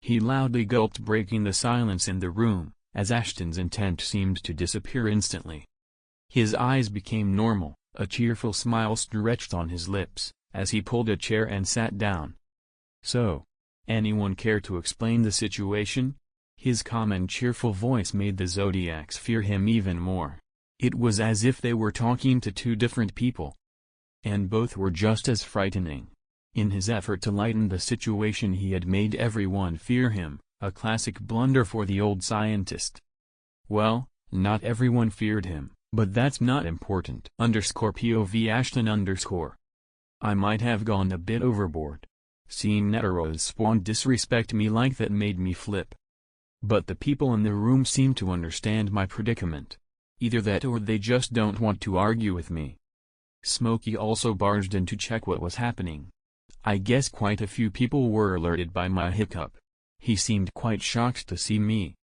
He loudly gulped, breaking the silence in the room, as Ashton's intent seemed to disappear instantly. His eyes became normal, a cheerful smile stretched on his lips, as he pulled a chair and sat down. So, anyone care to explain the situation? His calm and cheerful voice made the Zodiacs fear him even more. It was as if they were talking to two different people. And both were just as frightening. In his effort to lighten the situation, he had made everyone fear him, a classic blunder for the old scientist. Well, not everyone feared him, but that's not important. _POV Ashton_. I might have gone a bit overboard. Seeing Netero's spawn disrespect me like that made me flip. But the people in the room seem to understand my predicament. Either that or they just don't want to argue with me. Smokey also barged in to check what was happening. I guess quite a few people were alerted by my hiccup. He seemed quite shocked to see me.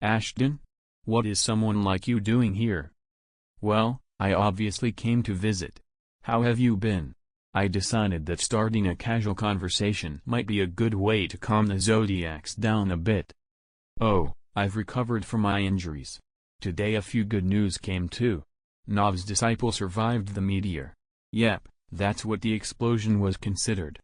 Ashton? What is someone like you doing here? Well, I obviously came to visit. How have you been? I decided that starting a casual conversation might be a good way to calm the Zodiacs down a bit. Oh, I've recovered from my injuries. Today a few good news came too. Nov's disciple survived the meteor. Yep, that's what the explosion was considered.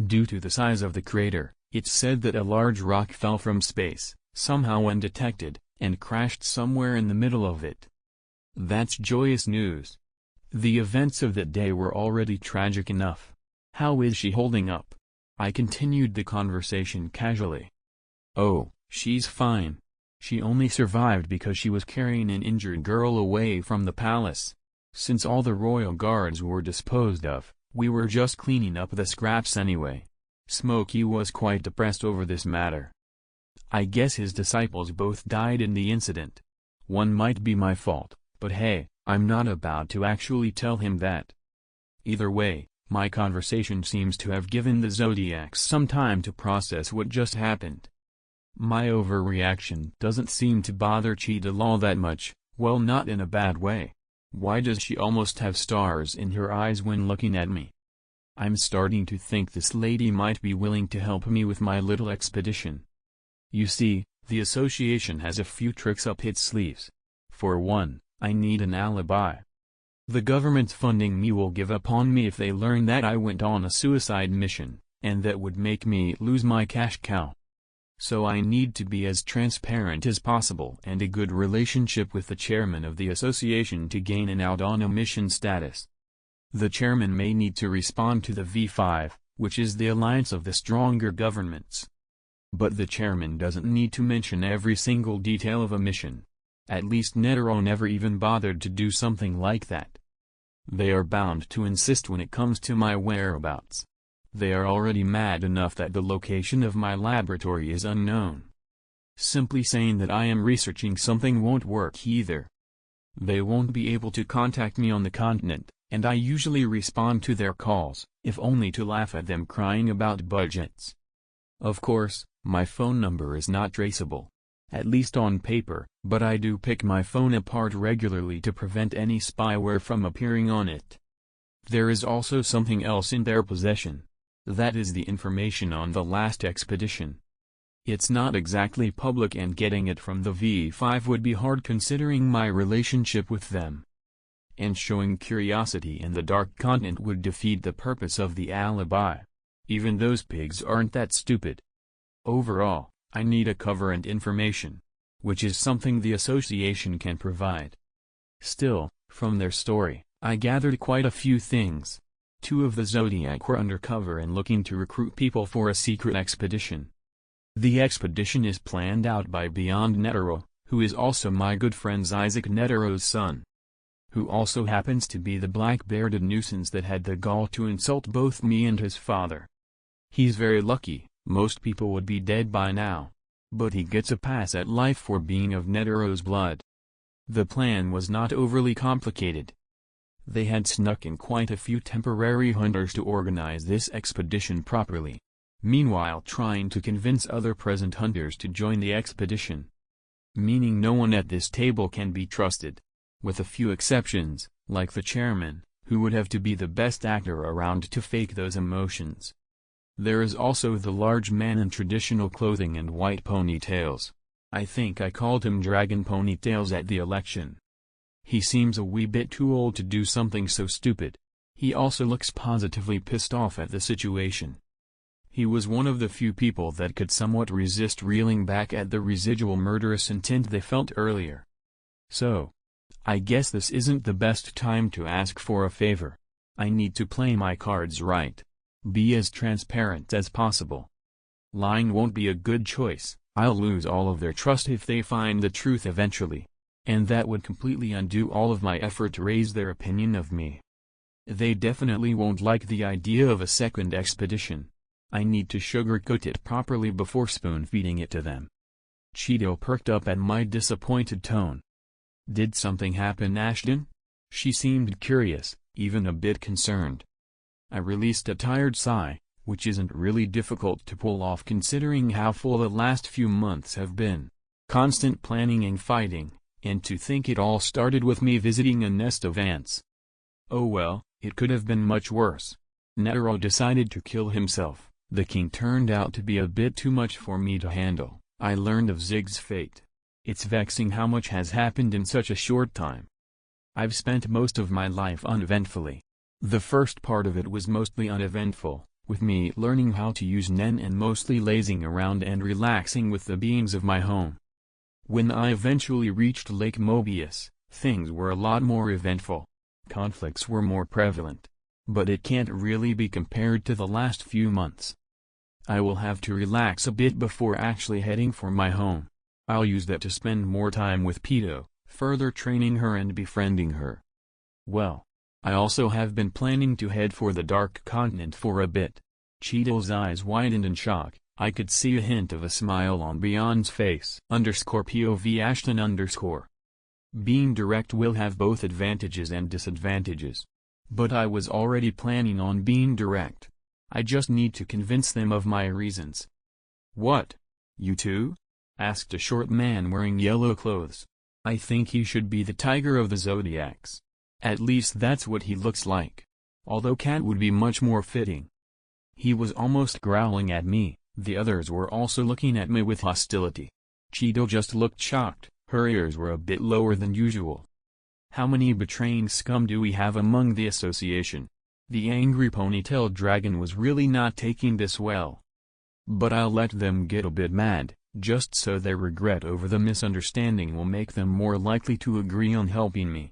Due to the size of the crater, it's said that a large rock fell from space, somehow undetected, and crashed somewhere in the middle of it. That's joyous news. The events of that day were already tragic enough. How is she holding up? I continued the conversation casually. Oh, she's fine. She only survived because she was carrying an injured girl away from the palace. Since all the royal guards were disposed of, we were just cleaning up the scraps anyway. Smokey was quite depressed over this matter. I guess his disciples both died in the incident. One might be my fault, but hey, I'm not about to actually tell him that. Either way, my conversation seems to have given the Zodiacs some time to process what just happened. My overreaction doesn't seem to bother Cheetah all that much, well, not in a bad way. Why does she almost have stars in her eyes when looking at me? I'm starting to think this lady might be willing to help me with my little expedition. You see, the association has a few tricks up its sleeves. For one, I need an alibi. The government's funding me will give up on me if they learn that I went on a suicide mission, and that would make me lose my cash cow. So I need to be as transparent as possible and a good relationship with the chairman of the association to gain an out on a mission status. The chairman may need to respond to the V5, which is the alliance of the stronger governments. But the chairman doesn't need to mention every single detail of a mission. At least Netero never even bothered to do something like that. They are bound to insist when it comes to my whereabouts. They are already mad enough that the location of my laboratory is unknown. Simply saying that I am researching something won't work either. They won't be able to contact me on the continent, and I usually respond to their calls, if only to laugh at them crying about budgets. Of course, My phone number is not traceable. At least on paper, but I do pick my phone apart regularly to prevent any spyware from appearing on it. There is also something else in their possession. That is the information on the last expedition. It's not exactly public, and getting it from the V5 would be hard considering my relationship with them. And showing curiosity in the dark continent would defeat the purpose of the alibi. Even those pigs aren't that stupid. Overall, I need a cover and information, which is something the association can provide. Still, from their story, I gathered quite a few things. 2 of the Zodiac were undercover and looking to recruit people for a secret expedition. The expedition is planned out by Beyond Netero, who is also my good friend Isaac Netero's son, who also happens to be the black-bearded nuisance that had the gall to insult both me and his father. He's very lucky. Most people would be dead by now. But he gets a pass at life for being of Netero's blood. The plan was not overly complicated. They had snuck in quite a few temporary hunters to organize this expedition properly, meanwhile trying to convince other present hunters to join the expedition. Meaning no one at this table can be trusted, with a few exceptions, like the chairman, who would have to be the best actor around to fake those emotions. There is also the large man in traditional clothing and white ponytails. I think I called him Dragon Ponytails at the election. He seems a wee bit too old to do something so stupid. He also looks positively pissed off at the situation. He was one of the few people that could somewhat resist reeling back at the residual murderous intent they felt earlier. So, I guess this isn't the best time to ask for a favor. I need to play my cards right. Be as transparent as possible. Lying won't be a good choice. I'll lose all of their trust if they find the truth eventually. And that would completely undo all of my effort to raise their opinion of me. They definitely won't like the idea of a second expedition. I need to sugarcoat it properly before spoon-feeding it to them. Cheeto perked up at my disappointed tone. Did something happen, Ashton? She seemed curious, even a bit concerned. I released a tired sigh, which isn't really difficult to pull off considering how full the last few months have been. Constant planning and fighting, and to think it all started with me visiting a nest of ants. Oh well, it could have been much worse. Netero decided to kill himself. The king turned out to be a bit too much for me to handle. I learned of Zig's fate. It's vexing how much has happened in such a short time. I've spent most of my life uneventfully. The first part of it was mostly uneventful, with me learning how to use Nen and mostly lazing around and relaxing with the beings of my home. When I eventually reached Lake Mobius, things were a lot more eventful. Conflicts were more prevalent. But it can't really be compared to the last few months. I will have to relax a bit before actually heading for my home. I'll use that to spend more time with Peto, further training her and befriending her. Well, I also have been planning to head for the Dark Continent for a bit. Cheeto's eyes widened in shock. I could see a hint of a smile on Beyond's face. _POV Ashton_. Being direct will have both advantages and disadvantages. But I was already planning on being direct. I just need to convince them of my reasons. What? You too? Asked a short man wearing yellow clothes. I think he should be the tiger of the Zodiacs. At least that's what he looks like. Although cat would be much more fitting. He was almost growling at me. The others were also looking at me with hostility. Cheeto just looked shocked. Her ears were a bit lower than usual. How many betraying scum do we have among the association? The angry ponytail dragon was really not taking this well. But I'll let them get a bit mad, just so their regret over the misunderstanding will make them more likely to agree on helping me.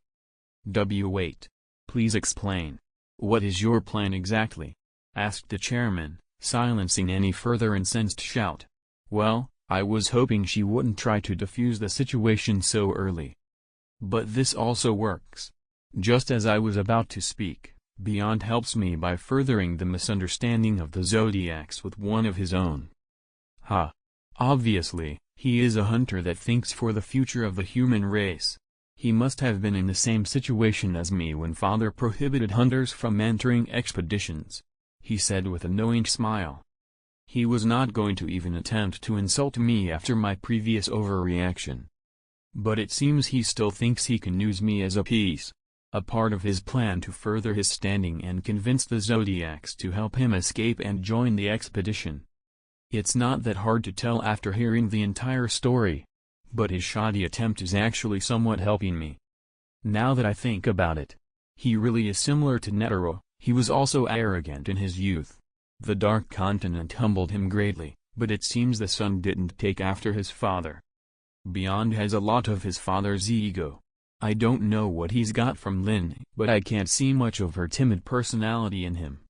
Wait. Please explain. What is your plan exactly? Asked the chairman, silencing any further incensed shout. Well, I was hoping she wouldn't try to defuse the situation so early. But this also works. Just as I was about to speak, Beyond helps me by furthering the misunderstanding of the Zodiacs with one of his own. Ha! Obviously, he is a hunter that thinks for the future of the human race. He must have been in the same situation as me when father prohibited hunters from entering expeditions, he said with a knowing smile. He was not going to even attempt to insult me after my previous overreaction. But it seems he still thinks he can use me as a piece. A part of his plan to further his standing and convince the Zodiacs to help him escape and join the expedition. It's not that hard to tell after hearing the entire story. But his shoddy attempt is actually somewhat helping me. Now that I think about it, he really is similar to Netero. He was also arrogant in his youth. The Dark Continent humbled him greatly, but it seems the son didn't take after his father. Beyond has a lot of his father's ego. I don't know what he's got from Lin, but I can't see much of her timid personality in him.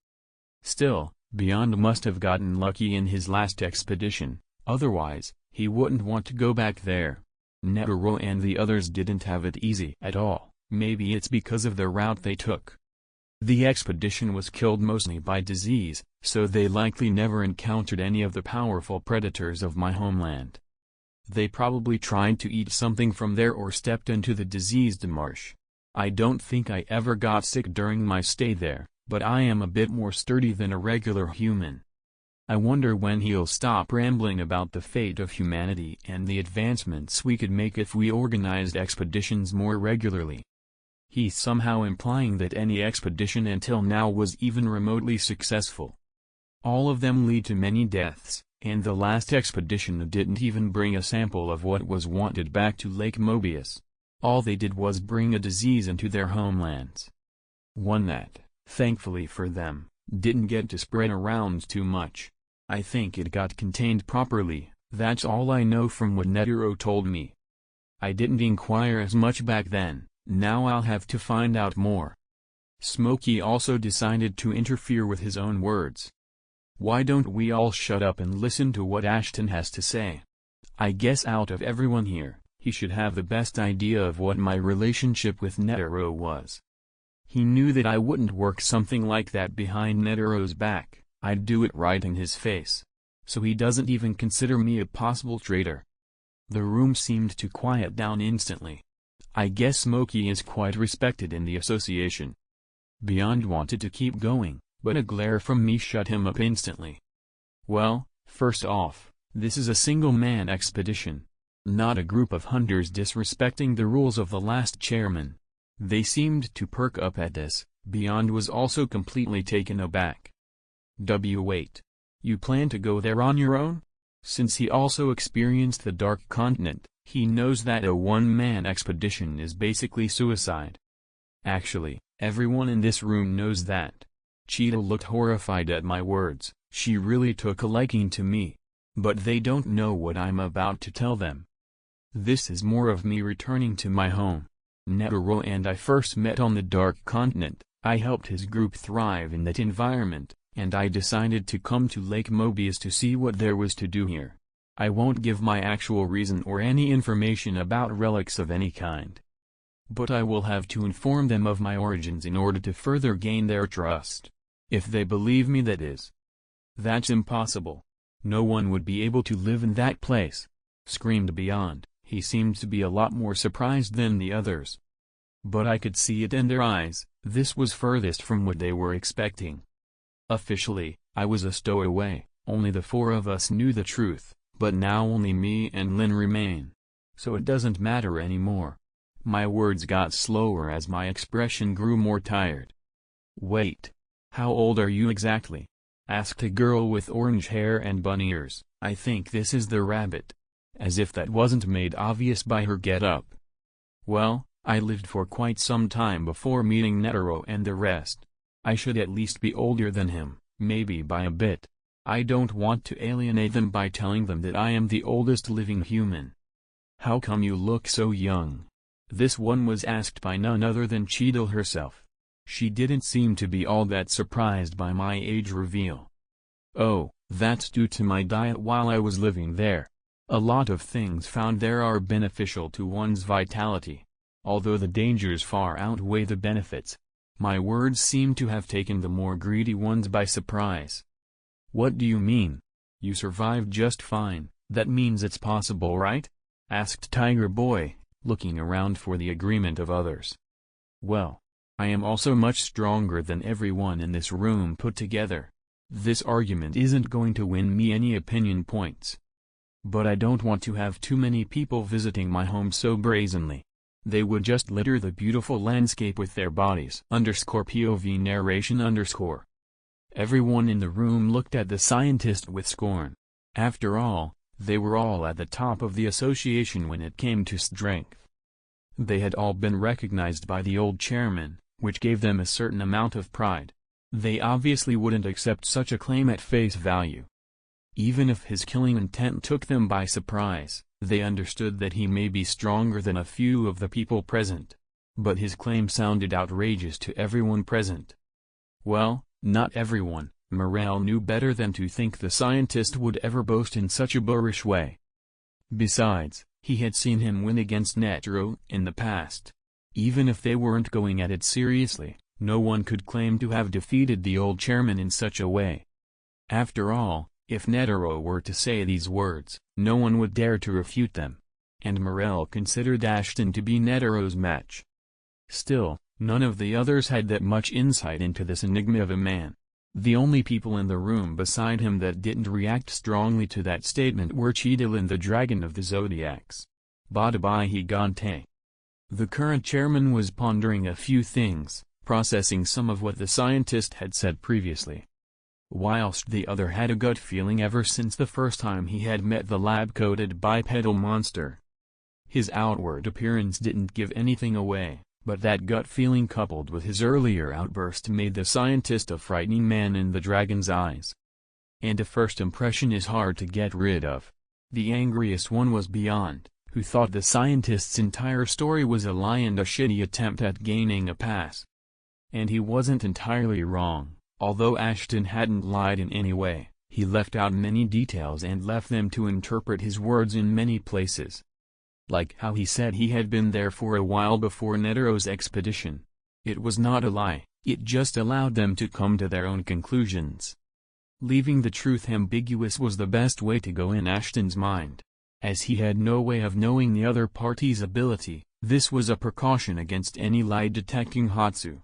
Still, Beyond must have gotten lucky in his last expedition, otherwise, he wouldn't want to go back there. Netero and the others didn't have it easy at all, maybe it's because of the route they took. The expedition was killed mostly by disease, so they likely never encountered any of the powerful predators of my homeland. They probably tried to eat something from there or stepped into the diseased marsh. I don't think I ever got sick during my stay there, but I am a bit more sturdy than a regular human. I wonder when he'll stop rambling about the fate of humanity and the advancements we could make if we organized expeditions more regularly. He's somehow implying that any expedition until now was even remotely successful. All of them lead to many deaths, and the last expedition didn't even bring a sample of what was wanted back to Lake Mobius. All they did was bring a disease into their homelands. One that, thankfully for them, didn't get to spread around too much. I think it got contained properly, that's all I know from what Netero told me. I didn't inquire as much back then. Now I'll have to find out more. Smokey also decided to interfere with his own words. Why don't we all shut up and listen to what Ashton has to say? I guess out of everyone here, he should have the best idea of what my relationship with Netero was. He knew that I wouldn't work something like that behind Netero's back, I'd do it right in his face. So he doesn't even consider me a possible traitor. The room seemed to quiet down instantly. I guess Smokey is quite respected in the association. Beyond wanted to keep going, but a glare from me shut him up instantly. Well, first off, this is a single-man expedition. Not a group of hunters disrespecting the rules of the last chairman. They seemed to perk up at this. Beyond was also completely taken aback. Wait. You plan to go there on your own? Since he also experienced the Dark Continent, he knows that a one-man expedition is basically suicide. Actually, everyone in this room knows that. Cheetah looked horrified at my words. She really took a liking to me. But they don't know what I'm about to tell them. This is more of me returning to my home. Netero and I first met on the Dark Continent. I helped his group thrive in that environment, and I decided to come to Lake Mobius to see what there was to do here. I won't give my actual reason or any information about relics of any kind. But I will have to inform them of my origins in order to further gain their trust. If they believe me, that is. That's impossible. No one would be able to live in that place, screamed Beyond. He seemed to be a lot more surprised than the others. But I could see it in their eyes, this was furthest from what they were expecting. Officially, I was a stowaway, only the four of us knew the truth. But now only me and Lin remain. So it doesn't matter anymore. My words got slower as my expression grew more tired. Wait. How old are you exactly? Asked a girl with orange hair and bunny ears. I think this is the rabbit. As if that wasn't made obvious by her get-up. Well, I lived for quite some time before meeting Netero and the rest. I should at least be older than him, maybe by a bit. I don't want to alienate them by telling them that I am the oldest living human. How come you look so young? This one was asked by none other than Cheetah herself. She didn't seem to be all that surprised by my age reveal. Oh, that's due to my diet while I was living there. A lot of things found there are beneficial to one's vitality. Although the dangers far outweigh the benefits. My words seem to have taken the more greedy ones by surprise. What do you mean? You survived just fine, that means it's possible, right? Asked Tiger Boy, looking around for the agreement of others. Well, I am also much stronger than everyone in this room put together. This argument isn't going to win me any opinion points. But I don't want to have too many people visiting my home so brazenly. They would just litter the beautiful landscape with their bodies. _POV narration_. Everyone in the room looked at the scientist with scorn. After all, they were all at the top of the association when it came to strength. They had all been recognized by the old chairman, which gave them a certain amount of pride. They obviously wouldn't accept such a claim at face value. Even if his killing intent took them by surprise, they understood that he may be stronger than a few of the people present. But his claim sounded outrageous to everyone present. Well, not everyone. Morel knew better than to think the scientist would ever boast in such a boorish way. Besides, he had seen him win against Netero in the past. Even if they weren't going at it seriously, no one could claim to have defeated the old chairman in such a way. After all, if Netero were to say these words, no one would dare to refute them. And Morel considered Ashton to be Netero's match. Still, none of the others had that much insight into this enigma of a man. The only people in the room beside him that didn't react strongly to that statement were Cheetah the Dragon of the Zodiacs. Badabai Gigante. The current chairman was pondering a few things, processing some of what the scientist had said previously. Whilst the other had a gut feeling ever since the first time he had met the lab-coated bipedal monster. His outward appearance didn't give anything away, but that gut feeling coupled with his earlier outburst made the scientist a frightening man in the dragon's eyes. And a first impression is hard to get rid of. The angriest one was Beyond, who thought the scientist's entire story was a lie and a shitty attempt at gaining a pass. And he wasn't entirely wrong. Although Ashton hadn't lied in any way, he left out many details and left them to interpret his words in many places. Like how he said he had been there for a while before Netero's expedition. It was not a lie, it just allowed them to come to their own conclusions. Leaving the truth ambiguous was the best way to go in Ashton's mind. As he had no way of knowing the other party's ability, this was a precaution against any lie-detecting Hatsu.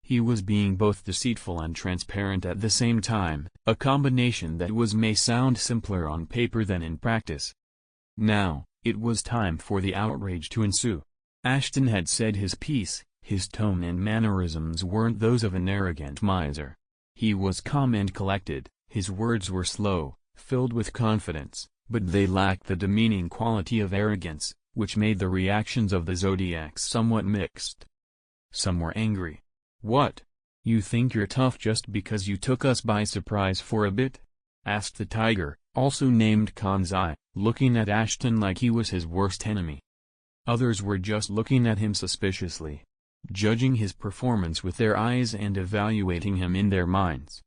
He was being both deceitful and transparent at the same time, a combination that may sound simpler on paper than in practice. Now, it was time for the outrage to ensue. Ashton had said his piece, his tone and mannerisms weren't those of an arrogant miser. He was calm and collected, his words were slow, filled with confidence, but they lacked the demeaning quality of arrogance, which made the reactions of the Zodiacs somewhat mixed. Some were angry. "What? You think you're tough just because you took us by surprise for a bit?" asked the tiger, also named Kanzai, looking at Ashton like he was his worst enemy. Others were just looking at him suspiciously, judging his performance with their eyes and evaluating him in their minds.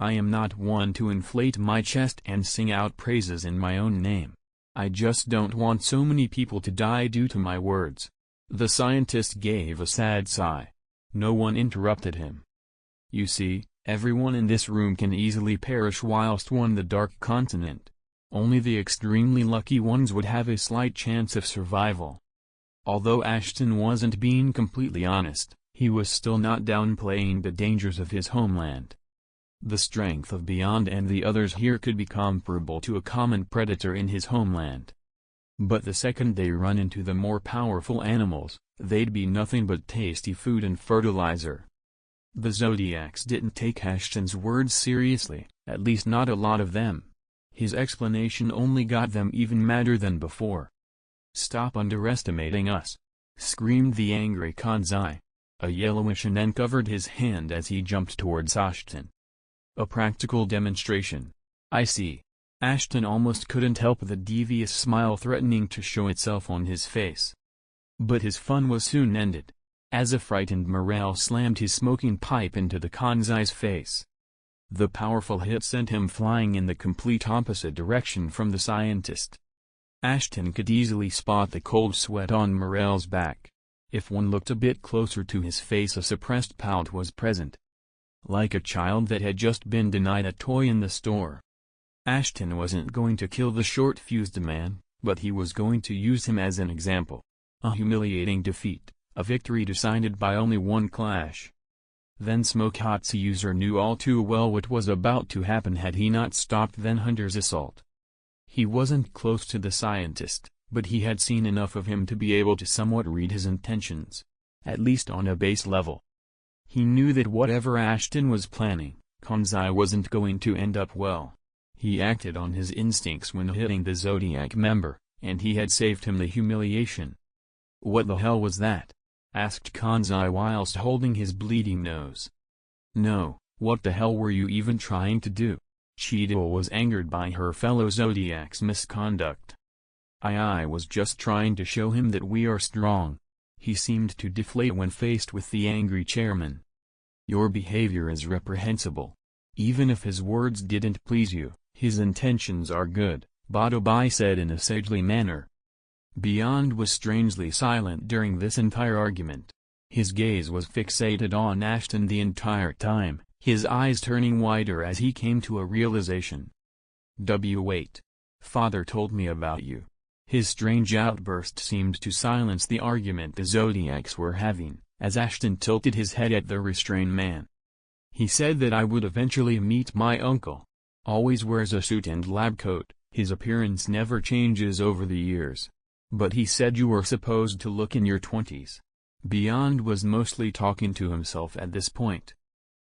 I am not one to inflate my chest and sing out praises in my own name. I just don't want so many people to die due to my words. The scientist gave a sad sigh. No one interrupted him. You see, everyone in this room can easily perish whilst on the Dark Continent. Only the extremely lucky ones would have a slight chance of survival. Although Ashton wasn't being completely honest, he was still not downplaying the dangers of his homeland. The strength of Beyond and the others here could be comparable to a common predator in his homeland. But the second they run into the more powerful animals, they'd be nothing but tasty food and fertilizer. The Zodiacs didn't take Ashton's words seriously, at least not a lot of them. His explanation only got them even madder than before. "Stop underestimating us!" screamed the angry Kanzai. A yellowish Nen covered his hand as he jumped towards Ashton. A practical demonstration. I see. Ashton almost couldn't help the devious smile threatening to show itself on his face. But his fun was soon ended, as a frightened Morel slammed his smoking pipe into the Kanzai's face. The powerful hit sent him flying in the complete opposite direction from the scientist. Ashton could easily spot the cold sweat on Morel's back. If one looked a bit closer to his face, a suppressed pout was present. Like a child that had just been denied a toy in the store. Ashton wasn't going to kill the short-fused man, but he was going to use him as an example. A humiliating defeat, a victory decided by only one clash. Then Smokehatsu user knew all too well what was about to happen had he not stopped then Hunter's assault. He wasn't close to the scientist, but he had seen enough of him to be able to somewhat read his intentions, at least on a base level. He knew that whatever Ashton was planning, Kanzai wasn't going to end up well. He acted on his instincts when hitting the Zodiac member, and he had saved him the humiliation. "What the hell was that?" asked Kanzai whilst holding his bleeding nose. "No, what the hell were you even trying to do?" Cheetah was angered by her fellow Zodiac's misconduct. I was just trying to show him that we are strong." He seemed to deflate when faced with the angry chairman. "Your behavior is reprehensible. Even if his words didn't please you, his intentions are good," Badobai said in a sagely manner. Beyond was strangely silent during this entire argument. His gaze was fixated on Ashton the entire time, his eyes turning wider as he came to a realization. Wait. Father told me about you." His strange outburst seemed to silence the argument the Zodiacs were having, as Ashton tilted his head at the restrained man. "He said that I would eventually meet my uncle. Always wears a suit and lab coat, his appearance never changes over the years. But he said you were supposed to look in your 20s. Beyond was mostly talking to himself at this point.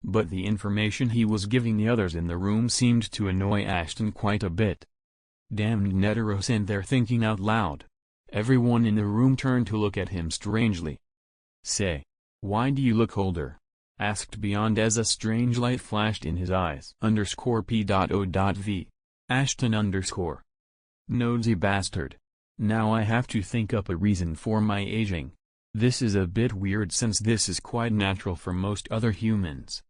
But the information he was giving the others in the room seemed to annoy Ashton quite a bit. Damned Neteros, and they're thinking out loud. Everyone in the room turned to look at him strangely. "Say, why do you look older?" asked Beyond as a strange light flashed in his eyes. _p.o.v. Ashton_. Nosy bastard. Now I have to think up a reason for my aging. This is a bit weird since this is quite natural for most other humans.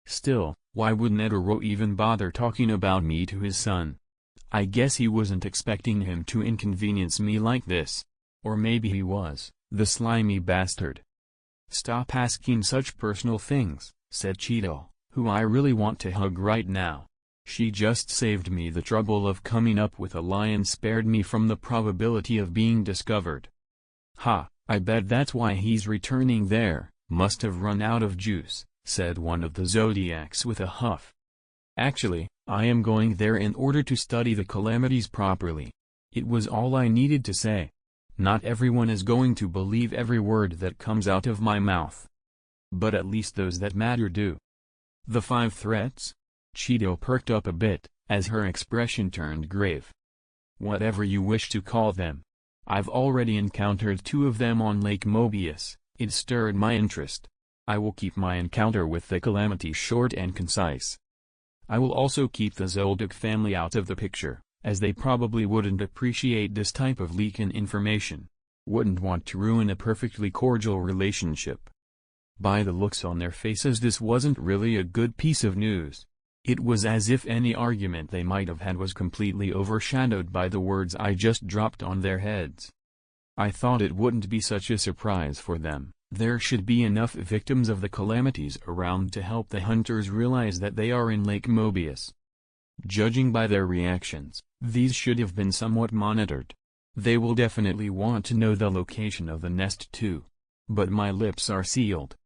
Still, why would Netero even bother talking about me to his son? I guess he wasn't expecting him to inconvenience me like this. Or maybe he was, the slimy bastard. "Stop asking such personal things," said Cheeto, who I really want to hug right now. She just saved me the trouble of coming up with a lie and spared me from the probability of being discovered. "Ha, I bet that's why he's returning there, must have run out of juice," said one of the Zodiacs with a huff. "Actually, I am going there in order to study the calamities properly." It was all I needed to say. Not everyone is going to believe every word that comes out of my mouth. But at least those that matter do. "The 5 threats?" Cheeto perked up a bit, as her expression turned grave. "Whatever you wish to call them. I've already encountered 2 of them on Lake Mobius, it stirred my interest. I will keep my encounter with the calamity short and concise. I will also keep the Zoldyck family out of the picture, as they probably wouldn't appreciate this type of leak in information. Wouldn't want to ruin a perfectly cordial relationship." By the looks on their faces, this wasn't really a good piece of news. It was as if any argument they might have had was completely overshadowed by the words I just dropped on their heads. I thought it wouldn't be such a surprise for them. There should be enough victims of the calamities around to help the hunters realize that they are in Lake Mobius. Judging by their reactions, these should have been somewhat monitored. They will definitely want to know the location of the nest too. But my lips are sealed.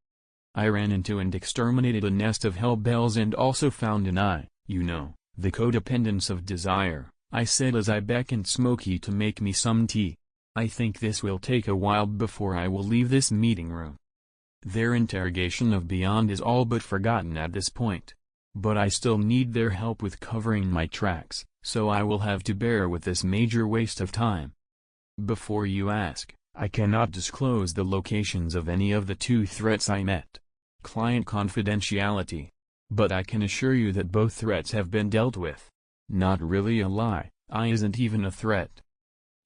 I ran into and exterminated a nest of hellbells and also found an eye, the codependence of desire, I said as I beckoned Smokey to make me some tea. I think this will take a while before I will leave this meeting room. Their interrogation of Beyond is all but forgotten at this point. But I still need their help with covering my tracks, so I will have to bear with this major waste of time. Before you ask, I cannot disclose the locations of any of the 2 threats I met. Client confidentiality. But I can assure you that both threats have been dealt with. Not really a lie, I isn't even a threat.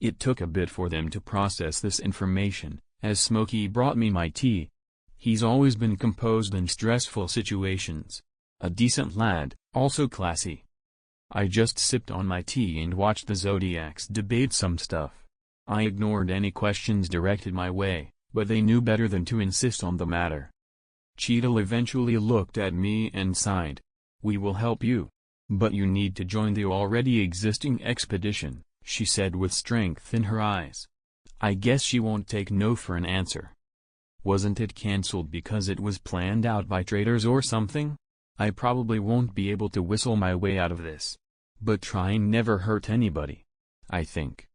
It took a bit for them to process this information, as Smokey brought me my tea. He's always been composed in stressful situations. A decent lad, also classy. I just sipped on my tea and watched the Zodiacs debate some stuff. I ignored any questions directed my way, but they knew better than to insist on the matter. Cheetle eventually looked at me and sighed. "We will help you. But you need to join the already existing expedition," she said with strength in her eyes. I guess she won't take no for an answer. Wasn't it cancelled because it was planned out by traitors or something? I probably won't be able to whistle my way out of this. But trying never hurt anybody, I think.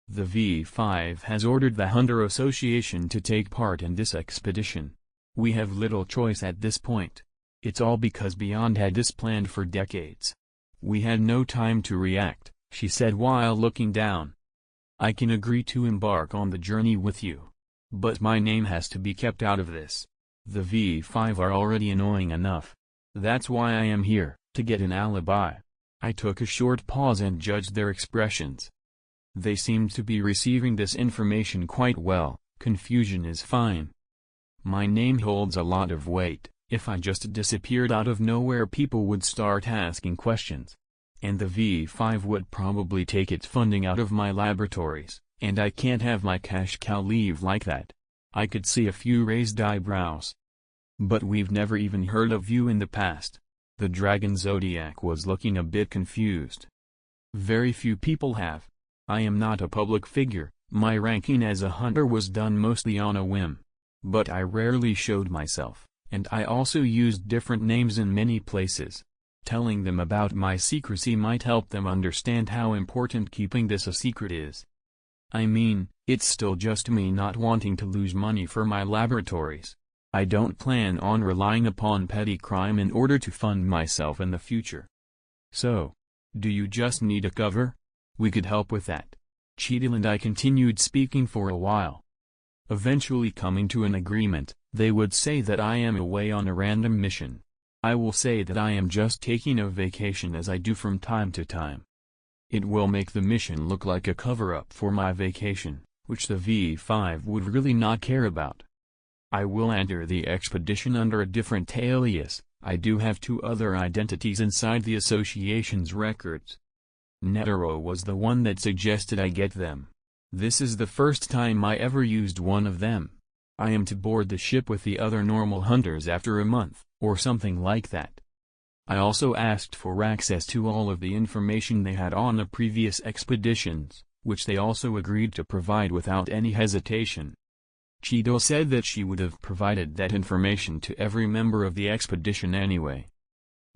The V5 has ordered the Hunter Association to take part in this expedition. We have little choice at this point. It's all because Beyond had this planned for decades. We had no time to react, she said while looking down. I can agree to embark on the journey with you. But my name has to be kept out of this. The V5 are already annoying enough. That's why I am here, to get an alibi. I took a short pause and judged their expressions. They seemed to be receiving this information quite well. Confusion is fine. My name holds a lot of weight. If I just disappeared out of nowhere, people would start asking questions. And the V5 would probably take its funding out of my laboratories, and I can't have my cash cow leave like that. I could see a few raised eyebrows. But we've never even heard of you in the past. The Dragon Zodiac was looking a bit confused. Very few people have. I am not a public figure, my ranking as a hunter was done mostly on a whim. But I rarely showed myself, and I also used different names in many places. Telling them about my secrecy might help them understand how important keeping this a secret is. I mean, it's still just me not wanting to lose money for my laboratories. I don't plan on relying upon petty crime in order to fund myself in the future. So, do you just need a cover? We could help with that. Cheadle and I continued speaking for a while. Eventually coming to an agreement, they would say that I am away on a random mission. I will say that I am just taking a vacation as I do from time to time. It will make the mission look like a cover-up for my vacation, which the V5 would really not care about. I will enter the expedition under a different alias. I do have 2 other identities inside the association's records. Netero was the one that suggested I get them. This is the first time I ever used one of them. I am to board the ship with the other normal hunters after a month, or something like that. I also asked for access to all of the information they had on the previous expeditions, which they also agreed to provide without any hesitation. Cheadle said that she would have provided that information to every member of the expedition anyway.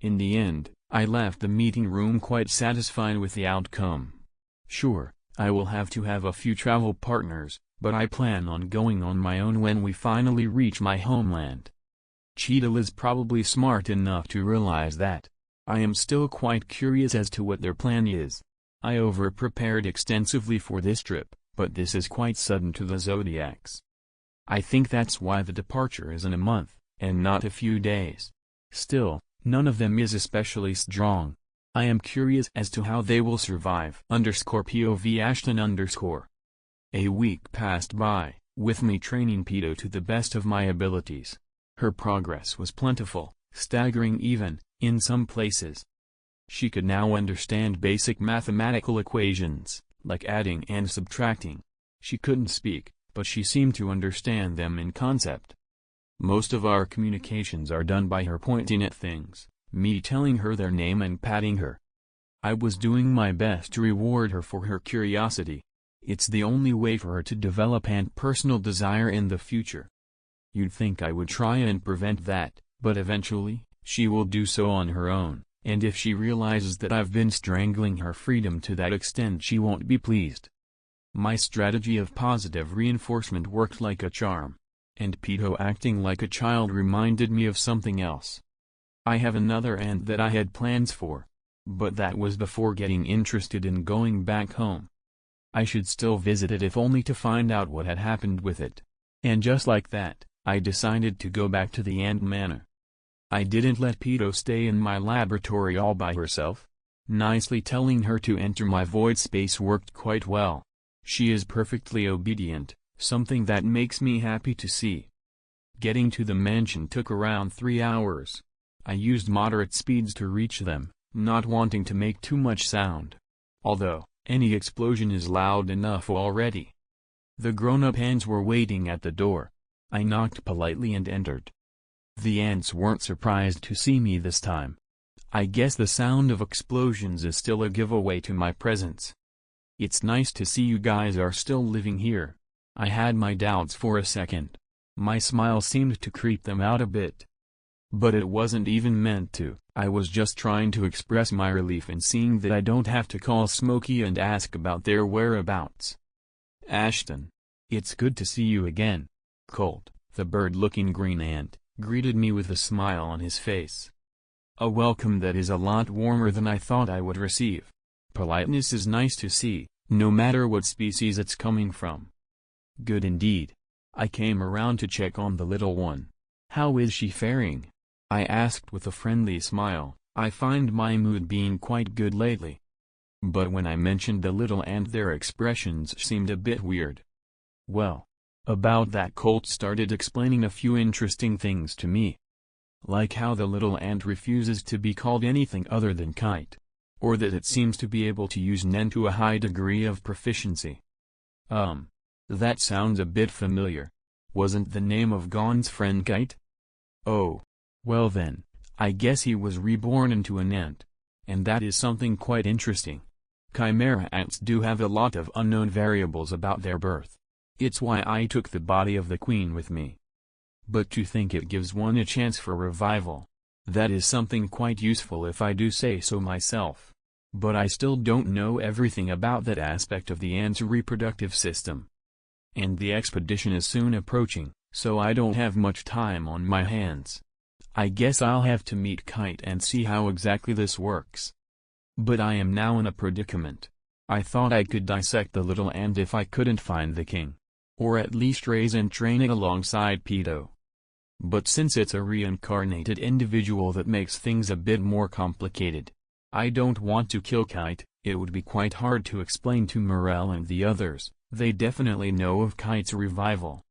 In the end, I left the meeting room quite satisfied with the outcome. Sure, I will have to have a few travel partners, but I plan on going on my own when we finally reach my homeland. Cheadle is probably smart enough to realize that. I am still quite curious as to what their plan is. I over-prepared extensively for this trip, but this is quite sudden to the Zodiacs. I think that's why the departure is in a month, and not a few days. Still, none of them is especially strong. I am curious as to how they will survive. _POV Ashton_. A week passed by, with me training Pedo to the best of my abilities. Her progress was plentiful, staggering even, in some places. She could now understand basic mathematical equations, like adding and subtracting. She couldn't speak, but she seemed to understand them in concept. Most of our communications are done by her pointing at things, me telling her their name and patting her. I was doing my best to reward her for her curiosity. It's the only way for her to develop an personal desire in the future. You'd think I would try and prevent that, but eventually, she will do so on her own, and if she realizes that I've been strangling her freedom to that extent, she won't be pleased. My strategy of positive reinforcement worked like a charm. And Pedo acting like a child reminded me of something else. I have another aunt that I had plans for. But that was before getting interested in going back home. I should still visit it if only to find out what had happened with it. And just like that, I decided to go back to the Ant Manor. I didn't let Pedo stay in my laboratory all by herself. Nicely telling her to enter my void space worked quite well. She is perfectly obedient, something that makes me happy to see. Getting to the mansion took around 3 hours. I used moderate speeds to reach them, not wanting to make too much sound. Although, any explosion is loud enough already. The grown-up ants were waiting at the door. I knocked politely and entered. The ants weren't surprised to see me this time. I guess the sound of explosions is still a giveaway to my presence. It's nice to see you guys are still living here. I had my doubts for a second. My smile seemed to creep them out a bit. But it wasn't even meant to. I was just trying to express my relief in seeing that I don't have to call Smokey and ask about their whereabouts. "Ashton. It's good to see you again." Colt, the bird-looking green ant, greeted me with a smile on his face. A welcome that is a lot warmer than I thought I would receive. Politeness is nice to see, no matter what species it's coming from. Good indeed. I came around to check on the little one. "How is she faring?" I asked with a friendly smile. I find my mood being quite good lately. But when I mentioned the little ant, their expressions seemed a bit weird. Well, about that, Colt started explaining a few interesting things to me. Like how the little ant refuses to be called anything other than Kite. Or that it seems to be able to use Nen to a high degree of proficiency. That sounds a bit familiar. Wasn't the name of Gon's friend Kite? Oh. Well then, I guess he was reborn into an ant. And that is something quite interesting. Chimera ants do have a lot of unknown variables about their birth. It's why I took the body of the queen with me. But to think it gives one a chance for revival. That is something quite useful if I do say so myself. But I still don't know everything about that aspect of the ant's reproductive system. And the expedition is soon approaching, so I don't have much time on my hands. I guess I'll have to meet Kite and see how exactly this works. But I am now in a predicament. I thought I could dissect the little ant if I couldn't find the king. Or at least raise and train it alongside Pedo. But since it's a reincarnated individual, that makes things a bit more complicated. I don't want to kill Kite. It would be quite hard to explain to Morel and the others. They definitely know of Kite's revival.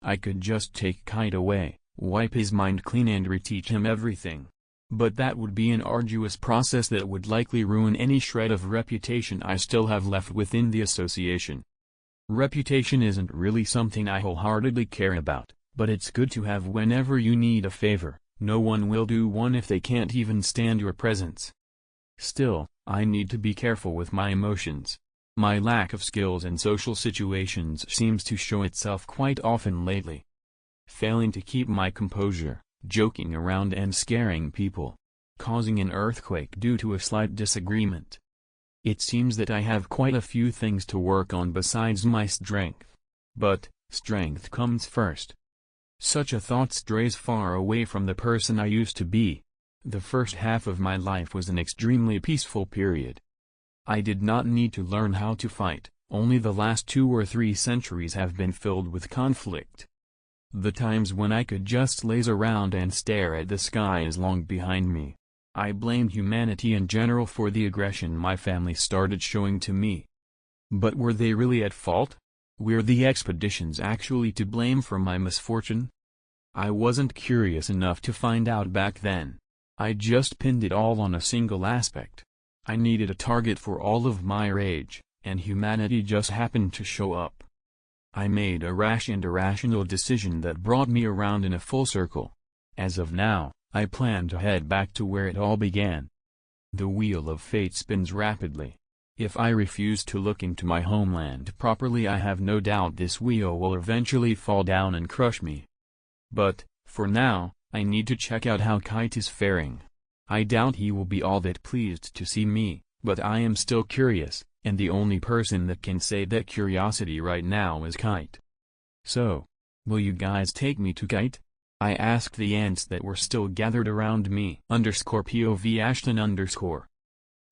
I could just take Kite away, wipe his mind clean and reteach him everything. But that would be an arduous process that would likely ruin any shred of reputation I still have left within the association. Reputation isn't really something I wholeheartedly care about, but it's good to have whenever you need a favor. No one will do one if they can't even stand your presence. Still, I need to be careful with my emotions. My lack of skills in social situations seems to show itself quite often lately. Failing to keep my composure, joking around and scaring people. Causing an earthquake due to a slight disagreement. It seems that I have quite a few things to work on besides my strength. But, strength comes first. Such a thought strays far away from the person I used to be. The first half of my life was an extremely peaceful period. I did not need to learn how to fight, only the last 2 or 3 centuries have been filled with conflict. The times when I could just laze around and stare at the sky is long behind me. I blame humanity in general for the aggression my family started showing to me. But were they really at fault? Were the expeditions actually to blame for my misfortune? I wasn't curious enough to find out back then. I just pinned it all on a single aspect. I needed a target for all of my rage, and humanity just happened to show up. I made a rash and irrational decision that brought me around in a full circle. As of now, I plan to head back to where it all began. The wheel of fate spins rapidly. If I refuse to look into my homeland properly, I have no doubt this wheel will eventually fall down and crush me. But, for now, I need to check out how Kite is faring. I doubt he will be all that pleased to see me, but I am still curious, and the only person that can say that curiosity right now is Kite. So, will you guys take me to Kite? I asked the ants that were still gathered around me. _POV Ashton_.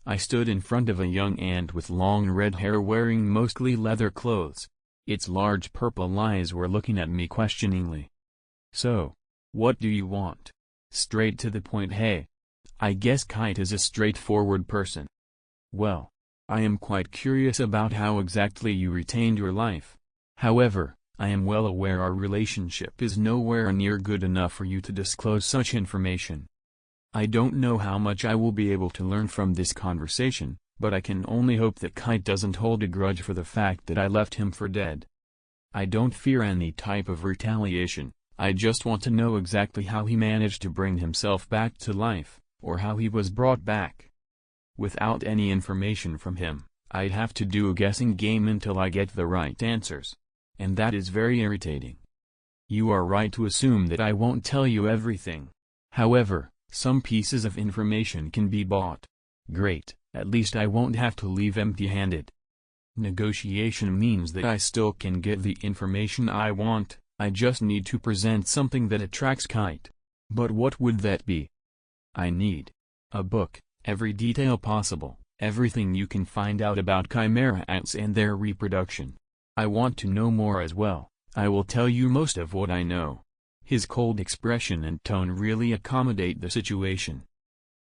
I stood in front of a young ant with long red hair wearing mostly leather clothes. Its large purple eyes were looking at me questioningly. So, what do you want? Straight to the point, hey. I guess Kite is a straightforward person. Well, I am quite curious about how exactly you retained your life. However, I am well aware our relationship is nowhere near good enough for you to disclose such information. I don't know how much I will be able to learn from this conversation, but I can only hope that Kite doesn't hold a grudge for the fact that I left him for dead. I don't fear any type of retaliation, I just want to know exactly how he managed to bring himself back to life, or how he was brought back. Without any information from him, I'd have to do a guessing game until I get the right answers. And that is very irritating. You are right to assume that I won't tell you everything. However, some pieces of information can be bought. Great, at least I won't have to leave empty-handed. Negotiation means that I still can get the information I want, I just need to present something that attracts Kite. But what would that be? I need a book, every detail possible, everything you can find out about chimera ants and their reproduction. I want to know more as well. I will tell you most of what I know. His cold expression and tone really accommodate the situation.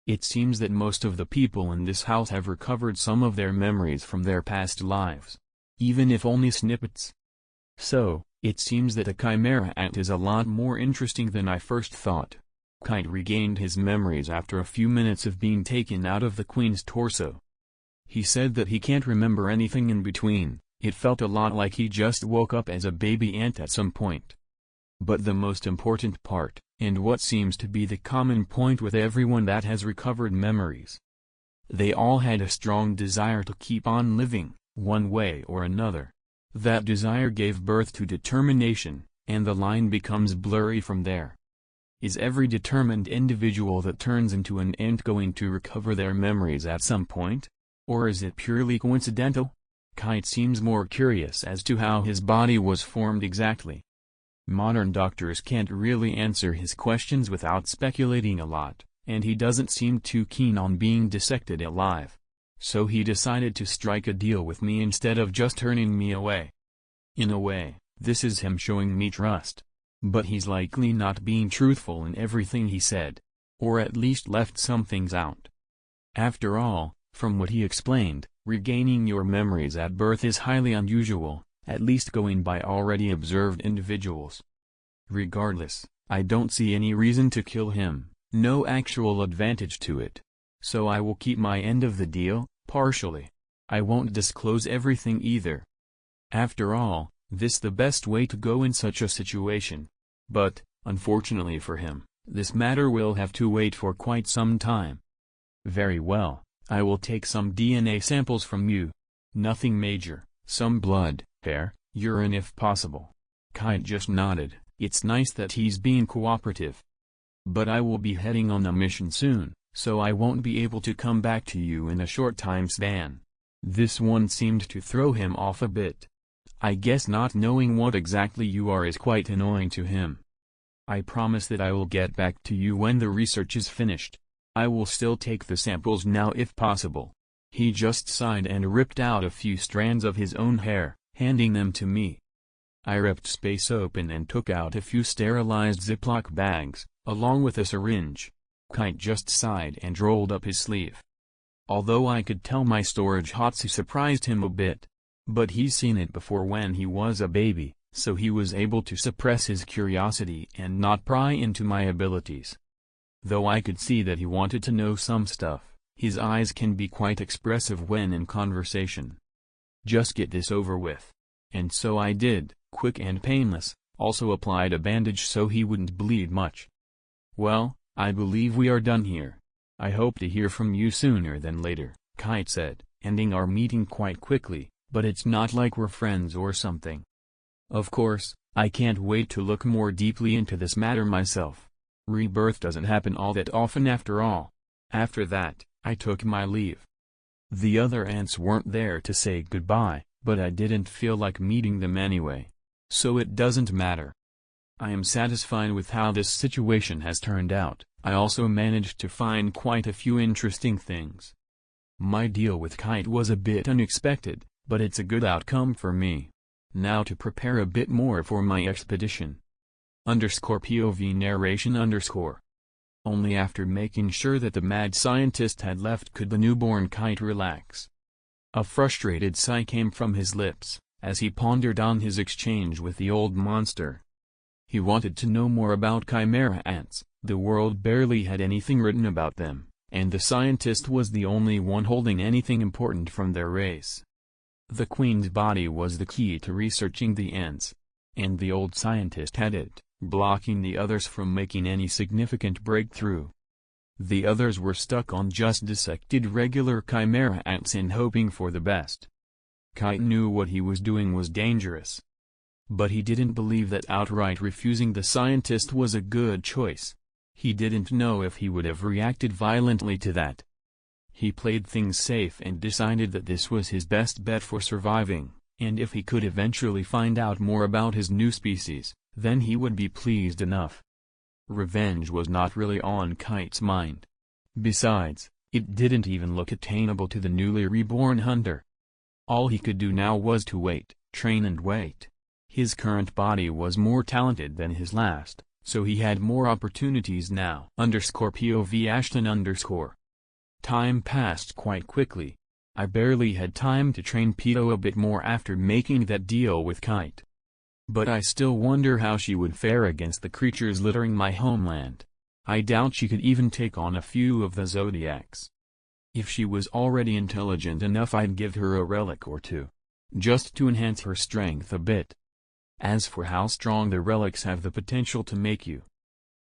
It seems that most of the people in this house have recovered some of their memories from their past lives, even if only snippets. So, it seems that a chimera ant is a lot more interesting than I first thought. Kite regained his memories after a few minutes of being taken out of the queen's torso. He said that he can't remember anything in between. It felt a lot like he just woke up as a baby ant at some point. But the most important part, and what seems to be the common point with everyone that has recovered memories, they all had a strong desire to keep on living, one way or another. That desire gave birth to determination, and the line becomes blurry from there. Is every determined individual that turns into an ant going to recover their memories at some point? Or is it purely coincidental? Kite seems more curious as to how his body was formed exactly. Modern doctors can't really answer his questions without speculating a lot, and he doesn't seem too keen on being dissected alive. So he decided to strike a deal with me instead of just turning me away. In a way, this is him showing me trust. But he's likely not being truthful in everything he said. Or at least left some things out. After all, from what he explained, regaining your memories at birth is highly unusual, at least going by already observed individuals. Regardless, I don't see any reason to kill him, no actual advantage to it. So I will keep my end of the deal, partially. I won't disclose everything either. After all, this the best way to go in such a situation. But, unfortunately for him, this matter will have to wait for quite some time. Very well, I will take some DNA samples from you. Nothing major, some blood, hair, urine if possible. Kite just nodded. It's nice that he's being cooperative. But I will be heading on a mission soon, so I won't be able to come back to you in a short time span. This one seemed to throw him off a bit. I guess not knowing what exactly you are is quite annoying to him. I promise that I will get back to you when the research is finished. I will still take the samples now if possible. He just sighed and ripped out a few strands of his own hair, handing them to me. I ripped space open and took out a few sterilized Ziploc bags, along with a syringe. Kite just sighed and rolled up his sleeve. Although I could tell my storage Hotsu surprised him a bit. But he's seen it before when he was a baby, so he was able to suppress his curiosity and not pry into my abilities. Though I could see that he wanted to know some stuff, his eyes can be quite expressive when in conversation. Just get this over with. And so I did, quick and painless, also applied a bandage so he wouldn't bleed much. Well, I believe we are done here. I hope to hear from you sooner than later, Kite said, ending our meeting quite quickly. But it's not like we're friends or something. Of course, I can't wait to look more deeply into this matter myself. Rebirth doesn't happen all that often after all. After that, I took my leave. The other ants weren't there to say goodbye, but I didn't feel like meeting them anyway. So it doesn't matter. I am satisfied with how this situation has turned out. I also managed to find quite a few interesting things. My deal with Kite was a bit unexpected, but it's a good outcome for me. Now to prepare a bit more for my expedition. _POV narration _ Only after making sure that the mad scientist had left could the newborn Kite relax. A frustrated sigh came from his lips, as he pondered on his exchange with the old monster. He wanted to know more about chimera ants. The world barely had anything written about them, and the scientist was the only one holding anything important from their race. The queen's body was the key to researching the ants. And the old scientist had it, blocking the others from making any significant breakthrough. The others were stuck on just dissected regular chimera ants and hoping for the best. Kite knew what he was doing was dangerous. But he didn't believe that outright refusing the scientist was a good choice. He didn't know if he would have reacted violently to that. He played things safe and decided that this was his best bet for surviving, and if he could eventually find out more about his new species, then he would be pleased enough. Revenge was not really on Kite's mind. Besides, it didn't even look attainable to the newly reborn hunter. All he could do now was to wait, train and wait. His current body was more talented than his last, so he had more opportunities now. _POV Ashton_. Time passed quite quickly. I barely had time to train Pito a bit more after making that deal with Kite. But I still wonder how she would fare against the creatures littering my homeland. I doubt she could even take on a few of the Zodiacs. If she was already intelligent enough, I'd give her a relic or two, just to enhance her strength a bit. As for how strong the relics have the potential to make you,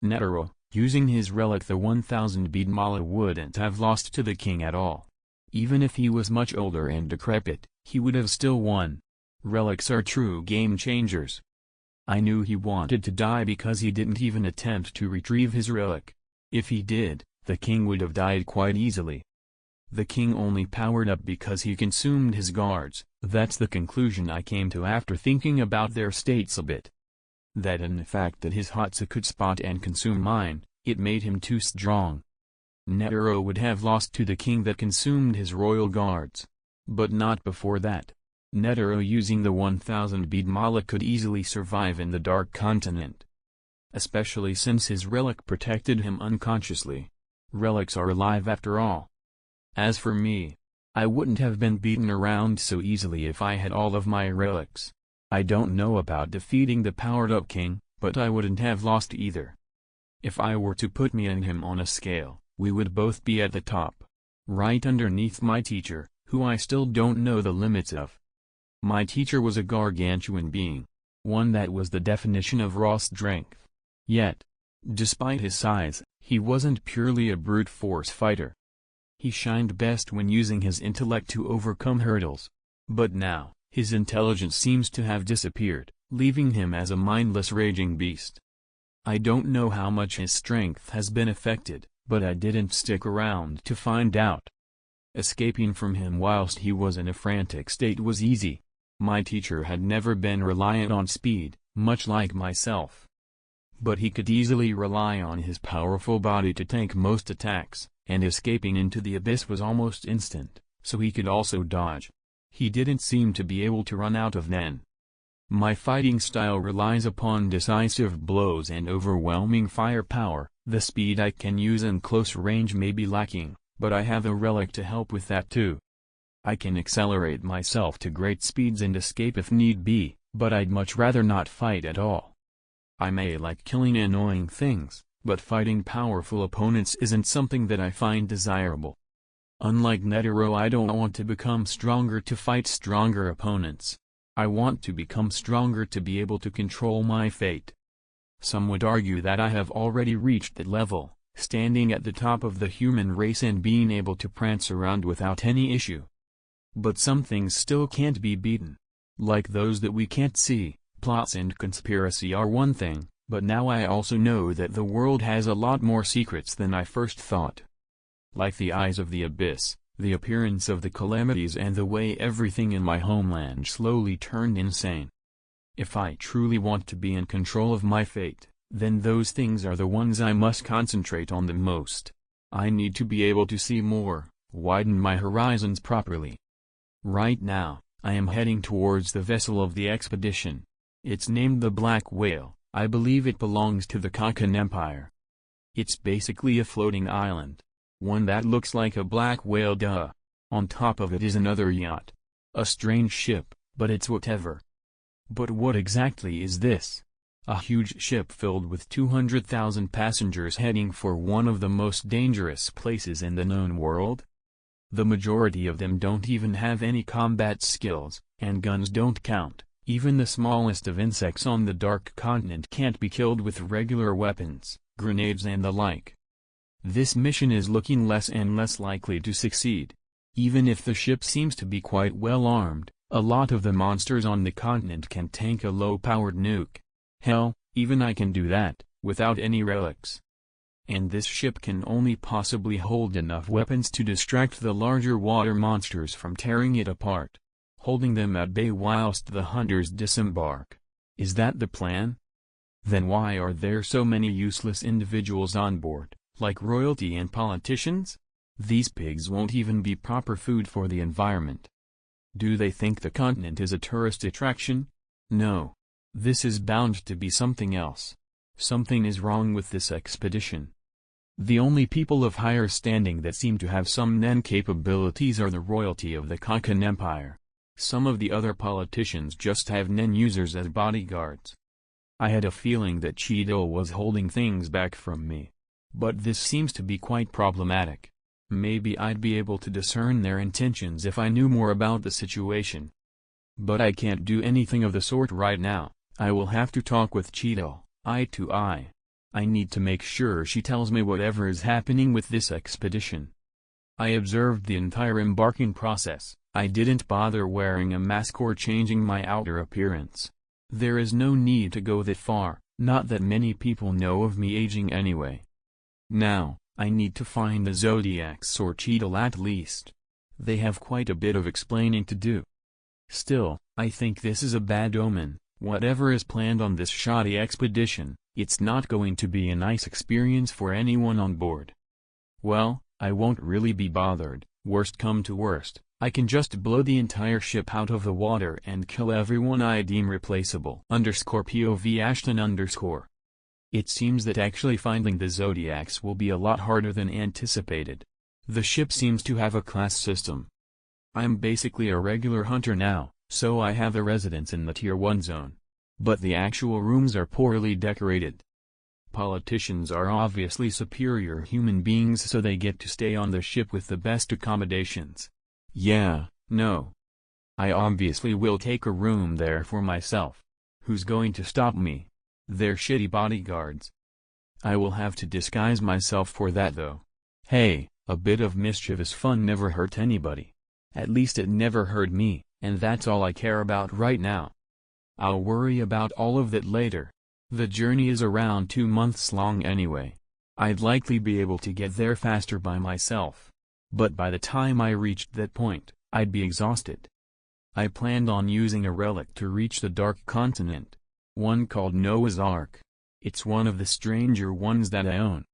Netero, using his relic the 1000 bead mala wouldn't have lost to the king at all. Even if he was much older and decrepit, he would have still won. Relics are true game changers. I knew he wanted to die because he didn't even attempt to retrieve his relic. If he did, the king would have died quite easily. The king only powered up because he consumed his guards. That's the conclusion I came to after thinking about their states a bit. That and the fact that his Hatsa could spot and consume mine, it made him too strong. Netero would have lost to the king that consumed his royal guards. But not before that. Netero using the 1000 bead mala could easily survive in the Dark Continent. Especially since his relic protected him unconsciously. Relics are alive after all. As for me, I wouldn't have been beaten around so easily if I had all of my relics. I don't know about defeating the powered-up king, but I wouldn't have lost either. If I were to put me and him on a scale, we would both be at the top, right underneath my teacher, who I still don't know the limits of. My teacher was a gargantuan being, one that was the definition of raw strength. Yet, despite his size, he wasn't purely a brute force fighter. He shined best when using his intellect to overcome hurdles. But now, his intelligence seems to have disappeared, leaving him as a mindless raging beast. I don't know how much his strength has been affected, but I didn't stick around to find out. Escaping from him whilst he was in a frantic state was easy. My teacher had never been reliant on speed, much like myself. But he could easily rely on his powerful body to tank most attacks, and escaping into the abyss was almost instant, so he could also dodge. He didn't seem to be able to run out of Nen. My fighting style relies upon decisive blows and overwhelming firepower. The speed I can use in close range may be lacking, but I have a relic to help with that too. I can accelerate myself to great speeds and escape if need be, but I'd much rather not fight at all. I may like killing annoying things, but fighting powerful opponents isn't something that I find desirable. Unlike Netero, I don't want to become stronger to fight stronger opponents. I want to become stronger to be able to control my fate. Some would argue that I have already reached that level, standing at the top of the human race and being able to prance around without any issue. But some things still can't be beaten. Like those that we can't see. Plots and conspiracy are one thing, but now I also know that the world has a lot more secrets than I first thought. Like the eyes of the abyss, the appearance of the calamities and the way everything in my homeland slowly turned insane. If I truly want to be in control of my fate, then those things are the ones I must concentrate on the most. I need to be able to see more, widen my horizons properly. Right now, I am heading towards the vessel of the expedition. It's named the Black Whale. I believe it belongs to the Kakan Empire. It's basically a floating island. One that looks like a black whale, duh. On top of it is another yacht. A strange ship, but it's whatever. But what exactly is this? A huge ship filled with 200,000 passengers heading for one of the most dangerous places in the known world? The majority of them don't even have any combat skills, and guns don't count. Even the smallest of insects on the Dark Continent can't be killed with regular weapons, grenades and the like. This mission is looking less and less likely to succeed. Even if the ship seems to be quite well armed, A lot of the monsters on the continent can tank a low-powered nuke. Hell, even I can do that, without any relics. And this ship can only possibly hold enough weapons to distract the larger water monsters from tearing it apart, holding them at bay whilst the hunters disembark. Is that the plan? Then why are there so many useless individuals on board, like royalty and politicians? These pigs won't even be proper food for the environment. Do they think the continent is a tourist attraction? No. This is bound to be something else. Something is wrong with this expedition. The only people of higher standing that seem to have some Nen capabilities are the royalty of the Kakan Empire. Some of the other politicians just have Nen users as bodyguards. I had a feeling that Cheeto was holding things back from me. But this seems to be quite problematic. Maybe I'd be able to discern their intentions if I knew more about the situation. But I can't do anything of the sort right now. I will have to talk with Cheeto, eye to eye. I need to make sure she tells me whatever is happening with this expedition. I observed the entire embarking process. I didn't bother wearing a mask or changing my outer appearance. There is no need to go that far, not that many people know of me aging anyway. Now, I need to find the Zodiacs or Cheeto at least. They have quite a bit of explaining to do. Still, I think this is a bad omen. Whatever is planned on this shoddy expedition, it's not going to be a nice experience for anyone on board. Well, I won't really be bothered. Worst come to worst, I can just blow the entire ship out of the water and kill everyone I deem replaceable. _POV Ashton_. It seems that actually finding the Zodiacs will be a lot harder than anticipated. The ship seems to have a class system. I'm basically a regular hunter now, so I have a residence in the Tier 1 zone. But the actual rooms are poorly decorated. Politicians are obviously superior human beings, so they get to stay on the ship with the best accommodations. Yeah, no. I obviously will take a room there for myself. Who's going to stop me? They're shitty bodyguards. I will have to disguise myself for that though. Hey, a bit of mischievous fun never hurt anybody. At least it never hurt me, and that's all I care about right now. I'll worry about all of that later. The journey is around 2 months long anyway. I'd likely be able to get there faster by myself. But by the time I reached that point, I'd be exhausted. I planned on using a relic to reach the Dark Continent. One called Noah's Ark. It's one of the stranger ones that I own.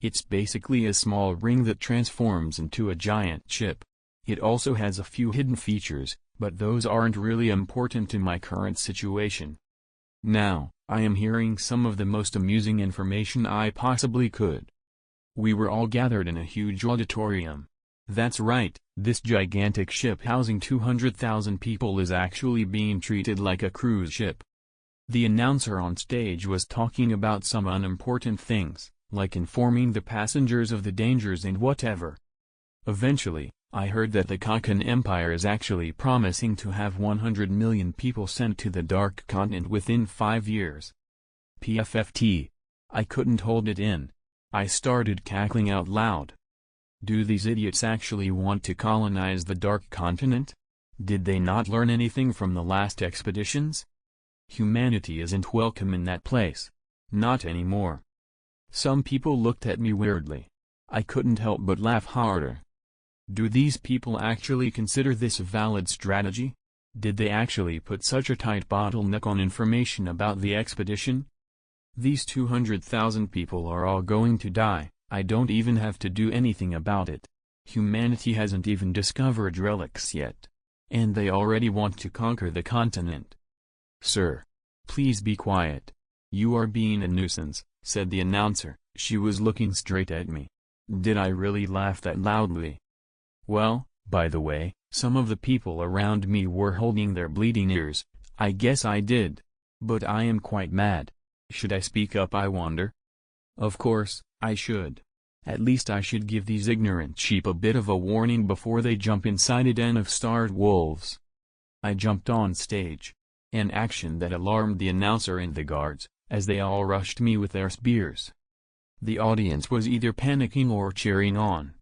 It's basically a small ring that transforms into a giant ship. It also has a few hidden features, but those aren't really important to my current situation. Now, I am hearing some of the most amusing information I possibly could. We were all gathered in a huge auditorium. That's right, this gigantic ship housing 200,000 people is actually being treated like a cruise ship. The announcer on stage was talking about some unimportant things, like informing the passengers of the dangers and whatever. Eventually, I heard that the Kakan Empire is actually promising to have 100 million people sent to the Dark Continent within 5 years. PFFT. I couldn't hold it in. I started cackling out loud. Do these idiots actually want to colonize the Dark Continent? Did they not learn anything from the last expeditions? Humanity isn't welcome in that place. Not anymore. Some people looked at me weirdly. I couldn't help but laugh harder. Do these people actually consider this a valid strategy? Did they actually put such a tight bottleneck on information about the expedition? These 200,000 people are all going to die. I don't even have to do anything about it. Humanity hasn't even discovered relics yet. And they already want to conquer the continent. Sir, please be quiet. You are being a nuisance, said the announcer. She was looking straight at me. Did I really laugh that loudly? Well, by the way, some of the people around me were holding their bleeding ears. I guess I did. But I am quite mad. Should I speak up, I wonder? Of course, I should. At least I should give these ignorant sheep a bit of a warning before they jump inside a den of starved wolves. I jumped on stage. An action that alarmed the announcer and the guards, as they all rushed me with their spears. The audience was either panicking or cheering on.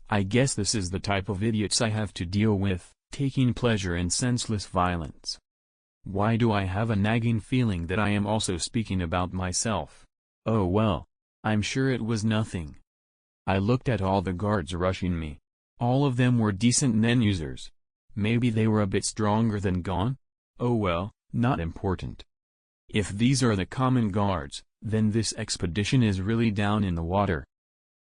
I guess this is the type of idiots I have to deal with, taking pleasure in senseless violence. Why do I have a nagging feeling that I am also speaking about myself? Oh well, I'm sure it was nothing. I looked at all the guards rushing me. All of them were decent Nen users. Maybe they were a bit stronger than Gon? Oh well, not important. If these are the common guards, then this expedition is really down in the water.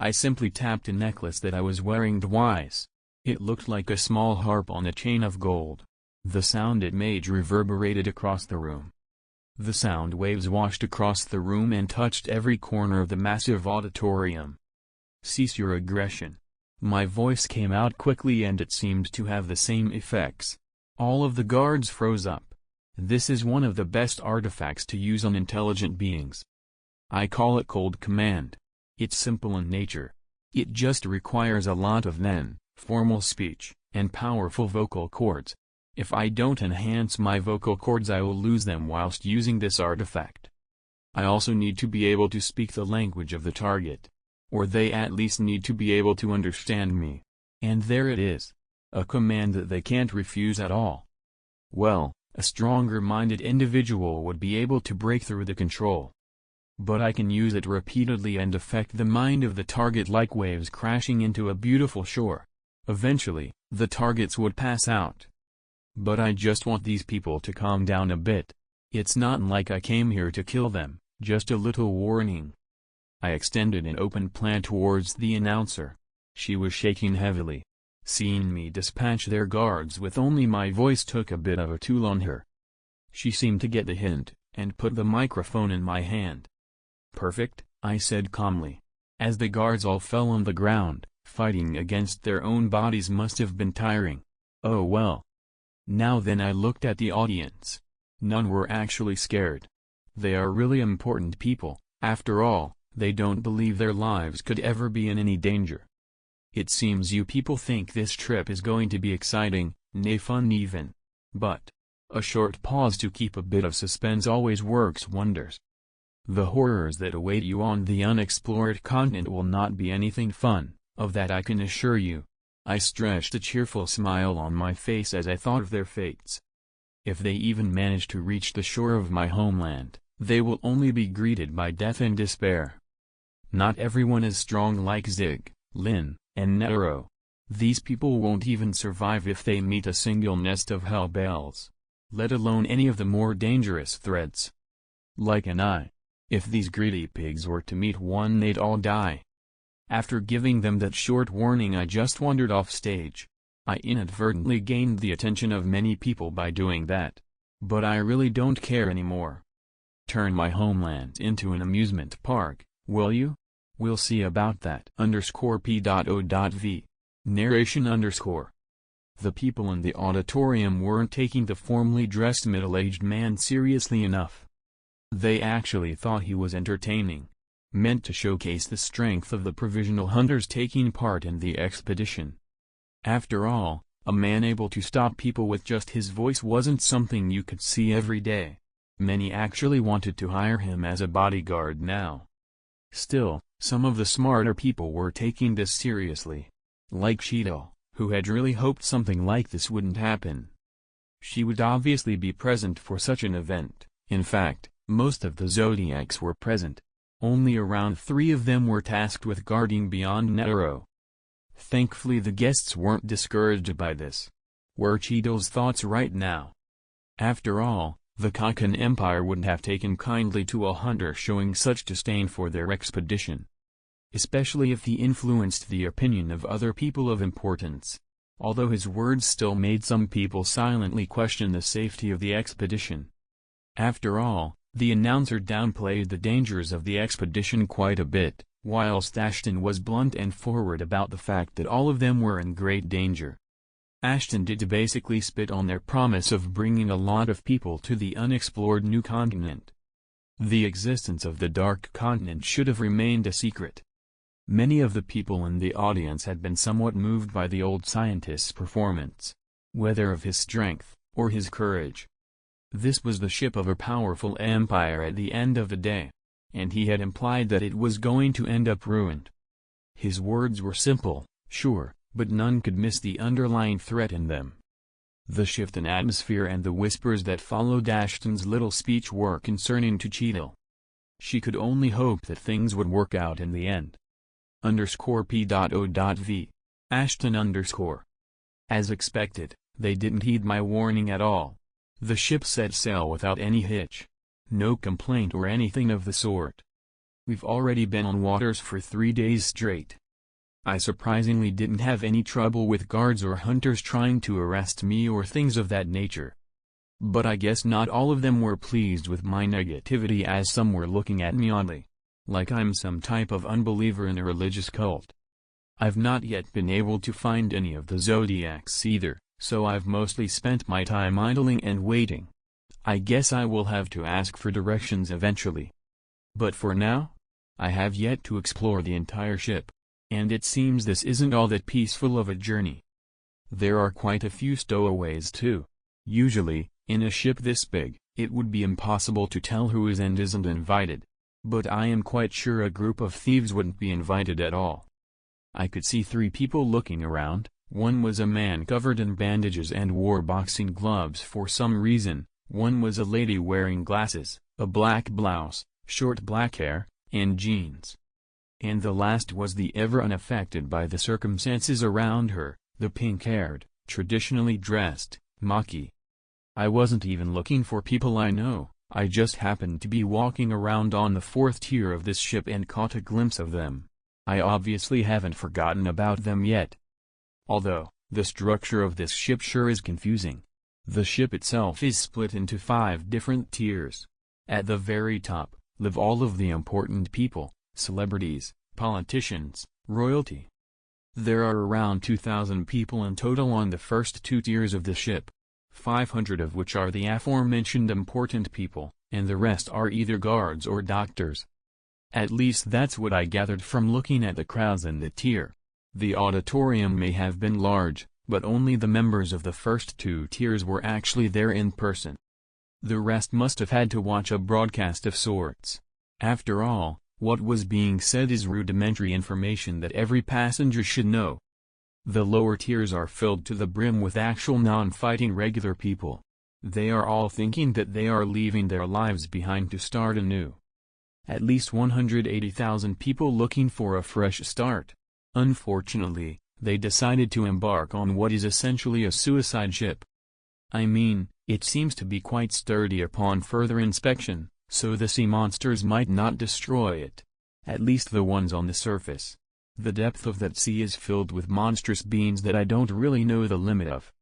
I simply tapped a necklace that I was wearing twice. It looked like a small harp on a chain of gold. The sound it made reverberated across the room. The sound waves washed across the room and touched every corner of the massive auditorium. Cease your aggression. My voice came out quickly and it seemed to have the same effects. All of the guards froze up. This is one of the best artifacts to use on intelligent beings. I call it Cold Command. It's simple in nature. It just requires a lot of Nen, formal speech, and powerful vocal cords. If I don't enhance my vocal cords I will lose them whilst using this artifact. I also need to be able to speak the language of the target. Or they at least need to be able to understand me. And there it is. A command that they can't refuse at all. Well, a stronger-minded individual would be able to break through the control. But I can use it repeatedly and affect the mind of the target like waves crashing into a beautiful shore. Eventually, the targets would pass out. But I just want these people to calm down a bit. It's not like I came here to kill them, just a little warning. I extended an open plan towards the announcer. She was shaking heavily. Seeing me dispatch their guards with only my voice took a bit of a toll on her. She seemed to get the hint, and put the microphone in my hand. Perfect, I said calmly. As the guards all fell on the ground, fighting against their own bodies must have been tiring. Oh well. Now then I looked at the audience. None were actually scared. They are really important people, after all. They don't believe their lives could ever be in any danger. It seems you people think this trip is going to be exciting, nay fun even. But a short pause to keep a bit of suspense always works wonders. The horrors that await you on the unexplored continent will not be anything fun, of that I can assure you. I stretched a cheerful smile on my face as I thought of their fates. If they even manage to reach the shore of my homeland, they will only be greeted by death and despair. Not everyone is strong like Zig, Lin, and Netero. These people won't even survive if they meet a single nest of hellbells, let alone any of the more dangerous threats. Like an eye. If these greedy pigs were to meet one they'd all die. After giving them that short warning I just wandered off stage. I inadvertently gained the attention of many people by doing that. But I really don't care anymore. Turn my homeland into an amusement park, will you? We'll see about that. _p.o.v. Narration _ The people in the auditorium weren't taking the formally dressed middle-aged man seriously enough. They actually thought he was entertaining. Meant to showcase the strength of the provisional hunters taking part in the expedition. After all, a man able to stop people with just his voice wasn't something you could see every day. Many actually wanted to hire him as a bodyguard now. Still, some of the smarter people were taking this seriously. Like Cheeto, who had really hoped something like this wouldn't happen. She would obviously be present for such an event. In fact, most of the Zodiacs were present. Only around 3 of them were tasked with guarding beyond Netero. Thankfully the guests weren't discouraged by this. Were Cheeto's thoughts right now? After all, the Kakan Empire wouldn't have taken kindly to a hunter showing such disdain for their expedition. Especially if he influenced the opinion of other people of importance. Although his words still made some people silently question the safety of the expedition. After all, the announcer downplayed the dangers of the expedition quite a bit, whilst Ashton was blunt and forward about the fact that all of them were in great danger. Ashton did basically spit on their promise of bringing a lot of people to the unexplored new continent. The existence of the Dark Continent should have remained a secret. Many of the people in the audience had been somewhat moved by the old scientist's performance, whether of his strength, or his courage. This was the ship of a powerful empire at the end of the day, and he had implied that it was going to end up ruined. His words were simple, sure, but none could miss the underlying threat in them. The shift in atmosphere and the whispers that followed Ashton's little speech were concerning to Cheadle. She could only hope that things would work out in the end. _p.o.v. Ashton_. As expected, they didn't heed my warning at all. The ship set sail without any hitch. No complaint or anything of the sort. We've already been on waters for 3 days straight. I surprisingly didn't have any trouble with guards or hunters trying to arrest me or things of that nature. But I guess not all of them were pleased with my negativity, as some were looking at me oddly, like I'm some type of unbeliever in a religious cult. I've not yet been able to find any of the zodiacs either, so I've mostly spent my time idling and waiting. I guess I will have to ask for directions eventually. But for now, I have yet to explore the entire ship. And it seems this isn't all that peaceful of a journey. There are quite a few stowaways too. Usually, in a ship this big, it would be impossible to tell who is and isn't invited. But I am quite sure a group of thieves wouldn't be invited at all. I could see 3 people looking around. One was a man covered in bandages and wore boxing gloves for some reason, one was a lady wearing glasses, a black blouse, short black hair, and jeans. And the last was the ever unaffected by the circumstances around her, the pink-haired, traditionally dressed, Maki. I wasn't even looking for people I know, I just happened to be walking around on the 4th tier of this ship and caught a glimpse of them. I obviously haven't forgotten about them yet. Although, the structure of this ship sure is confusing. The ship itself is split into 5 different tiers. At the very top, live all of the important people. Celebrities, politicians, royalty. There are around 2,000 people in total on the first 2 tiers of the ship, 500 of which are the aforementioned important people, and the rest are either guards or doctors. At least that's what I gathered from looking at the crowds in the tier. The auditorium may have been large, but only the members of the first 2 tiers were actually there in person. The rest must have had to watch a broadcast of sorts. After all, what was being said is rudimentary information that every passenger should know. The lower tiers are filled to the brim with actual non-fighting regular people. They are all thinking that they are leaving their lives behind to start anew. At least 180,000 people looking for a fresh start. Unfortunately, they decided to embark on what is essentially a suicide ship. I mean, it seems to be quite sturdy upon further inspection, so the sea monsters might not destroy it. At least the ones on the surface. The depth of that sea is filled with monstrous beings that I don't really know the limit of.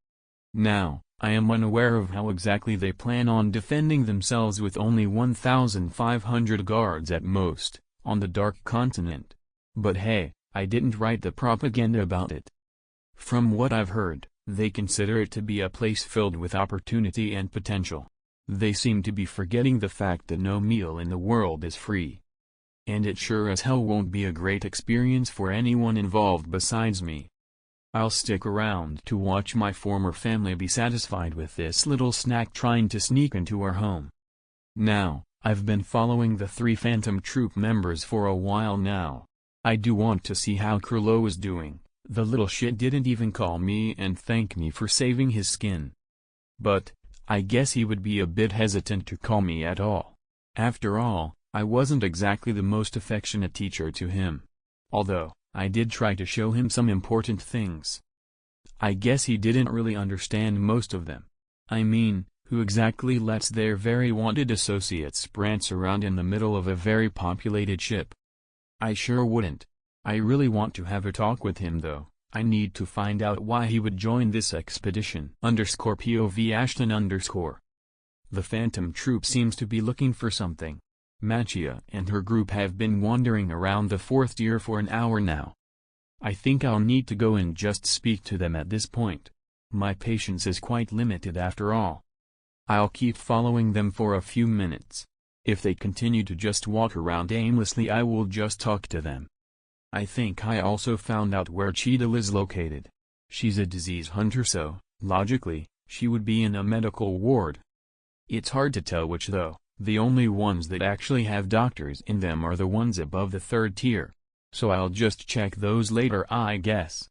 Now, I am unaware of how exactly they plan on defending themselves with only 1,500 guards at most, on the Dark Continent. But hey, I didn't write the propaganda about it. From what I've heard, they consider it to be a place filled with opportunity and potential. They seem to be forgetting the fact that no meal in the world is free. And it sure as hell won't be a great experience for anyone involved besides me. I'll stick around to watch my former family be satisfied with this little snack trying to sneak into our home. Now, I've been following the 3 Phantom Troop members for a while now. I do want to see how Killua is doing. The little shit didn't even call me and thank me for saving his skin. But, I guess he would be a bit hesitant to call me at all. After all, I wasn't exactly the most affectionate teacher to him. Although, I did try to show him some important things. I guess he didn't really understand most of them. I mean, who exactly lets their very wanted associates prance around in the middle of a very populated ship? I sure wouldn't. I really want to have a talk with him though. I need to find out why he would join this expedition. _POV Ashton_. The Phantom Troop seems to be looking for something. Machia and her group have been wandering around the 4th tier for an hour now. I think I'll need to go and just speak to them at this point. My patience is quite limited after all. I'll keep following them for a few minutes. If they continue to just walk around aimlessly, I will just talk to them. I think I also found out where Cheadle is located. She's a disease hunter, so, logically, she would be in a medical ward. It's hard to tell which though. The only ones that actually have doctors in them are the ones above the 3rd tier. So I'll just check those later, I guess.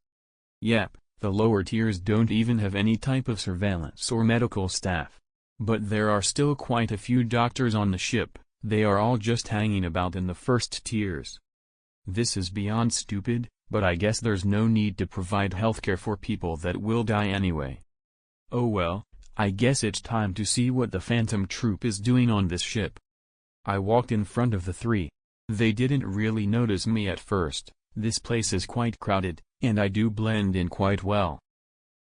Yep, The lower tiers don't even have any type of surveillance or medical staff. But there are still quite a few doctors on the ship, they are all just hanging about in the first tiers. This is beyond stupid, but I guess there's no need to provide healthcare for people that will die anyway. Oh well, I guess it's time to see what the Phantom Troop is doing on this ship. I walked in front of the three. They didn't really notice me at first, this place is quite crowded, and I do blend in quite well.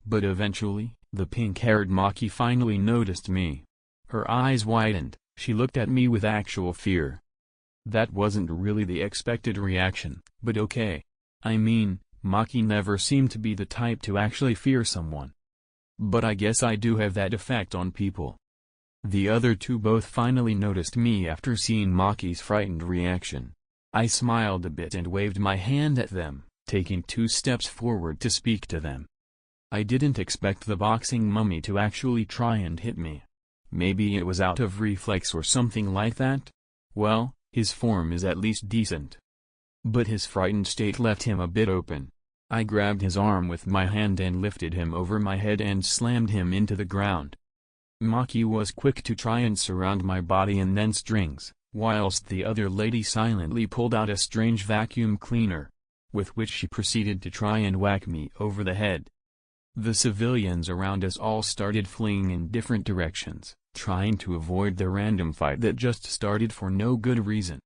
But eventually, the pink-haired Maki finally noticed me. Her eyes widened, she looked at me with actual fear. That wasn't really the expected reaction, but okay. I mean, Maki never seemed to be the type to actually fear someone. But I guess I do have that effect on people. The other two both finally noticed me after seeing Maki's frightened reaction. I smiled a bit and waved my hand at them, taking 2 steps forward to speak to them. I didn't expect the boxing mummy to actually try and hit me. Maybe it was out of reflex or something like that? Well, his form is at least decent. But his frightened state left him a bit open. I grabbed his arm with my hand and lifted him over my head and slammed him into the ground. Maki was quick to try and surround my body in Nen strings, whilst the other lady silently pulled out a strange vacuum cleaner, with which she proceeded to try and whack me over the head. The civilians around us all started fleeing in different directions, trying to avoid the random fight that just started for no good reason.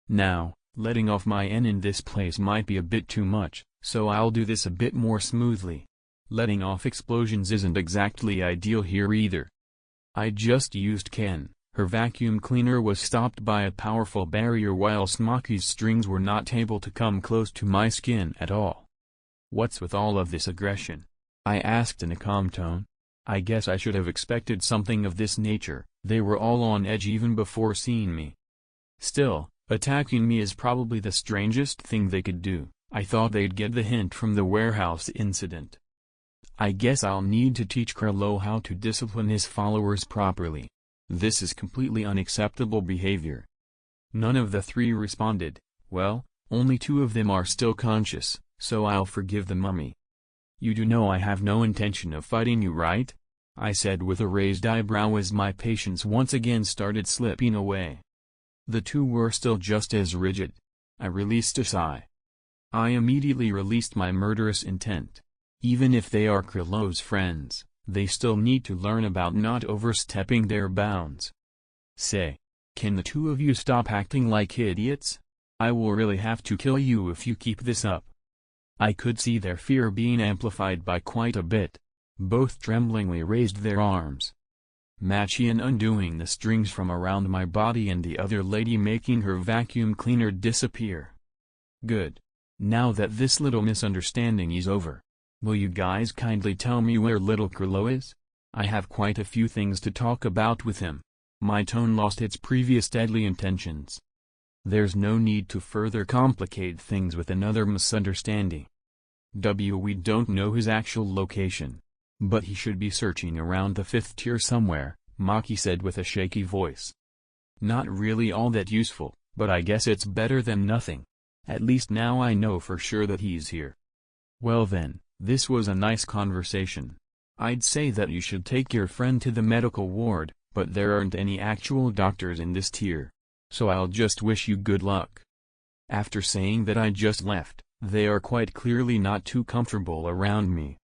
Now, letting off my N in this place might be a bit too much, so I'll do this a bit more smoothly. Letting off explosions isn't exactly ideal here either. I just used Ken. Her vacuum cleaner was stopped by a powerful barrier whilst Maki's strings were not able to come close to my skin at all. What's with all of this aggression? I asked in a calm tone. I guess I should have expected something of this nature, they were all on edge even before seeing me. Still, attacking me is probably the strangest thing they could do. I thought they'd get the hint from the warehouse incident. I guess I'll need to teach Killua how to discipline his followers properly. This is completely unacceptable behavior. None of the 3 responded. Well, only 2 of them are still conscious, so I'll forgive the mummy. You do know I have no intention of fighting you, right? I said with a raised eyebrow as my patience once again started slipping away. The 2 were still just as rigid. I released a sigh. I immediately released my murderous intent. Even if they are Killua's friends, they still need to learn about not overstepping their bounds. Say, can the 2 of you stop acting like idiots? I will really have to kill you if you keep this up. I could see their fear being amplified by quite a bit. Both tremblingly raised their arms. Machian undoing the strings from around my body and the other lady making her vacuum cleaner disappear. Good. Now that this little misunderstanding is over, will you guys kindly tell me where little Killua is? I have quite a few things to talk about with him. My tone lost its previous deadly intentions. There's no need to further complicate things with another misunderstanding. We don't know his actual location. But he should be searching around the 5th tier somewhere, Maki said with a shaky voice. Not really all that useful, but I guess it's better than nothing. At least now I know for sure that he's here. Well then, this was a nice conversation. I'd say that you should take your friend to the medical ward, but there aren't any actual doctors in this tier. So I'll just wish you good luck. After saying that I just left, they are quite clearly not too comfortable around me.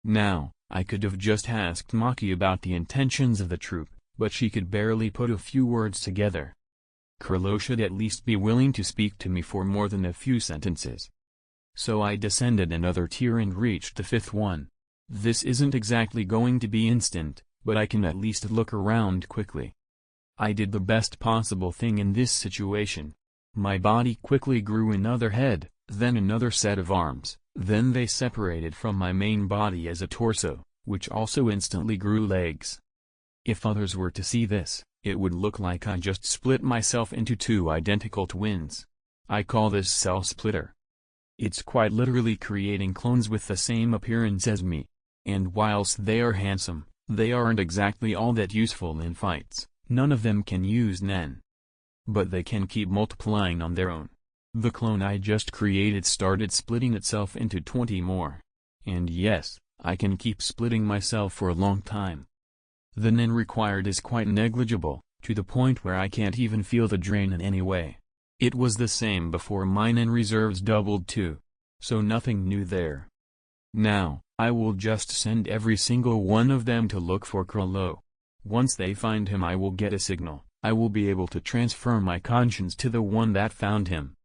Now, I could have just asked Maki about the intentions of the troop, but she could barely put a few words together. Killua should at least be willing to speak to me for more than a few sentences. So I descended another tier and reached the 5th one. This isn't exactly going to be instant, but I can at least look around quickly. I did the best possible thing in this situation. My body quickly grew another head, then another set of arms, then they separated from my main body as a torso, which also instantly grew legs. If others were to see this, it would look like I just split myself into 2 identical twins. I call this cell splitter. It's quite literally creating clones with the same appearance as me. And whilst they are handsome, they aren't exactly all that useful in fights. None of them can use Nen. But they can keep multiplying on their own. The clone I just created started splitting itself into 20 more. And yes, I can keep splitting myself for a long time. The Nen required is quite negligible, to the point where I can't even feel the drain in any way. It was the same before my Nen reserves doubled too. So nothing new there. Now, I will just send every single one of them to look for Killua. Once they find him I will get a signal. I will be able to transfer my conscience to the one that found him.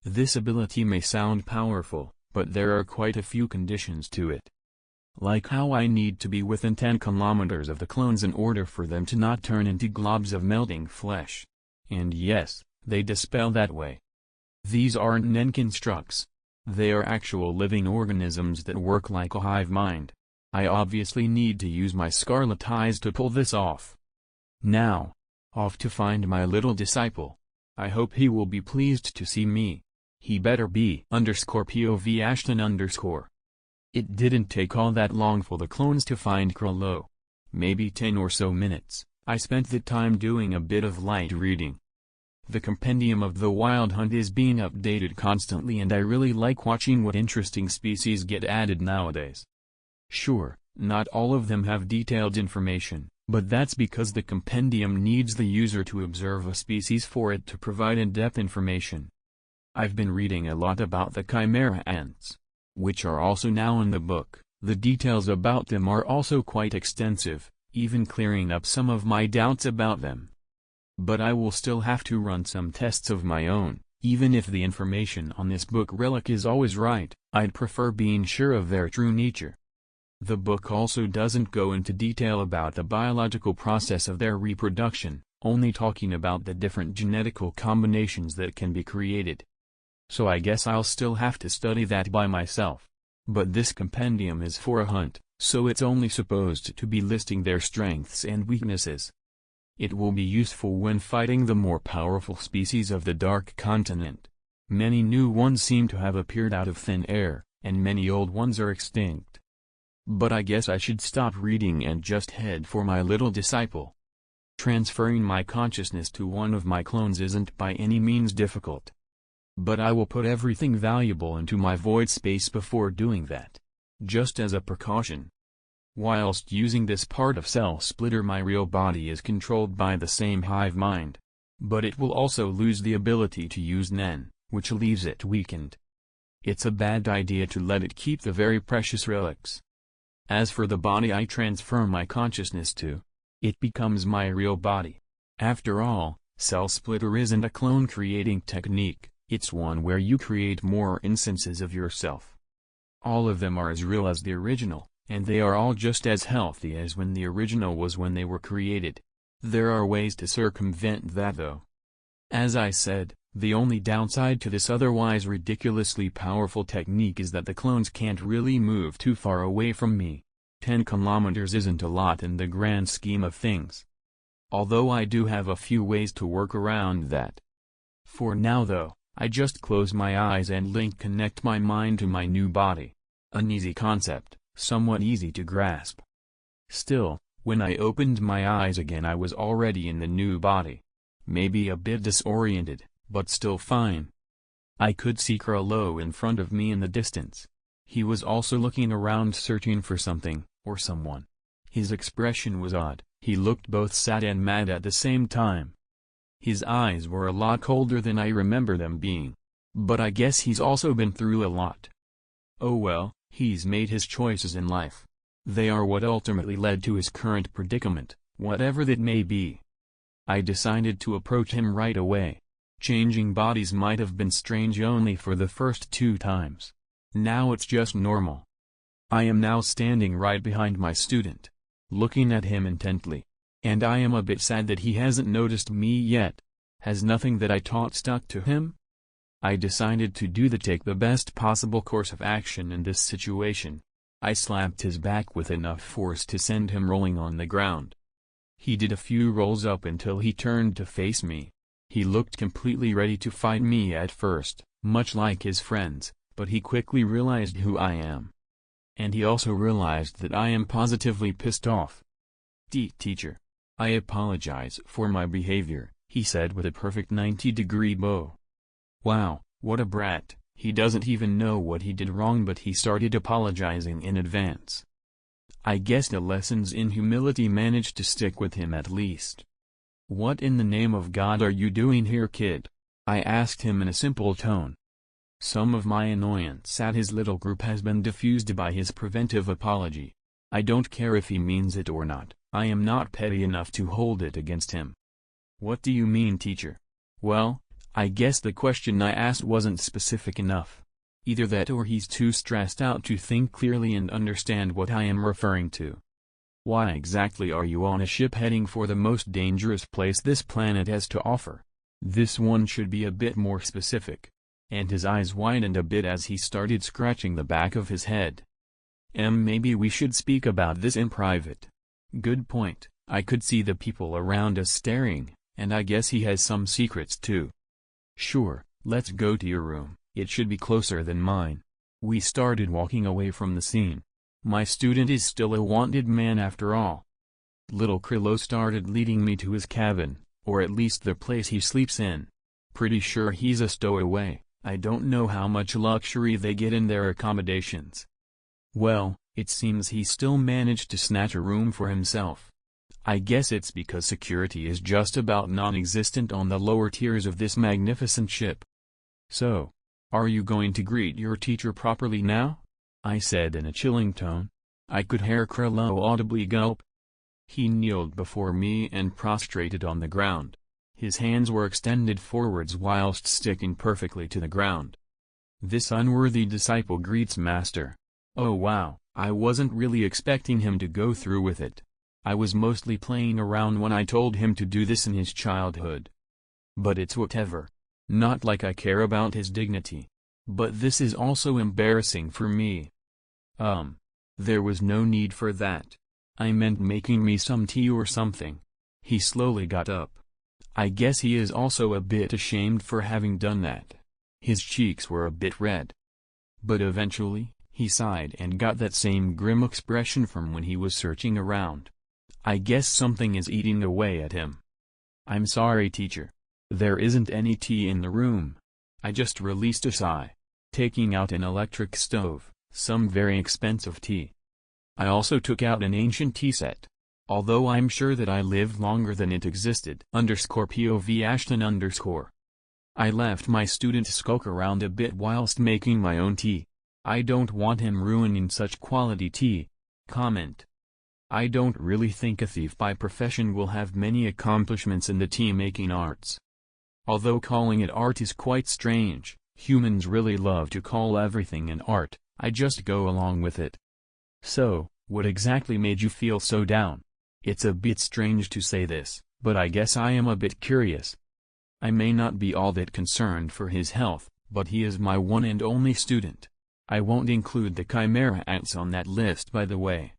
This ability may sound powerful, but there are quite a few conditions to it. Like how I need to be within 10 kilometers of the clones in order for them to not turn into globs of melting flesh. And yes, they dispel that way. These aren't Nen constructs. They are actual living organisms that work like a hive mind. I obviously need to use my scarlet eyes to pull this off. Now, off to find my little disciple. I hope he will be pleased to see me. He better be _POV Ashton_. It didn't take all that long for the clones to find Killua. Maybe 10 or so minutes. I spent the time doing a bit of light reading. The compendium of the Wild Hunt is being updated constantly and I really like watching what interesting species get added nowadays. Sure, not all of them have detailed information, but that's because the compendium needs the user to observe a species for it to provide in-depth information. I've been reading a lot about the chimera ants, which are also now in the book. The details about them are also quite extensive, even clearing up some of my doubts about them. But I will still have to run some tests of my own. Even if the information on this book relic is always right, I'd prefer being sure of their true nature. The book also doesn't go into detail about the biological process of their reproduction, only talking about the different genetical combinations that can be created. So I guess I'll still have to study that by myself. But this compendium is for a hunt, so it's only supposed to be listing their strengths and weaknesses. It will be useful when fighting the more powerful species of the Dark Continent. Many new ones seem to have appeared out of thin air, and many old ones are extinct. But I guess I should stop reading and just head for my little disciple. Transferring my consciousness to one of my clones isn't by any means difficult. But I will put everything valuable into my void space before doing that. Just as a precaution. Whilst using this part of Cell Splitter, my real body is controlled by the same hive mind. But it will also lose the ability to use Nen, which leaves it weakened. It's a bad idea to let it keep the very precious relics. As for the body I transfer my consciousness to, it becomes my real body. After all, Cell Splitter isn't a clone creating technique, it's one where you create more instances of yourself. All of them are as real as the original. And they are all just as healthy as when the original was when they were created. There are ways to circumvent that though. As I said, the only downside to this otherwise ridiculously powerful technique is that the clones can't really move too far away from me. 10 kilometers isn't a lot in the grand scheme of things. Although I do have a few ways to work around that. For now though, I just close my eyes and connect my mind to my new body. An easy concept. Somewhat easy to grasp. Still, when I opened my eyes again I was already in the new body. Maybe a bit disoriented, but still fine. I could see Killua in front of me in the distance. He was also looking around searching for something, or someone. His expression was odd, he looked both sad and mad at the same time. His eyes were a lot colder than I remember them being. But I guess he's also been through a lot. Oh well. He's made his choices in life. They are what ultimately led to his current predicament, whatever that may be. I decided to approach him right away. Changing bodies might have been strange only for the first 2 times. Now it's just normal. I am now standing right behind my student, looking at him intently. And I am a bit sad that he hasn't noticed me yet. Has nothing that I taught stuck to him? I decided to take the best possible course of action in this situation. I slapped his back with enough force to send him rolling on the ground. He did a few rolls up until he turned to face me. He looked completely ready to fight me at first, much like his friends, but he quickly realized who I am. And he also realized that I am positively pissed off. Teacher. I apologize for my behavior, he said with a perfect 90-degree bow. Wow, what a brat, He doesn't even know what he did wrong, but he started apologizing in advance. I guess the lessons in humility managed to stick with him at least. "What in the name of God are you doing here, kid?" I asked him in a simple tone. Some of my annoyance at his little group has been diffused by his preventive apology. I don't care if he means it or not, I am not petty enough to hold it against him. "What do you mean, teacher?" "Well, I guess the question I asked wasn't specific enough. Either that or he's too stressed out to think clearly and understand what I am referring to. Why exactly are you on a ship heading for the most dangerous place this planet has to offer? This one should be a bit more specific." And his eyes widened a bit as he started scratching the back of his head. Maybe we should speak about this in private." "Good point." I could see the people around us staring, and I guess he has some secrets too. "Sure, let's go to your room, it should be closer than mine." We started walking away from the scene. My student is still a wanted man after all. Little Killua started leading me to his cabin, or at least the place he sleeps in. Pretty sure he's a stowaway. I don't know how much luxury they get in their accommodations. Well, it seems he still managed to snatch a room for himself. I guess it's because security is just about non-existent on the lower tiers of this magnificent ship. "So, are you going to greet your teacher properly now?" I said in a chilling tone. I could hear Killua audibly gulp. He kneeled before me and prostrated on the ground. His hands were extended forwards whilst sticking perfectly to the ground. "This unworthy disciple greets master." Oh wow, I wasn't really expecting him to go through with it. I was mostly playing around when I told him to do this in his childhood. But it's whatever. Not like I care about his dignity. But this is also embarrassing for me. There was no need for that. I meant making me some tea or something. He slowly got up. I guess he is also a bit ashamed for having done that. His cheeks were a bit red. But eventually, he sighed and got that same grim expression from when he was searching around. I guess something is eating away at him. "I'm sorry, teacher. There isn't any tea in the room." I just released a sigh, taking out an electric stove, some very expensive tea. I also took out an ancient tea set. Although I'm sure that I lived longer than it existed. _POV Ashton_. I left my student skulk around a bit whilst making my own tea. I don't want him ruining such quality tea. Comment. I don't really think a thief by profession will have many accomplishments in the tea-making arts. Although calling it art is quite strange, humans really love to call everything an art, I just go along with it. So, what exactly made you feel so down? It's a bit strange to say this, but I guess I am a bit curious. I may not be all that concerned for his health, but he is my one and only student. I won't include the Chimera ants on that list, by the way.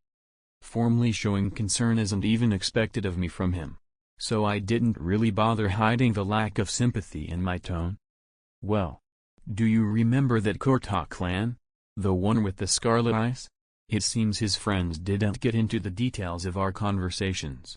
Formally showing concern isn't even expected of me from him. So I didn't really bother hiding the lack of sympathy in my tone. "Well, do you remember that Kortok clan? The one with the scarlet eyes? It seems his friends didn't get into the details of our conversations.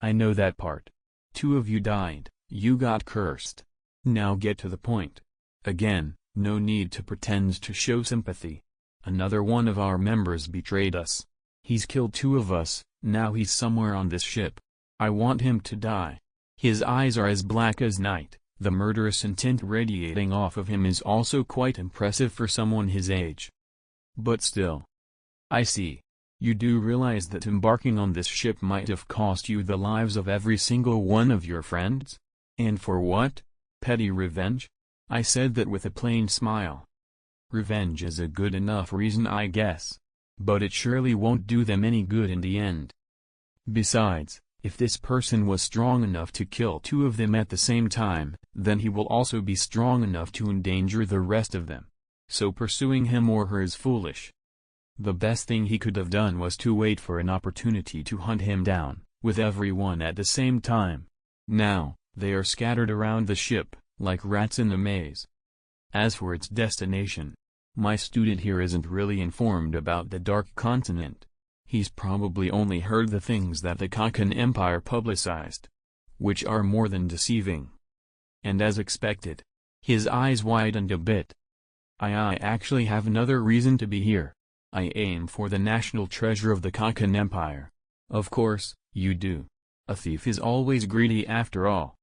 I know that part. 2 of you died, you got cursed. Now get to the point. Again, no need to pretend to show sympathy. Another one of our members betrayed us. He's killed 2 of us, now he's somewhere on this ship. I want him to die. His eyes are as black as night, the murderous intent radiating off of him is also quite impressive for someone his age. But still. I see. You do realize that embarking on this ship might have cost you the lives of every single one of your friends? And for what? Petty revenge? I said that with a plain smile. Revenge is a good enough reason, I guess. But it surely won't do them any good in the end. Besides, if this person was strong enough to kill 2 of them at the same time, then he will also be strong enough to endanger the rest of them. So pursuing him or her is foolish. The best thing he could have done was to wait for an opportunity to hunt him down, with everyone at the same time. Now, they are scattered around the ship, like rats in a maze. As for its destination, my student here isn't really informed about the Dark Continent. He's probably only heard the things that the Kakan Empire publicized, which are more than deceiving. And as expected, his eyes widened a bit. I actually have another reason to be here. I aim for the national treasure of the Kakan Empire. Of course, you do. A thief is always greedy after all.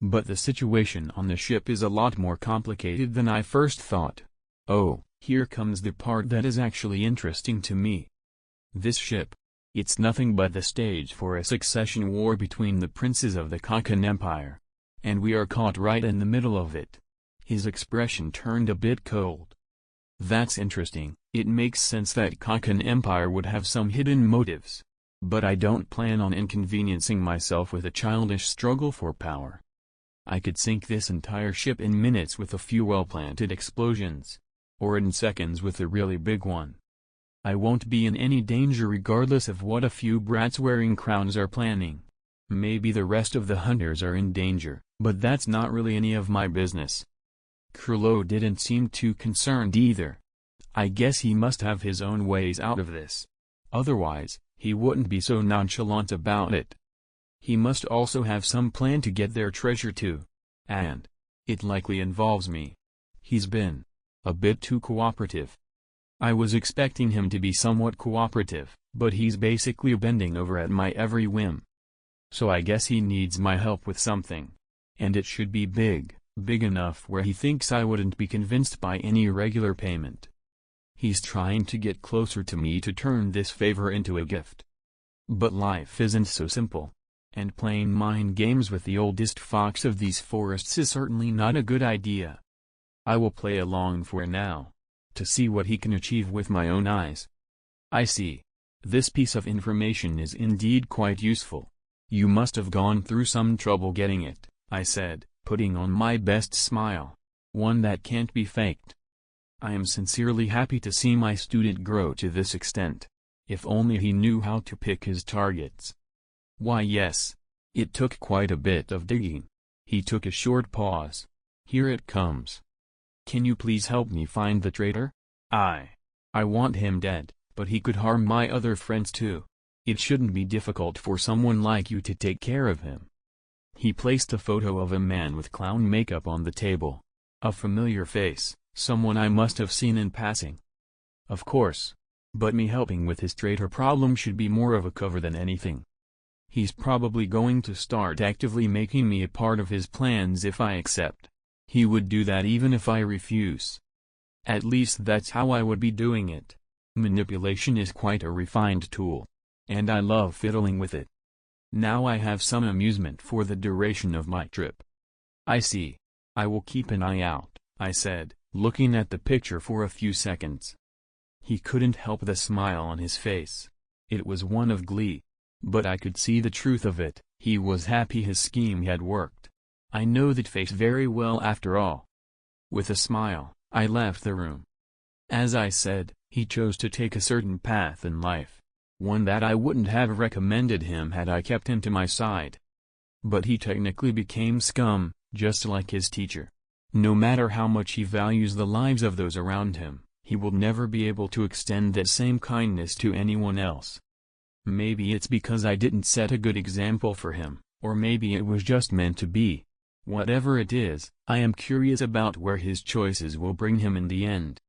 But the situation on the ship is a lot more complicated than I first thought. Oh, here comes the part that is actually interesting to me. This ship. It's nothing but the stage for a succession war between the princes of the Kakan Empire. And we are caught right in the middle of it. His expression turned a bit cold. That's interesting. It makes sense that Kakan Empire would have some hidden motives. But I don't plan on inconveniencing myself with a childish struggle for power. I could sink this entire ship in minutes with a few well-planted explosions. Or in seconds with a really big one. I won't be in any danger regardless of what a few brats wearing crowns are planning. Maybe the rest of the hunters are in danger, but that's not really any of my business. Killua didn't seem too concerned either. I guess he must have his own ways out of this. Otherwise, he wouldn't be so nonchalant about it. He must also have some plan to get their treasure too. And it likely involves me. He's been a bit too cooperative. I was expecting him to be somewhat cooperative, but he's basically bending over at my every whim. So I guess he needs my help with something. And it should be big enough where he thinks I wouldn't be convinced by any regular payment. He's trying to get closer to me to turn this favor into a gift. But life isn't so simple. And playing mind games with the oldest fox of these forests is certainly not a good idea. I will play along for now. To see what he can achieve with my own eyes. I see. This piece of information is indeed quite useful. You must have gone through some trouble getting it, I said, putting on my best smile. One that can't be faked. I am sincerely happy to see my student grow to this extent. If only he knew how to pick his targets. Why yes. It took quite a bit of digging. He took a short pause. Here it comes. Can you please help me find the traitor? I want him dead, but he could harm my other friends too. It shouldn't be difficult for someone like you to take care of him. He placed a photo of a man with clown makeup on the table. A familiar face, someone I must have seen in passing. Of course. But me helping with his traitor problem should be more of a cover than anything. He's probably going to start actively making me a part of his plans if I accept. He would do that even if I refuse. At least that's how I would be doing it. Manipulation is quite a refined tool. And I love fiddling with it. Now I have some amusement for the duration of my trip. I see. I will keep an eye out, I said, looking at the picture for a few seconds. He couldn't help the smile on his face. It was one of glee. But I could see the truth of it. He was happy his scheme had worked. I know that face very well after all. With a smile, I left the room. As I said, he chose to take a certain path in life. One that I wouldn't have recommended him had I kept him to my side. But he technically became scum, just like his teacher. No matter how much he values the lives of those around him, he will never be able to extend that same kindness to anyone else. Maybe it's because I didn't set a good example for him, or maybe it was just meant to be. Whatever it is, I am curious about where his choices will bring him in the end.